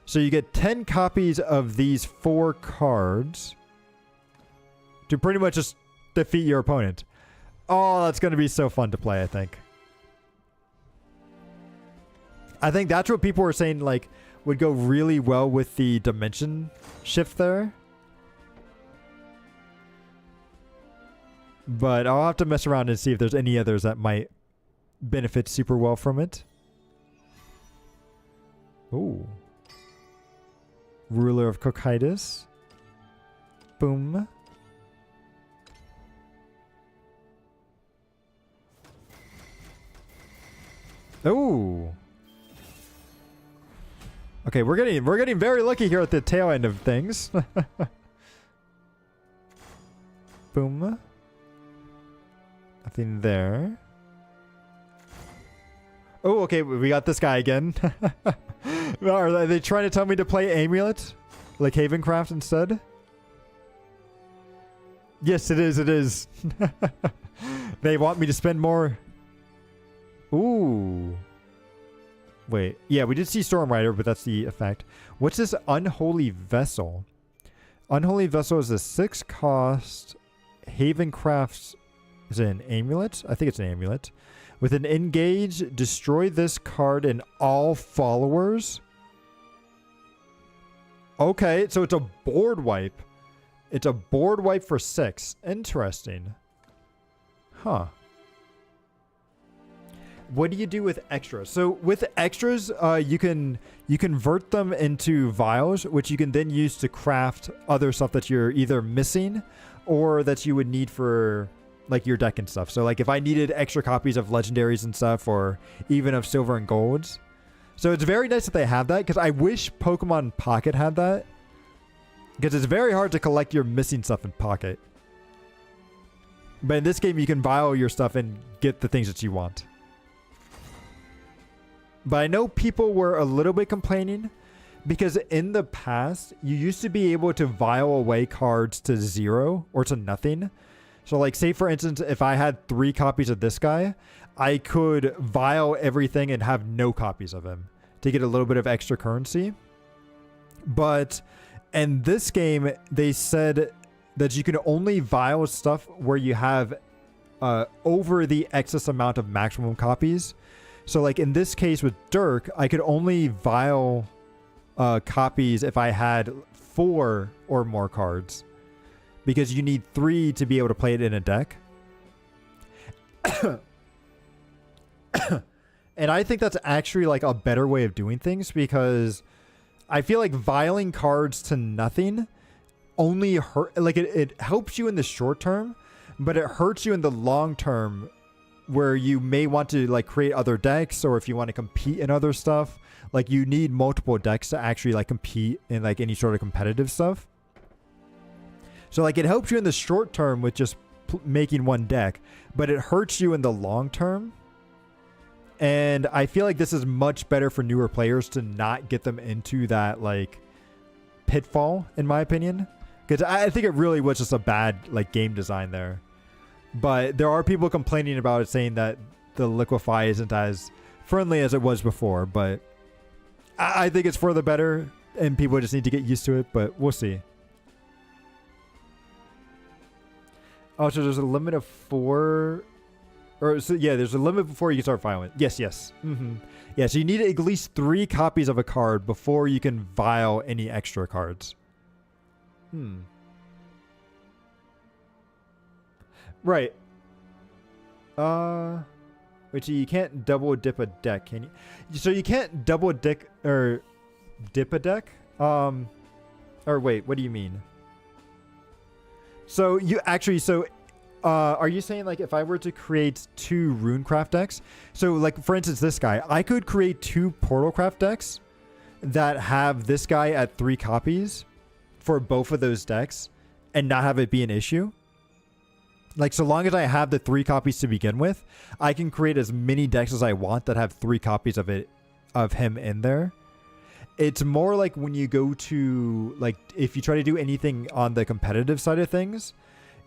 So you get 10 copies of these 4 cards to pretty much just defeat your opponent. Oh, that's going to be so fun to play, I think. I think that's what people were saying, like, would go really well with the dimension shift there. But I'll have to mess around and see if there's any others that might benefit super well from it. Ooh. Ruler of Cocytus. Boom. Ooh. Okay, we're getting very lucky here at the tail end of things. Boom. Nothing there. Oh, okay, we got this guy again. Are they trying to tell me to play Amulet? Like Havencraft instead? Yes, it is, it is. They want me to spend more. Ooh. Wait, yeah, we did see Storm Rider, but that's the effect. What's this Unholy Vessel? Unholy Vessel is a 6 cost Havencraft's. Is it an amulet? I think it's an amulet. With an engage, destroy this card and all followers. Okay, so it's a board wipe. It's a board wipe for 6. Interesting. Huh. What do you do with extras? So with extras, you can convert them into vials, which you can then use to craft other stuff that you're either missing or that you would need for like your deck and stuff. So like if I needed extra copies of legendaries and stuff, or even of silver and golds. So it's very nice that they have that, because I wish Pokemon Pocket had that, because it's very hard to collect your missing stuff in Pocket. But in this game, you can vial your stuff and get the things that you want. But I know people were a little bit complaining because in the past, you used to be able to vial away cards to 0 or to nothing. So like say for instance, if I had 3 copies of this guy, I could vial everything and have no copies of him to get a little bit of extra currency. But in this game, they said that you can only vial stuff where you have over the excess amount of maximum copies. So like in this case with Dirk, I could only vial copies if I had 4 or more cards, because you need 3 to be able to play it in a deck. And I think that's actually like a better way of doing things, because I feel like vialing cards to nothing only hurt, like it helps you in the short term, but it hurts you in the long term, where you may want to like create other decks, or if you want to compete in other stuff, like you need multiple decks to actually like compete in like any sort of competitive stuff. So like it helps you in the short term with just making one deck, but it hurts you in the long term. And I feel like this is much better for newer players to not get them into that like pitfall, in my opinion, because I think it really was just a bad like game design there. But there are people complaining about it, saying that the liquefy isn't as friendly as it was before, but I think it's for the better and people just need to get used to it, but we'll see. Oh, so there's a limit of 4, or so, yeah, there's a limit before you can start filing. Yes. Yeah, so you need at least 3 copies of a card before you can vial any extra cards. Right. Wait, so you can't double dip a deck, can you? So you can't double dip or dip a deck? Or wait, what do you mean? So you actually, are you saying like if I were to create 2 Runecraft decks? So like for instance, this guy, I could create 2 Portalcraft decks that have this guy at 3 copies for both of those decks and not have it be an issue. Like so long as I have the 3 copies to begin with, I can create as many decks as I want that have 3 copies of him in there. It's more like when you go to, like, if you try to do anything on the competitive side of things,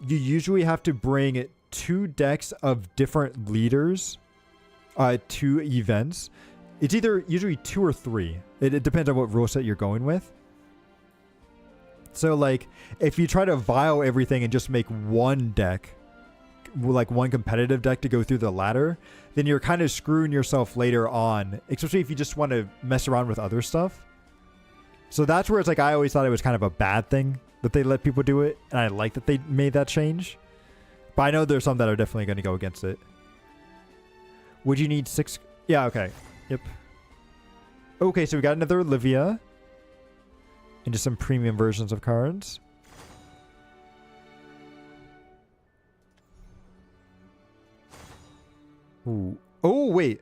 you usually have to bring 2 decks of different leaders to events. It's either usually 2 or 3. It depends on what rule set you're going with. So, like, if you try to vial everything and just make one deck, like one competitive deck to go through the ladder, then you're kind of screwing yourself later on, especially if you just want to mess around with other stuff. So that's where it's like, I always thought it was kind of a bad thing that they let people do it, and I like that they made that change. But I know there's some that are definitely going to go against it. Would you need 6? Yeah, okay. Yep. Okay, so we got another Olivia. And just some premium versions of cards. Ooh. Oh, wait.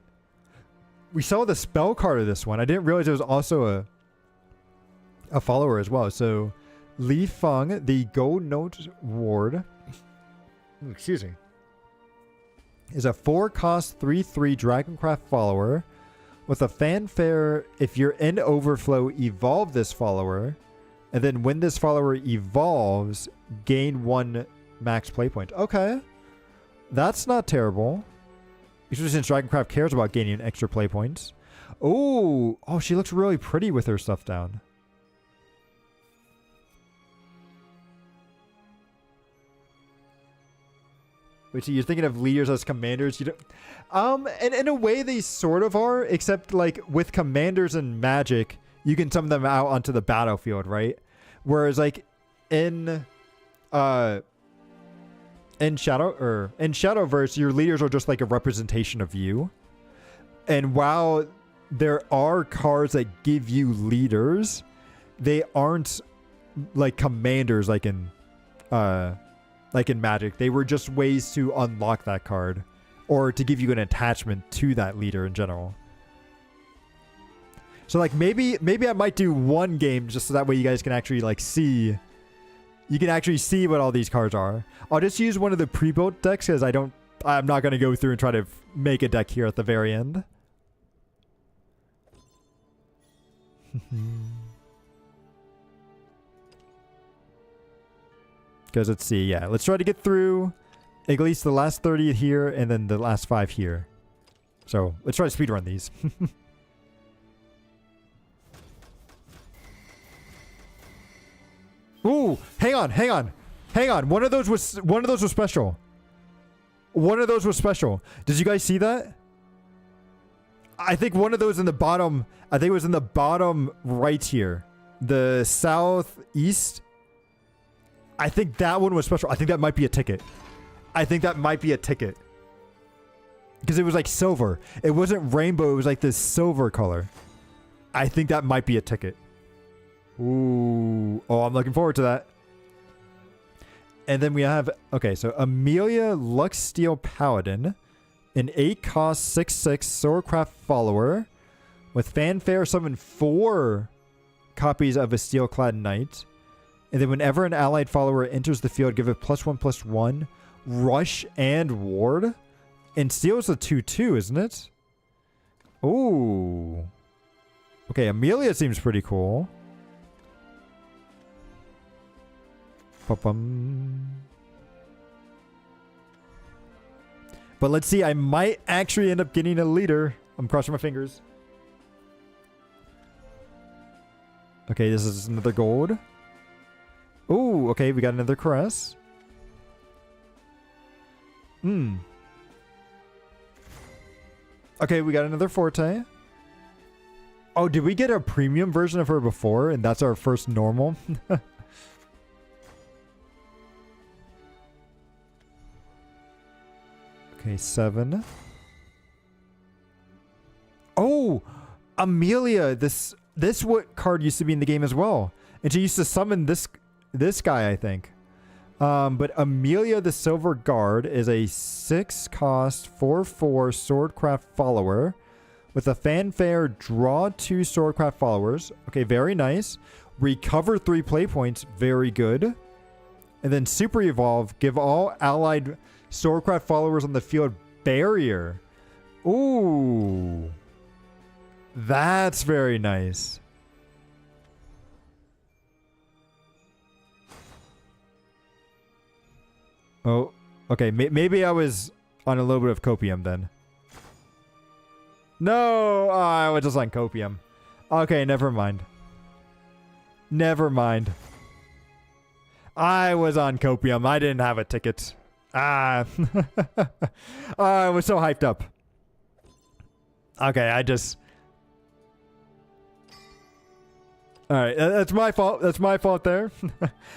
We saw the spell card of this one. I didn't realize it was also a follower as well. So, Li Feng, the Gold Note Ward. Excuse me. Is a 4-cost 3/3 Dragoncraft follower. With a fanfare, if you're in Overflow, evolve this follower. And then when this follower evolves, gain 1 max play point. Okay. That's not terrible. Especially since Dragoncraft cares about gaining extra play points. Oh, she looks really pretty with her stuff down. Wait, so you're thinking of leaders as commanders? You don't. And in a way, they sort of are, except like with commanders and Magic, you can summon them out onto the battlefield, right? Whereas like in Shadowverse, your leaders are just like a representation of you. And while there are cards that give you leaders, they aren't like commanders like in Magic. They were just ways to unlock that card or to give you an attachment to that leader in general. So like maybe I might do one game just so that way you guys can actually like see. You can actually see what all these cards are. I'll just use one of the pre-built decks because I'm not going to go through and try to make a deck here at the very end. Because let's see, yeah. Let's try to get through at least the last 30 here and then the last 5 here. So let's try to speedrun these. Ooh, hang on. One of those was special. One of those was special. Did you guys see that? I think one of those in the bottom, I think it was in the bottom right here. The southeast. I think that one was special. I think that might be a ticket. Because it was like silver. It wasn't rainbow. It was like this silver color. I think that might be a ticket. Ooh. Oh, I'm looking forward to that. And then we have, okay, so Amelia Luxsteel Paladin, an 8-cost 6/6 Swordcraft follower with fanfare summon 4 copies of a Steel-clad Knight. And then whenever an allied follower enters the field, give it +1/+1, rush and ward. And Steel's a 2/2, isn't it? Ooh. Okay, Amelia seems pretty cool. Ba-bum. But let's see, I might actually end up getting a leader. I'm crossing my fingers. Okay, this is another gold. Ooh, okay, we got another caress. Okay, we got another Forte. Oh, did we get a premium version of her before? And that's our first normal? Okay, 7. Oh, Amelia. This what card used to be in the game as well. And she used to summon this guy, I think. But Amelia the Silver Guard is a 6-cost 4/4 Swordcraft follower with a fanfare, draw 2 Swordcraft followers. Okay, very nice. Recover 3 play points. Very good. And then Super Evolve. Give all allied Swordcraft followers on the field barrier. Ooh. That's very nice. Oh, okay. Maybe I was on a little bit of copium then. No, I was just on copium. Okay, never mind. I was on copium. I didn't have a ticket. I was so hyped up. Okay, Alright, that's my fault. That's my fault there.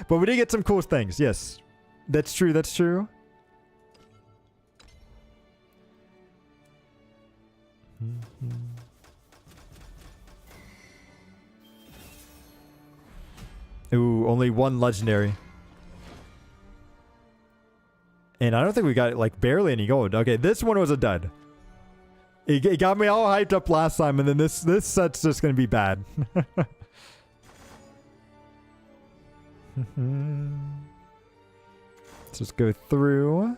But we did get some cool things. Yes. That's true. Ooh, only 1 legendary. And I don't think we got, like, barely any gold. Okay, this one was a dud. It got me all hyped up last time, and then this set's just going to be bad. Let's just go through.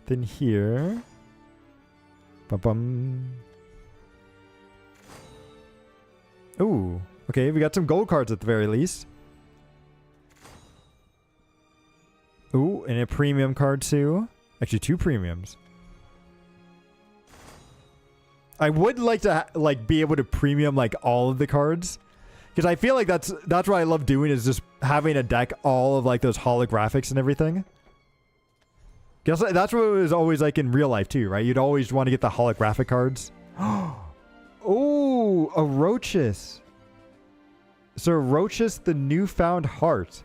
Then here. Ba-bum. Ooh, okay, we got some gold cards at the very least. Ooh, and a premium card too. Actually, 2 premiums. I would like to be able to premium like all of the cards, because I feel like that's what I love doing, is just having a deck all of like those holographics and everything. Because that's what it was always like in real life too, right? You'd always want to get the holographic cards. Oh, a Roaches. So Roaches, the Newfound Heart.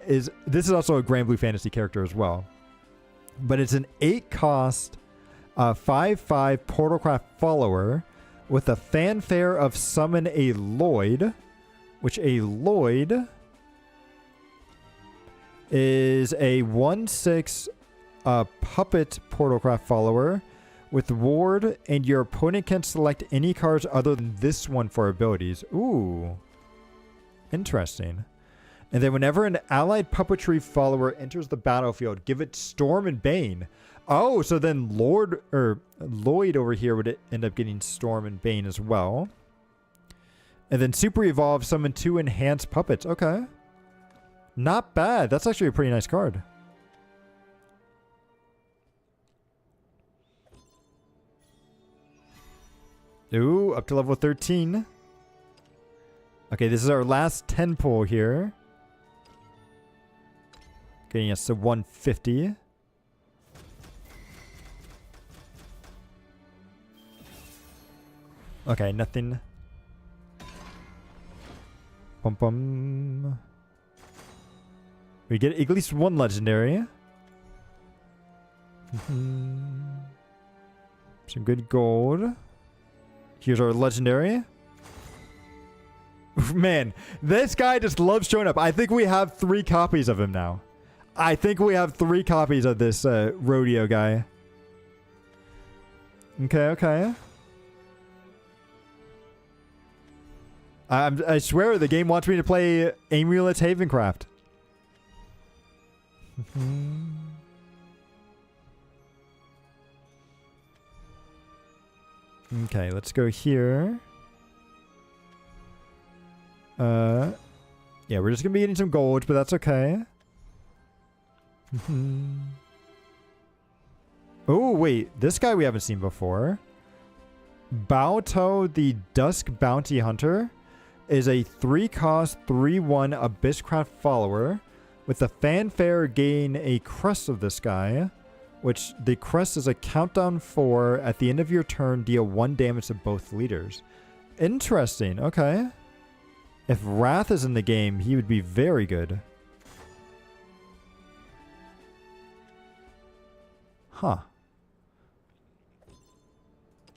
This is also a Grand Blue Fantasy character as well. But it's an 8-cost 5/5 Portalcraft follower with a fanfare of summon a Lloyd, which a Lloyd is a 1/6 puppet Portalcraft follower with ward, and your opponent can select any cards other than this one for abilities. Ooh. Interesting. And then whenever an allied puppetry follower enters the battlefield, give it Storm and Bane. Oh, so then Lloyd over here would end up getting Storm and Bane as well. And then Super Evolve, summon 2 enhanced puppets. Okay. Not bad. That's actually a pretty nice card. Ooh, up to level 13. Okay, this is our last 10 pull here. Getting us to 150. Okay, nothing. Bum bum. We get at least 1 legendary. Some good gold. Here's our legendary. Man, this guy just loves showing up. I think we have 3 copies of him now. I think we have 3 copies of this rodeo guy. Okay, okay. I swear the game wants me to play Amulet Havencraft. Okay, let's go here. Yeah, we're just gonna be getting some gold, but that's okay. Oh, wait. This guy we haven't seen before. Baoto the Dusk Bounty Hunter is a 3-cost, 3/1 Abysscraft follower. With the fanfare, gain a crest of this guy, which the crest is a countdown 4. At the end of your turn, deal 1 damage to both leaders. Interesting. Okay. If Wrath is in the game, he would be very good. Huh.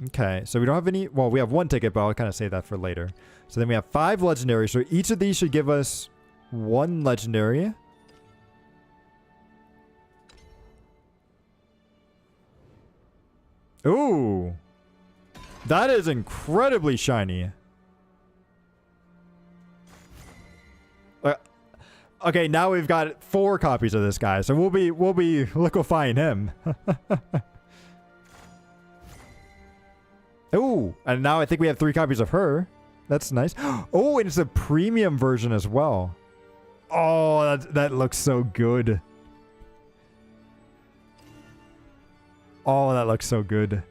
Okay, so we don't have any... Well, we have 1 ticket, but I'll kind of save that for later. So then we have 5 legendaries. So each of these should give us 1 legendary. Ooh. That is incredibly shiny. Okay, now we've got 4 copies of this guy, so we'll be liquefying him. Ooh, and now I think we have 3 copies of her. That's nice. Oh, and it's a premium version as well. Oh, that looks so good. Oh, that looks so good.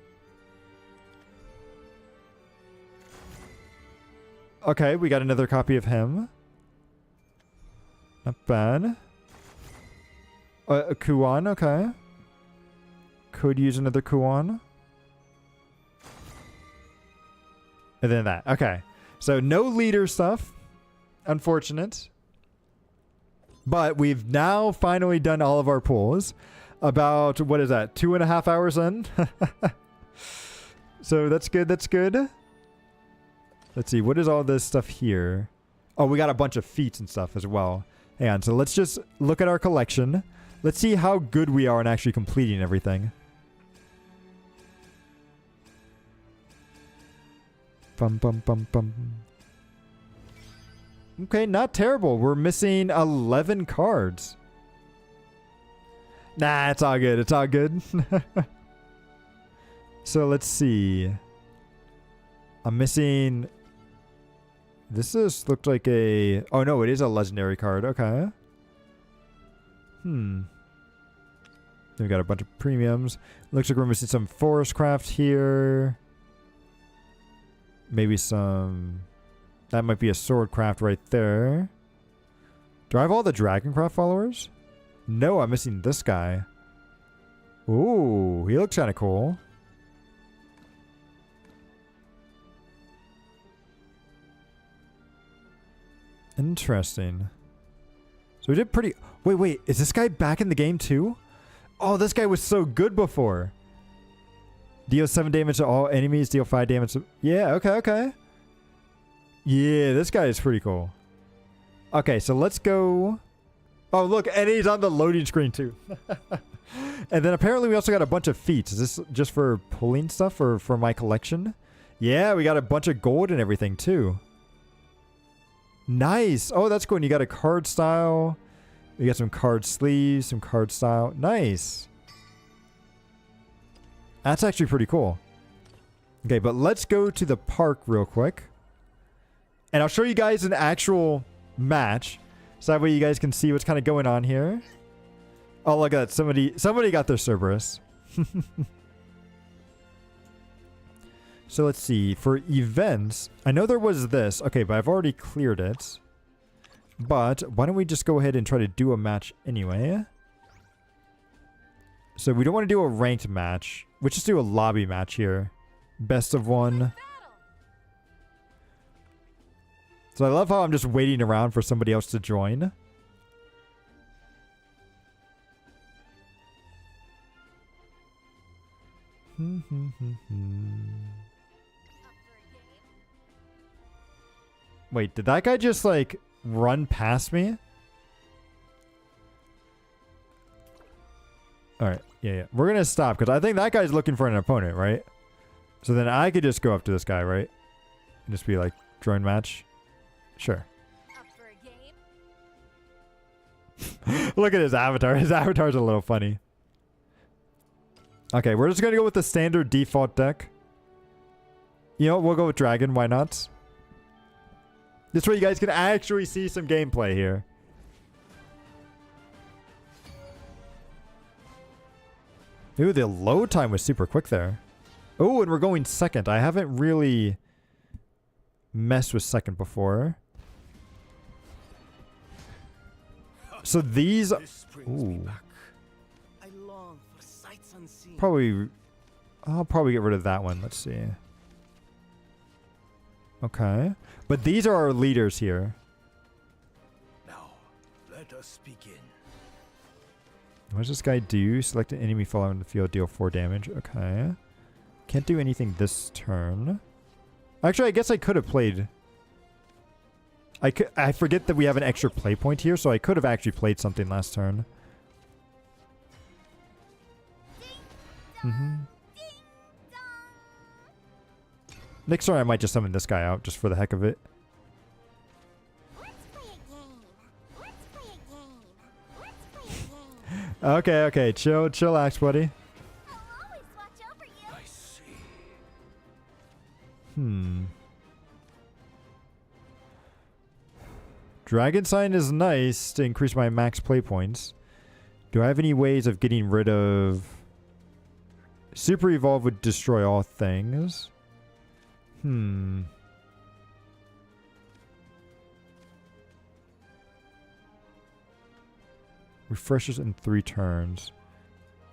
Okay, we got another copy of him. Not bad. A Kuan, okay. Could use another Kuan. And then that. Okay. So no leader stuff. Unfortunate. But we've now finally done all of our pulls. About, what is that? 2.5 hours in? So that's good. That's good. Let's see. What is all this stuff here? Oh, we got a bunch of feats and stuff as well. Hang on. So let's just look at our collection. Let's see how good we are in actually completing everything. Bum, bum, bum, bum. Okay, not terrible. We're missing 11 cards. Nah, it's all good. It's all good. So let's see. I'm missing... This just looked like a... Oh, no, it is a legendary card. Okay. Then we got a bunch of premiums. Looks like we're missing some Forest Craft here. Maybe some... That might be a Sword Craft right there. Do I have all the Dragoncraft followers? No, I'm missing this guy. Ooh, he looks kind of cool. Interesting. So we did pretty... Wait. Is this guy back in the game too? Oh, this guy was so good before. Deal 7 damage to all enemies. Deal 5 damage to... Yeah, okay. Yeah, this guy is pretty cool. Okay, so let's go... Oh, look, and he's on the loading screen too. And then apparently we also got a bunch of feats. Is this just for pulling stuff or for my collection? Yeah, we got a bunch of gold and everything too. Nice. Oh, that's cool. And you got a card style. You got some card sleeves, some card style. Nice. That's actually pretty cool. Okay, but let's go to the park real quick. And I'll show you guys an actual match. So that way you guys can see what's kind of going on here. Oh, look at that. Somebody got their Cerberus. So let's see. For events, I know there was this. Okay, but I've already cleared it. But why don't we just go ahead and try to do a match anyway? So we don't want to do a ranked match. We'll just do a lobby match here. Best of one. So I love how I'm just waiting around for somebody else to join. Wait, did that guy just like run past me? Alright, yeah. We're gonna stop because I think that guy's looking for an opponent, right? So then I could just go up to this guy, right? And just be like, join match. Sure. Up for a game? Look at his avatar. His avatar's a little funny. Okay, we're just gonna go with the standard default deck. You know, we'll go with Dragon. Why not? This way you guys can actually see some gameplay here. Ooh, the load time was super quick there. Oh, and we're going second. I haven't really messed with second before. So these... Ooh. I long for sights unseen. Probably... I'll probably get rid of that one. Let's see. Okay. But these are our leaders here. Now, let us begin. What does this guy do? Select an enemy fall on the field, deal 4 damage. Okay. Can't do anything this turn. Actually, I guess I could have played... I forget that we have an extra play point here, so I could have actually played something last turn. Next turn, I might just summon this guy out just for the heck of it. Let's play a game. Let's play a game. Let's play a game. Okay, okay. Chillax, buddy. I'll always watch over you. I see. Dragon Sign is nice to increase my max play points. Do I have any ways of getting rid of... Super Evolve would destroy all things. Refreshes in 3 turns.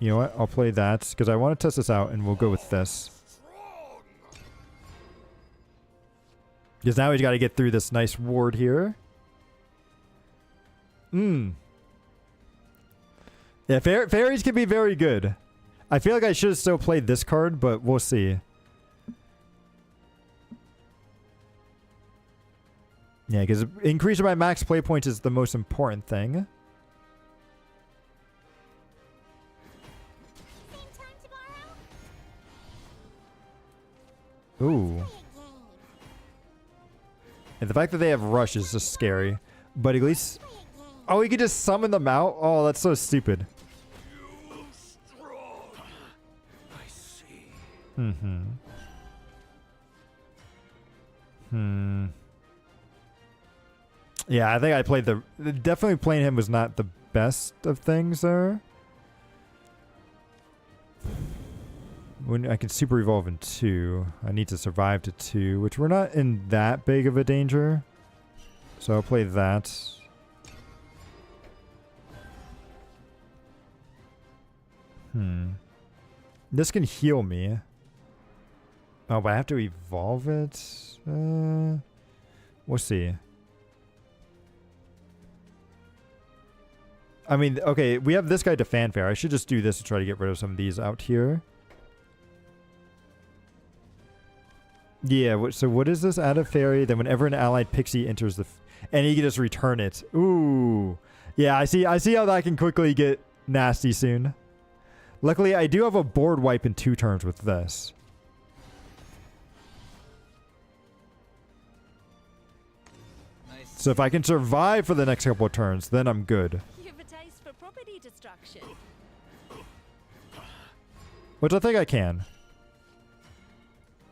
You know what? I'll play that because I want to test this out and we'll go with this. Because now he's got to get through this nice ward here. Yeah, fairies can be very good. I feel like I should have still played this card, but we'll see. Yeah, because increasing my max play points is the most important thing. Same time tomorrow? Ooh. And the fact that they have rush is just scary. But at least... Oh, we could just summon them out? Oh, that's so stupid. You strong. I see. Yeah, I think I played the... Definitely playing him was not the best of things there. When I can super evolve in 2. I need to survive to 2, which we're not in that big of a danger. So I'll play that. This can heal me. Oh, but I have to evolve it? We'll see. I mean, okay, we have this guy to fanfare. I should just do this to try to get rid of some of these out here. Yeah, so what is this? Add a fairy, then whenever an allied pixie enters the... and he can just return it. Ooh. Yeah, I see how that can quickly get nasty soon. Luckily, I do have a board wipe in 2 turns with this. Nice. So if I can survive for the next couple of turns, then I'm good. You have a taste for property destruction. Which I think I can.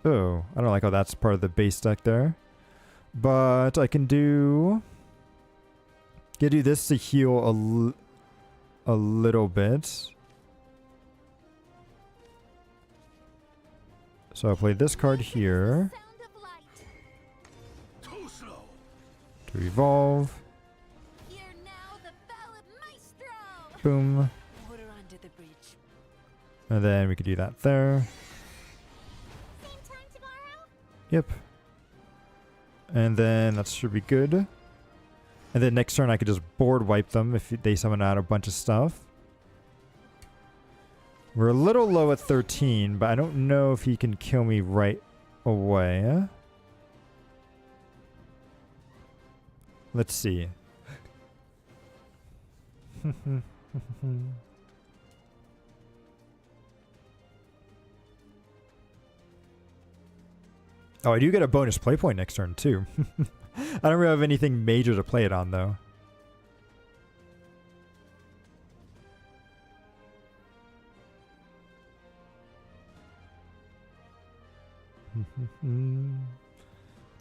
Oh, I don't like how that's part of the base deck there. But I can do... Can do this to heal a little bit. So I'll play this card here Sound of light. Too slow. to evolve. Hear now the ballad maestro. Boom. Water under the bridge. And then we could do that there. Same time tomorrow? Yep. And then that should be good. And then next turn I could just board wipe them if they summon out a bunch of stuff. We're a little low at 13, but I don't know if he can kill me right away. Let's see. Oh, I do get a bonus play point next turn, too. I don't really have anything major to play it on, though.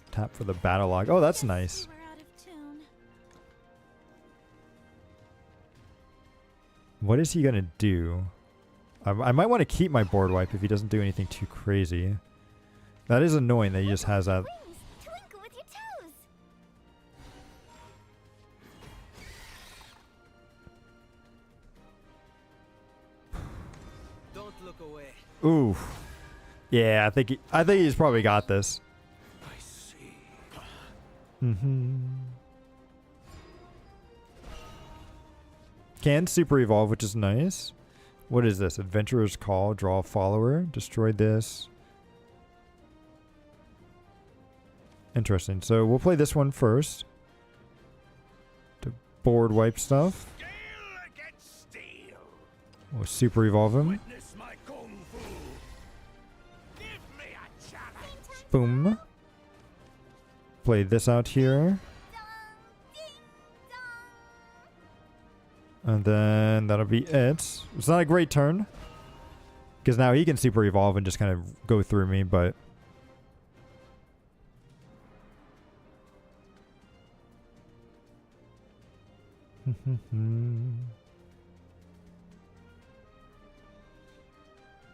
Tap for the battle log. Oh, that's nice. We're out of tune. What is he going to do? I might want to keep my board wipe if he doesn't do anything too crazy. That is annoying that he just has that. Wings, twinkle with your toes. Don't look away. Ooh. Yeah, I think he's probably got this. I see. Can super evolve, which is nice. What is this? Adventurer's Call. Draw a follower. Destroy this. Interesting. So we'll play this one first. To board wipe stuff. Steel against steel. We'll super evolve him. Witness my kung fu. Give me a challenge. Boom. Play this out here. And then that'll be it. It's not a great turn. Because now he can super evolve and just kind of go through me, but...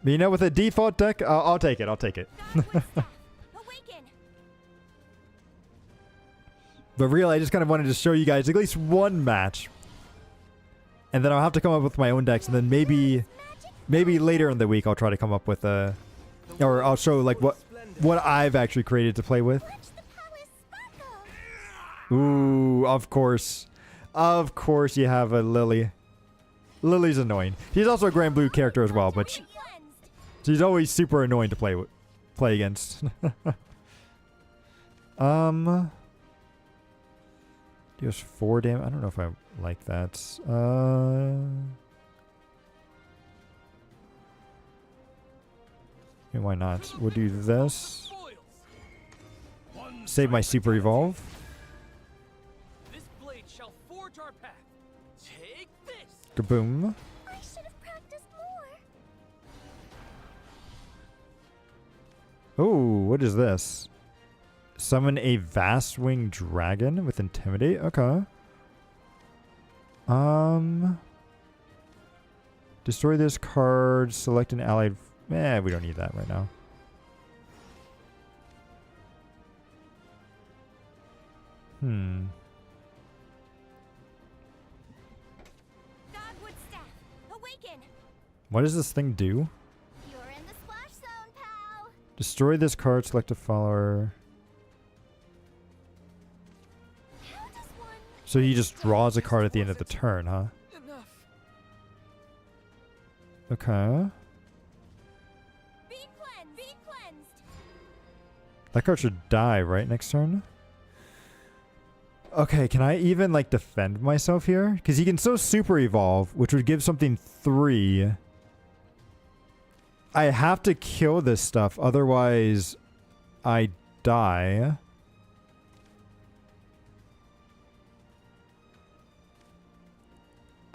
But you know, with a default deck, I'll take it. I'll take it. Awaken. But really, I just kind of wanted to show you guys at least one match. And then I'll have to come up with my own decks, and then maybe later in the week I'll try to come up with a... Or I'll show like what I've actually created to play with. Watch the palace sparkle. Ooh, of course. Of course you have a Lily. Lily's annoying. She's also a Grand Blue character as well, but Cleansed. she's always super annoying to play against. Deals 4 damage. I don't know if I like that. Yeah, why not? We'll do this. One Save my super evolve. This blade shall forge our path. Take this. Kaboom. I should have practiced more. Oh, what is this? Summon a vast winged dragon with intimidate. Okay. Destroy this card. Select an allied. We don't need that right now. Godwood staff. Awaken. What does this thing do? You're in the splash zone, pal. Destroy this card. Select a follower. How does one... So he just draws a card at the end of the turn, huh? Enough. Okay. Be cleansed. Be cleansed. That card should die, right, next turn? Okay, can I even, like, defend myself here? Because he can still super evolve, which would give something 3. I have to kill this stuff, otherwise I die.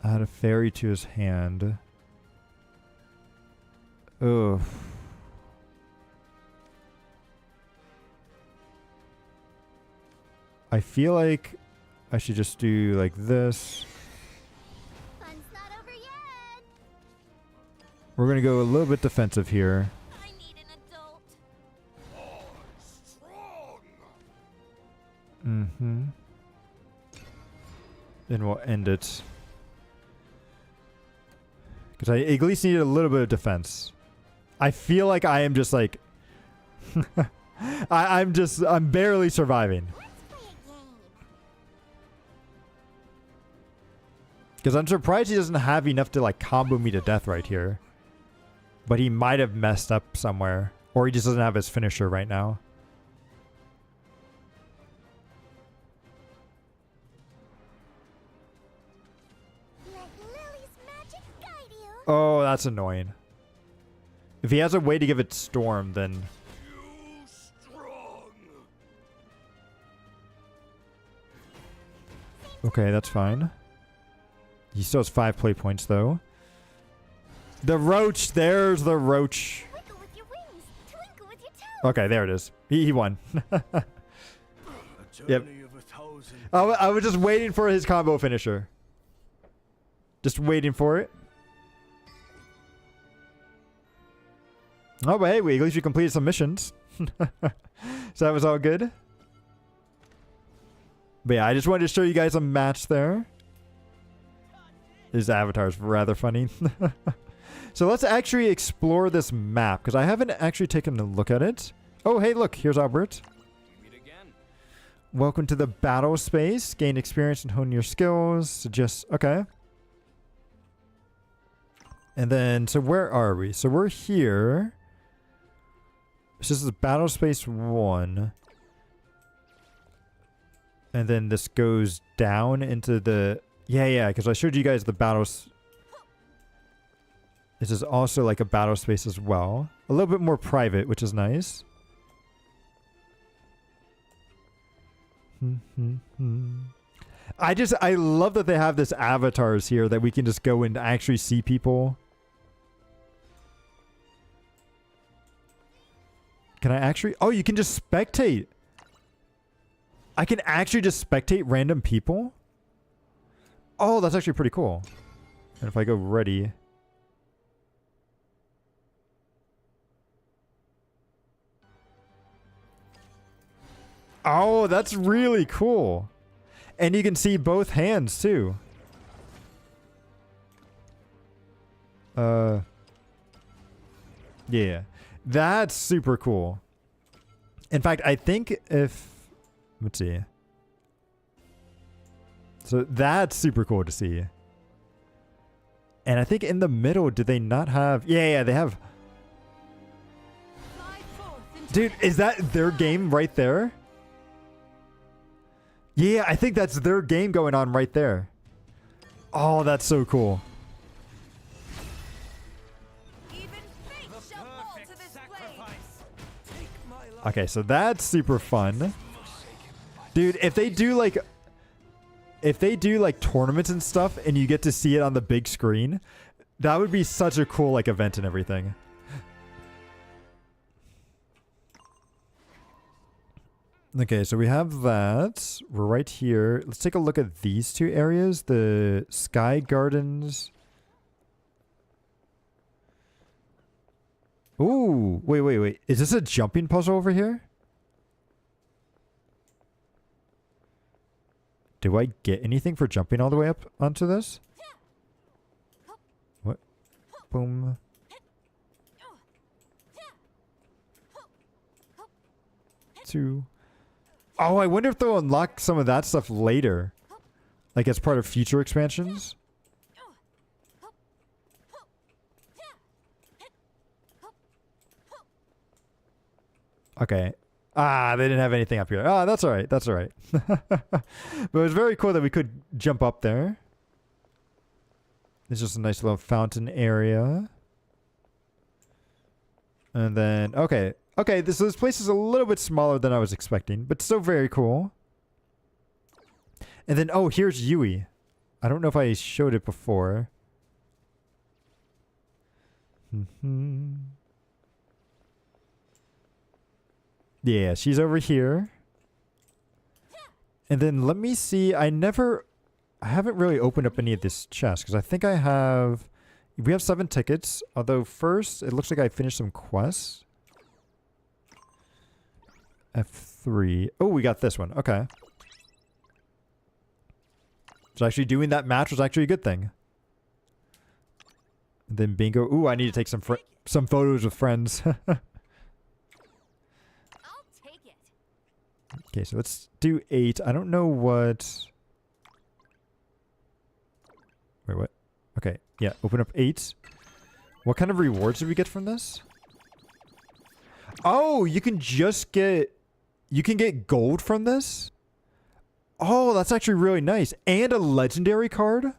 Add a fairy to his hand. Ugh. I feel like I should just do like this. Fun's not over yet. We're going to go a little bit defensive here. I need an adult. Strong. Mm-hmm. Then we'll end it. Because I at least needed a little bit of defense. I feel like I am just like... I'm barely surviving. Let's play a game. Because I'm surprised he doesn't have enough to like combo me to death right here. But he might have messed up somewhere. Or he just doesn't have his finisher right now. Let Lily's magic guide you. Oh, that's annoying. If he has a way to give it Storm, then... You strong. Okay, that's fine. He still has 5 play points, though. The roach! There's the roach. Twinkle with your wings. Twinkle with your toes. Okay, there it is. He won. A Yep. journey of 1,000. I was just waiting for his combo finisher. Just waiting for it. Oh, but hey, at least we completed some missions. So that was all good. But yeah, I just wanted to show you guys a match there. His avatar is rather funny. So let's actually explore this map, because I haven't actually taken a look at it. Oh, hey, look, here's Albert. We meet again. Welcome to the battle space. Gain experience and hone your skills. Suggest, okay. And then, so where are we? So we're here. This is battle space 1. And then this goes down into the... Yeah, because I showed you guys the battles. This is also like a battle space as well. A little bit more private, which is nice. I love that they have this avatars here that we can just go and actually see people. Can I actually... Oh, you can just spectate. I can actually just spectate random people? Oh, that's actually pretty cool. And if I go ready... Oh, that's really cool. And you can see both hands, too. Yeah. That's super cool. In fact, I think if... Let's see. So that's super cool to see. And I think in the middle, did they not have... Yeah, they have... Fly forth into Dude, is that their game right there? Yeah, I think that's their game going on right there. Oh, that's so cool. even fate shall fall to this blade. Take my life. Okay, so that's super fun. Dude, if they do like tournaments and stuff and you get to see it on the big screen, that would be such a cool like event and everything. Okay, so we have that. We're right here. Let's take a look at these two areas. The Sky Gardens. Ooh, wait. Is this a jumping puzzle over here? Do I get anything for jumping all the way up onto this? What? Boom. Two. Oh, I wonder if they'll unlock some of that stuff later. Like as part of future expansions. Okay. Ah, they didn't have anything up here. Ah, that's alright. That's alright. But it was very cool that we could jump up there. It's just a nice little fountain area. And then, okay. Okay, this place is a little bit smaller than I was expecting, but still very cool. And then, oh, here's Yui. I don't know if I showed it before. Yeah, she's over here. And then let me see. I haven't really opened up any of this chest because I think we have 7 tickets. Although first, it looks like I finished some quests. F3. Oh, we got this one. Okay. So actually doing that match was actually a good thing. And then bingo. Ooh, I need to take some photos with friends. I'll take it. Okay, so let's do 8. I don't know what... Wait, what? Okay, yeah, open up 8. What kind of rewards did we get from this? Oh, you can just get... You can get gold from this? Oh, that's actually really nice. And a legendary card?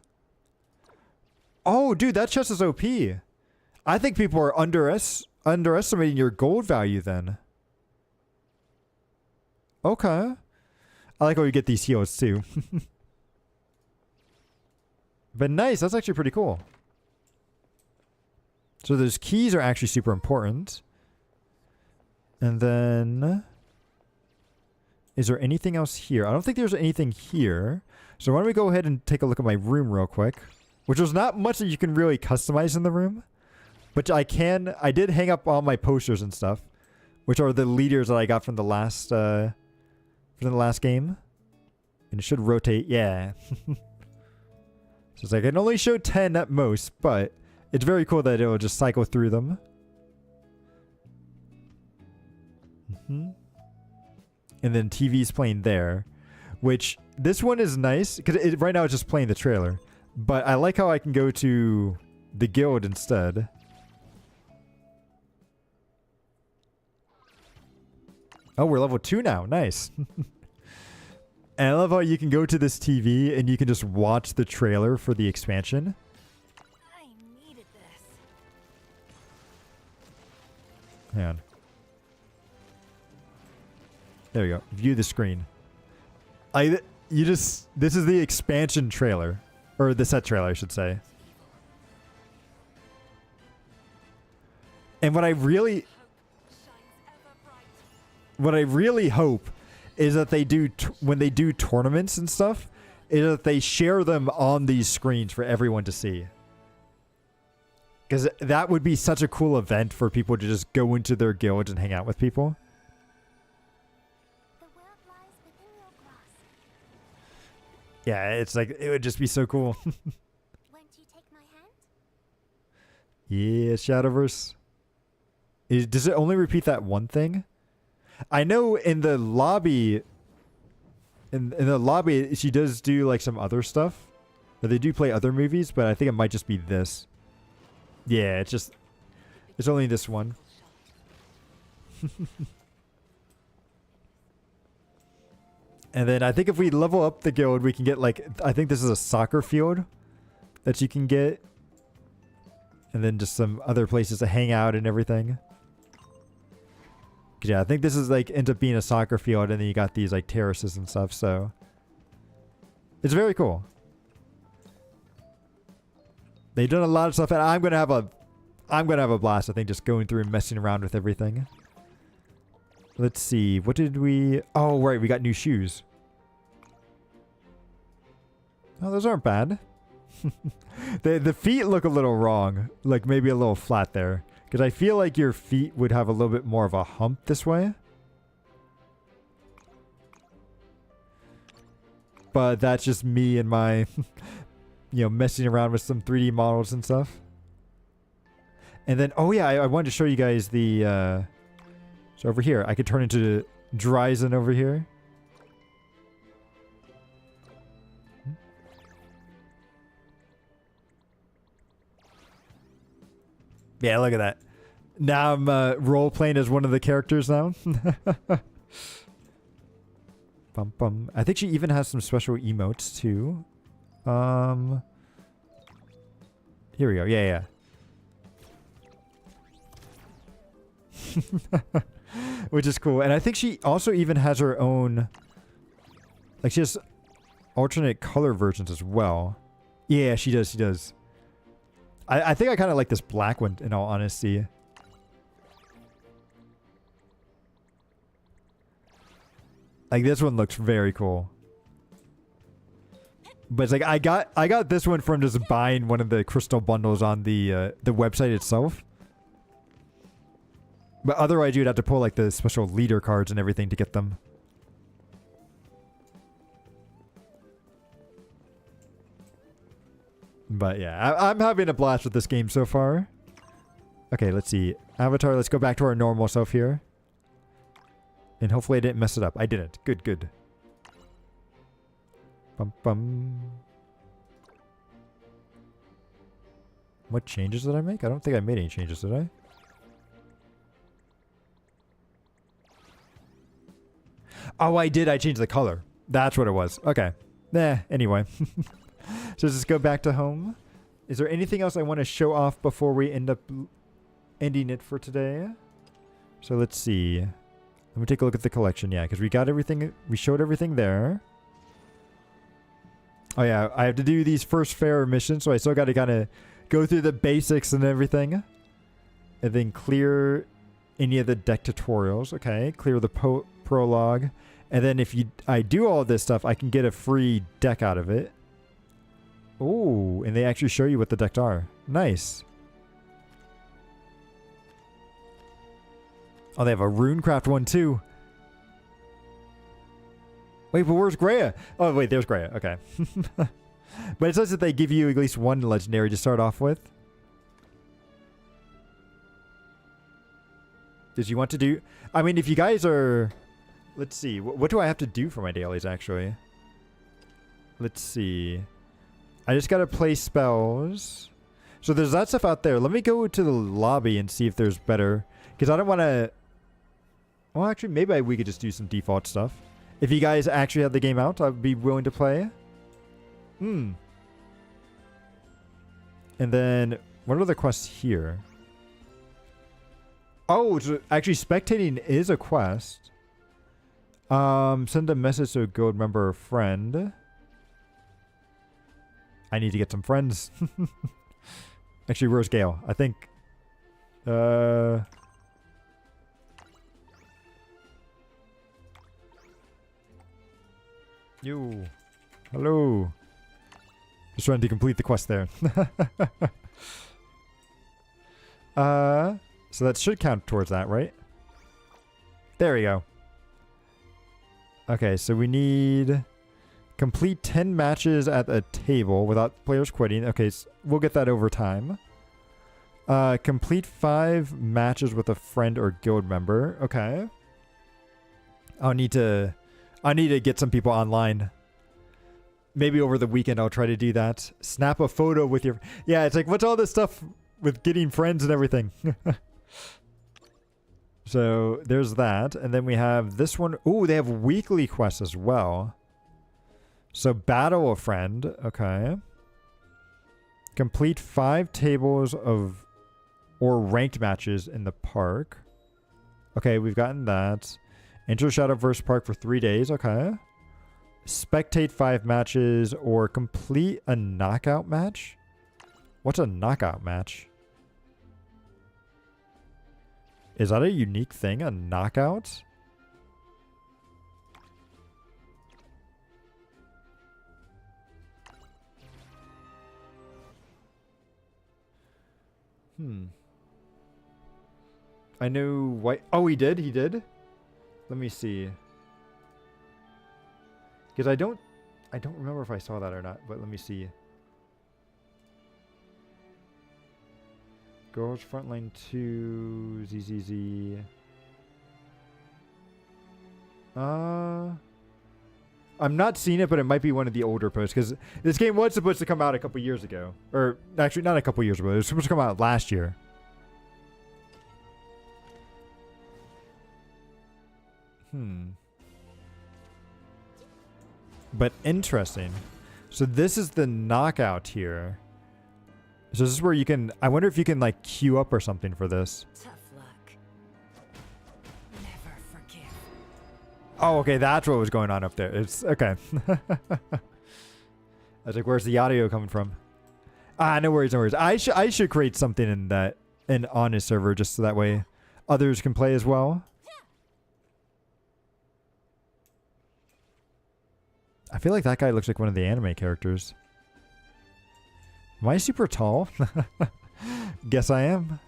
Oh, dude, that chest is OP. I think people are underestimating your gold value then. Okay. I like how you get these heals too. But nice, that's actually pretty cool. So those keys are actually super important. And then... Is there anything else here? I don't think there's anything here. So why don't we go ahead and take a look at my room real quick. Which was not much that you can really customize in the room. But I did hang up all my posters and stuff. Which are the leaders that I got from the last game. And it should rotate, yeah. So it's like, I can only show 10 at most, but it's very cool that it'll just cycle through them. And then TV's playing there, which this one is nice because right now it's just playing the trailer. But I like how I can go to the guild instead. Oh, we're level 2 now. Nice. And I love how you can go to this TV and you can just watch the trailer for the expansion. I needed this. Hang on. There we go. View the screen. This is the expansion trailer. Or the set trailer, I should say. And what I really hope is that they do, when they do tournaments and stuff, is that they share them on these screens for everyone to see. Because that would be such a cool event for people to just go into their guilds and hang out with people. Yeah, it's like, it would just be so cool. Won't you take my hand? Yeah, Shadowverse. Does it only repeat that one thing? I know in the lobby, in the lobby, she does do like some other stuff. Or they do play other movies, but I think it might just be this. Yeah, it's only this one. And then I think if we level up the guild, we can get like, I think this is a soccer field that you can get. And then just some other places to hang out and everything. Yeah, I think this is like, ends up being a soccer field and then you got these like terraces and stuff, so. It's very cool. They've done a lot of stuff and I'm gonna have a blast, I think, just going through and messing around with everything. Let's see, what did we... Oh, right, we got new shoes. Oh, those aren't bad. The feet look a little wrong. Like, maybe a little flat there. Because I feel like your feet would have a little bit more of a hump this way. But that's just me and my... you know, messing around with some 3D models and stuff. And then, oh yeah, I wanted to show you guys the... So over here, I could turn into Dryzen over here. Yeah, look at that. Now I'm role-playing as one of the characters now. Bum, bum. I think she even has some special emotes too. Here we go. Yeah, yeah. Which is cool. And I think she also even has her own... Like, she has alternate color versions as well. Yeah, she does. She does. I think I kind of like this black one, in all honesty. Like, this one looks very cool. But it's like I got this one from just buying one of the crystal bundles on the website itself. But otherwise, you'd have to pull like the special leader cards and everything to get them. But yeah, I'm having a blast with this game so far. Okay, let's see. Avatar, let's go back to our normal self here. And hopefully I didn't mess it up. I didn't. Good, good. Bum, bum. What changes did I make? I don't think I made any changes, did I? Oh, I did. I changed the color. That's what it was. Okay. Nah, anyway. So let's go back to home. Is there anything else I want to show off before we end up ending it for today? So let's see. Let me take a look at the collection. Yeah, because we got everything. We showed everything there. Oh, yeah. I have to do these first fair missions, so I still got to kind of go through the basics and everything. And then clear any of the deck tutorials. Okay. Clear the prologue. And then if I do all this stuff, I can get a free deck out of it. Oh, and they actually show you what the decks are. Nice. Oh, they have a Runecraft one too. Wait, but where's Greya? Oh, wait, there's Greya. Okay. But it says that they give you at least one legendary to start off with. Did you want to do... I mean, if you guys are... Let's see. What do I have to do for my dailies, actually? Let's see. I just got to play spells. So there's that stuff out there. Let me go to the lobby and see if there's better. Because I don't want to... Well, actually, maybe we could just do some default stuff. If you guys actually have the game out, I'd be willing to play. And then, what are the quests here? Oh, so actually spectating is a quest. Send a message to a guild member or friend. I need to get some friends. Actually, where's Gale? I think... You. Hello. Just trying to complete the quest there. So that should count towards that, right? There we go. Okay, so we need... Complete 10 matches at a table without players quitting. Okay, so we'll get that over time. Complete 5 matches with a friend or guild member. Okay. I need to get some people online. Maybe over the weekend I'll try to do that. Snap a photo with your... Yeah, it's like, what's all this stuff with getting friends and everything? So, there's that. And then we have this one. Ooh, they have weekly quests as well. So, battle a friend. Okay. Complete 5 tables of... or ranked matches in the park. Okay, we've gotten that. Enter Shadowverse Park for 3 days. Okay. Spectate 5 matches or complete a knockout match? What's a knockout match? Is that a unique thing? A knockout? I know White... Oh, he did? He did? Let me see. Because I don't remember if I saw that or not, but let me see. Girls Frontline 2, ZZZ. I'm not seeing it, but it might be one of the older posts, because this game was supposed to come out a couple years ago. Or, actually, not a couple years ago. It was supposed to come out last year. But interesting. So this is the knockout here. So this is where you can... I wonder if you can, like, queue up or something for this. Tough luck. Never forgive. Oh, okay. That's what was going on up there. It's... Okay. I was like, where's the audio coming from? Ah, no worries, no worries. I should create something in that... on his server, just so that way others can play as well. I feel like that guy looks like one of the anime characters. Am I super tall? Guess I am.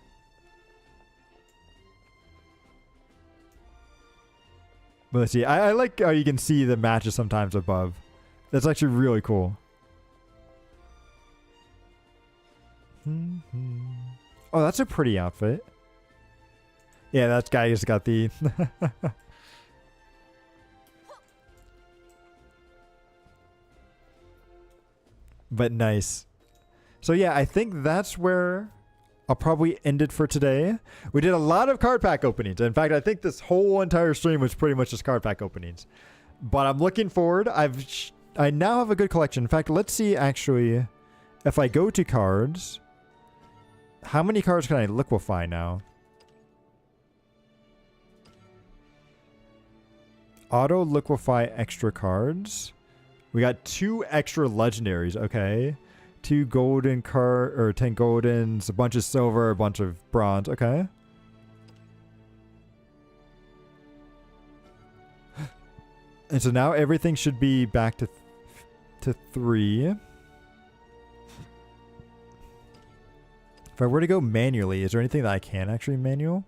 But let's see. I like how you can see the matches sometimes above. That's actually really cool. Oh, that's a pretty outfit. Yeah, that guy just got the... But nice. So yeah, I think that's where I'll probably end it for today. We did a lot of card pack openings. In fact, I think this whole entire stream was pretty much just card pack openings. But I'm looking forward. I now have a good collection. In fact, let's see actually if I go to cards, how many cards can I liquefy now? Auto liquefy extra cards. We got 2 extra legendaries, okay. 2 golden card or 10 goldens, a bunch of silver, a bunch of bronze, okay. And so now everything should be back to 3. If I were to go manually, is there anything that I can actually manual?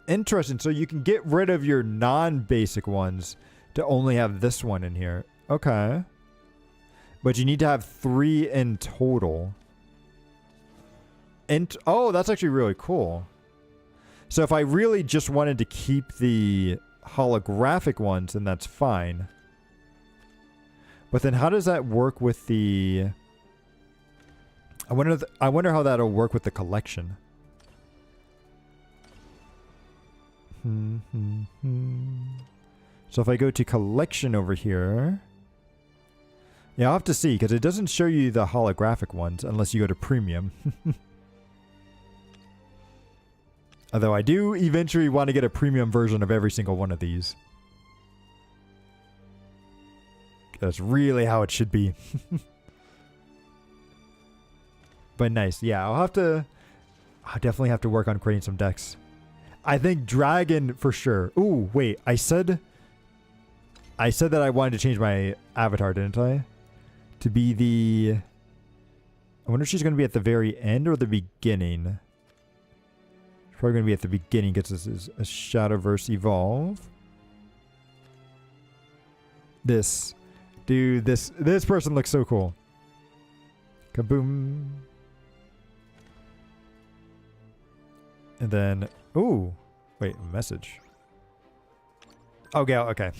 Interesting. So you can get rid of your non-basic ones to only have this one in here. Okay. But you need to have 3 in total. And oh, that's actually really cool. So if I really just wanted to keep the holographic ones, then that's fine. But then how does that work with the... I wonder how that'll work with the collection. So if I go to collection over here, yeah, I'll have to see because it doesn't show you the holographic ones unless you go to premium. Although I do eventually want to get a premium version of every single one of these. That's really how it should be. But nice. Yeah, I'll definitely have to work on creating some decks. I think dragon for sure. Ooh, wait. I said that I wanted to change my avatar, didn't I? To be the... I wonder if she's going to be at the very end or the beginning. She's probably going to be at the beginning because this is a Shadowverse Evolve. This. Dude, this person looks so cool. Kaboom. And then... Ooh. Wait, message. Oh, Gale. Okay.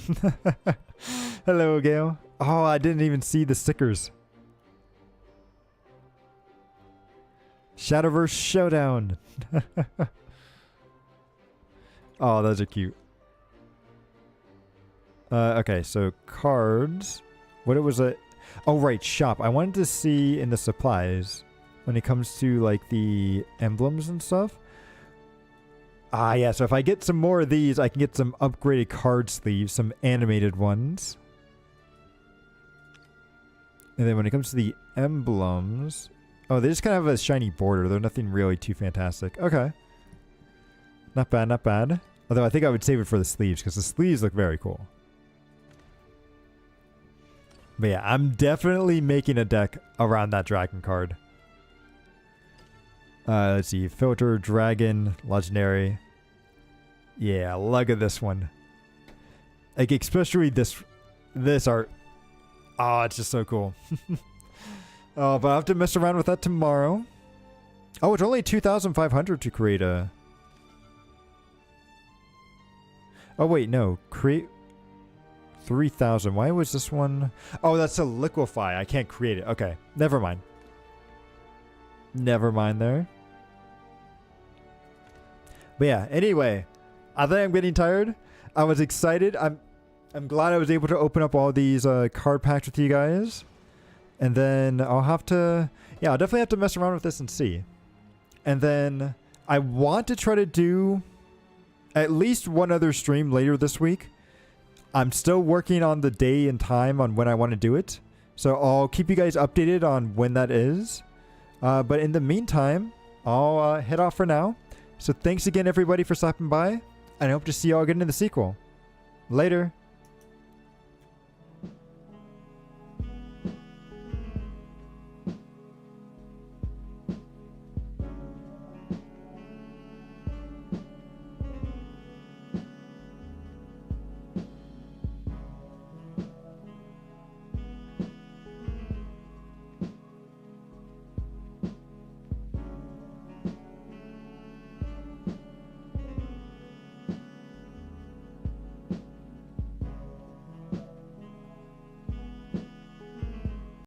Hello, Gale. Oh, I didn't even see the stickers. Shadowverse Showdown. Oh, those are cute. Okay, so cards. What it was a... Oh, right, shop. I wanted to see in the supplies when it comes to, like, the emblems and stuff. Ah, yeah, so if I get some more of these, I can get some upgraded card sleeves, some animated ones. And then when it comes to the emblems... Oh, they just kind of have a shiny border. They're nothing really too fantastic. Okay. Not bad, not bad. Although I think I would save it for the sleeves, because the sleeves look very cool. But yeah, I'm definitely making a deck around that dragon card. Let's see. Filter, dragon, legendary. Yeah, look at this one. Like, especially this art. Oh, it's just so cool. Oh, but I'll have to mess around with that tomorrow. Oh, it's only 2,500 to create a... Oh, wait, no. Create 3,000. Why was this one... Oh, that's a liquefy. I can't create it. Okay, never mind. Never mind there. But yeah, anyway, I think I'm getting tired. I was excited. I'm glad I was able to open up all these card packs with you guys. And then I'll have to... Yeah, I'll definitely have to mess around with this and see. And then I want to try to do at least one other stream later this week. I'm still working on the day and time on when I want to do it. So I'll keep you guys updated on when that is. But in the meantime, I'll head off for now. So thanks again, everybody, for stopping by. and I hope to see y'all again in the sequel. Later.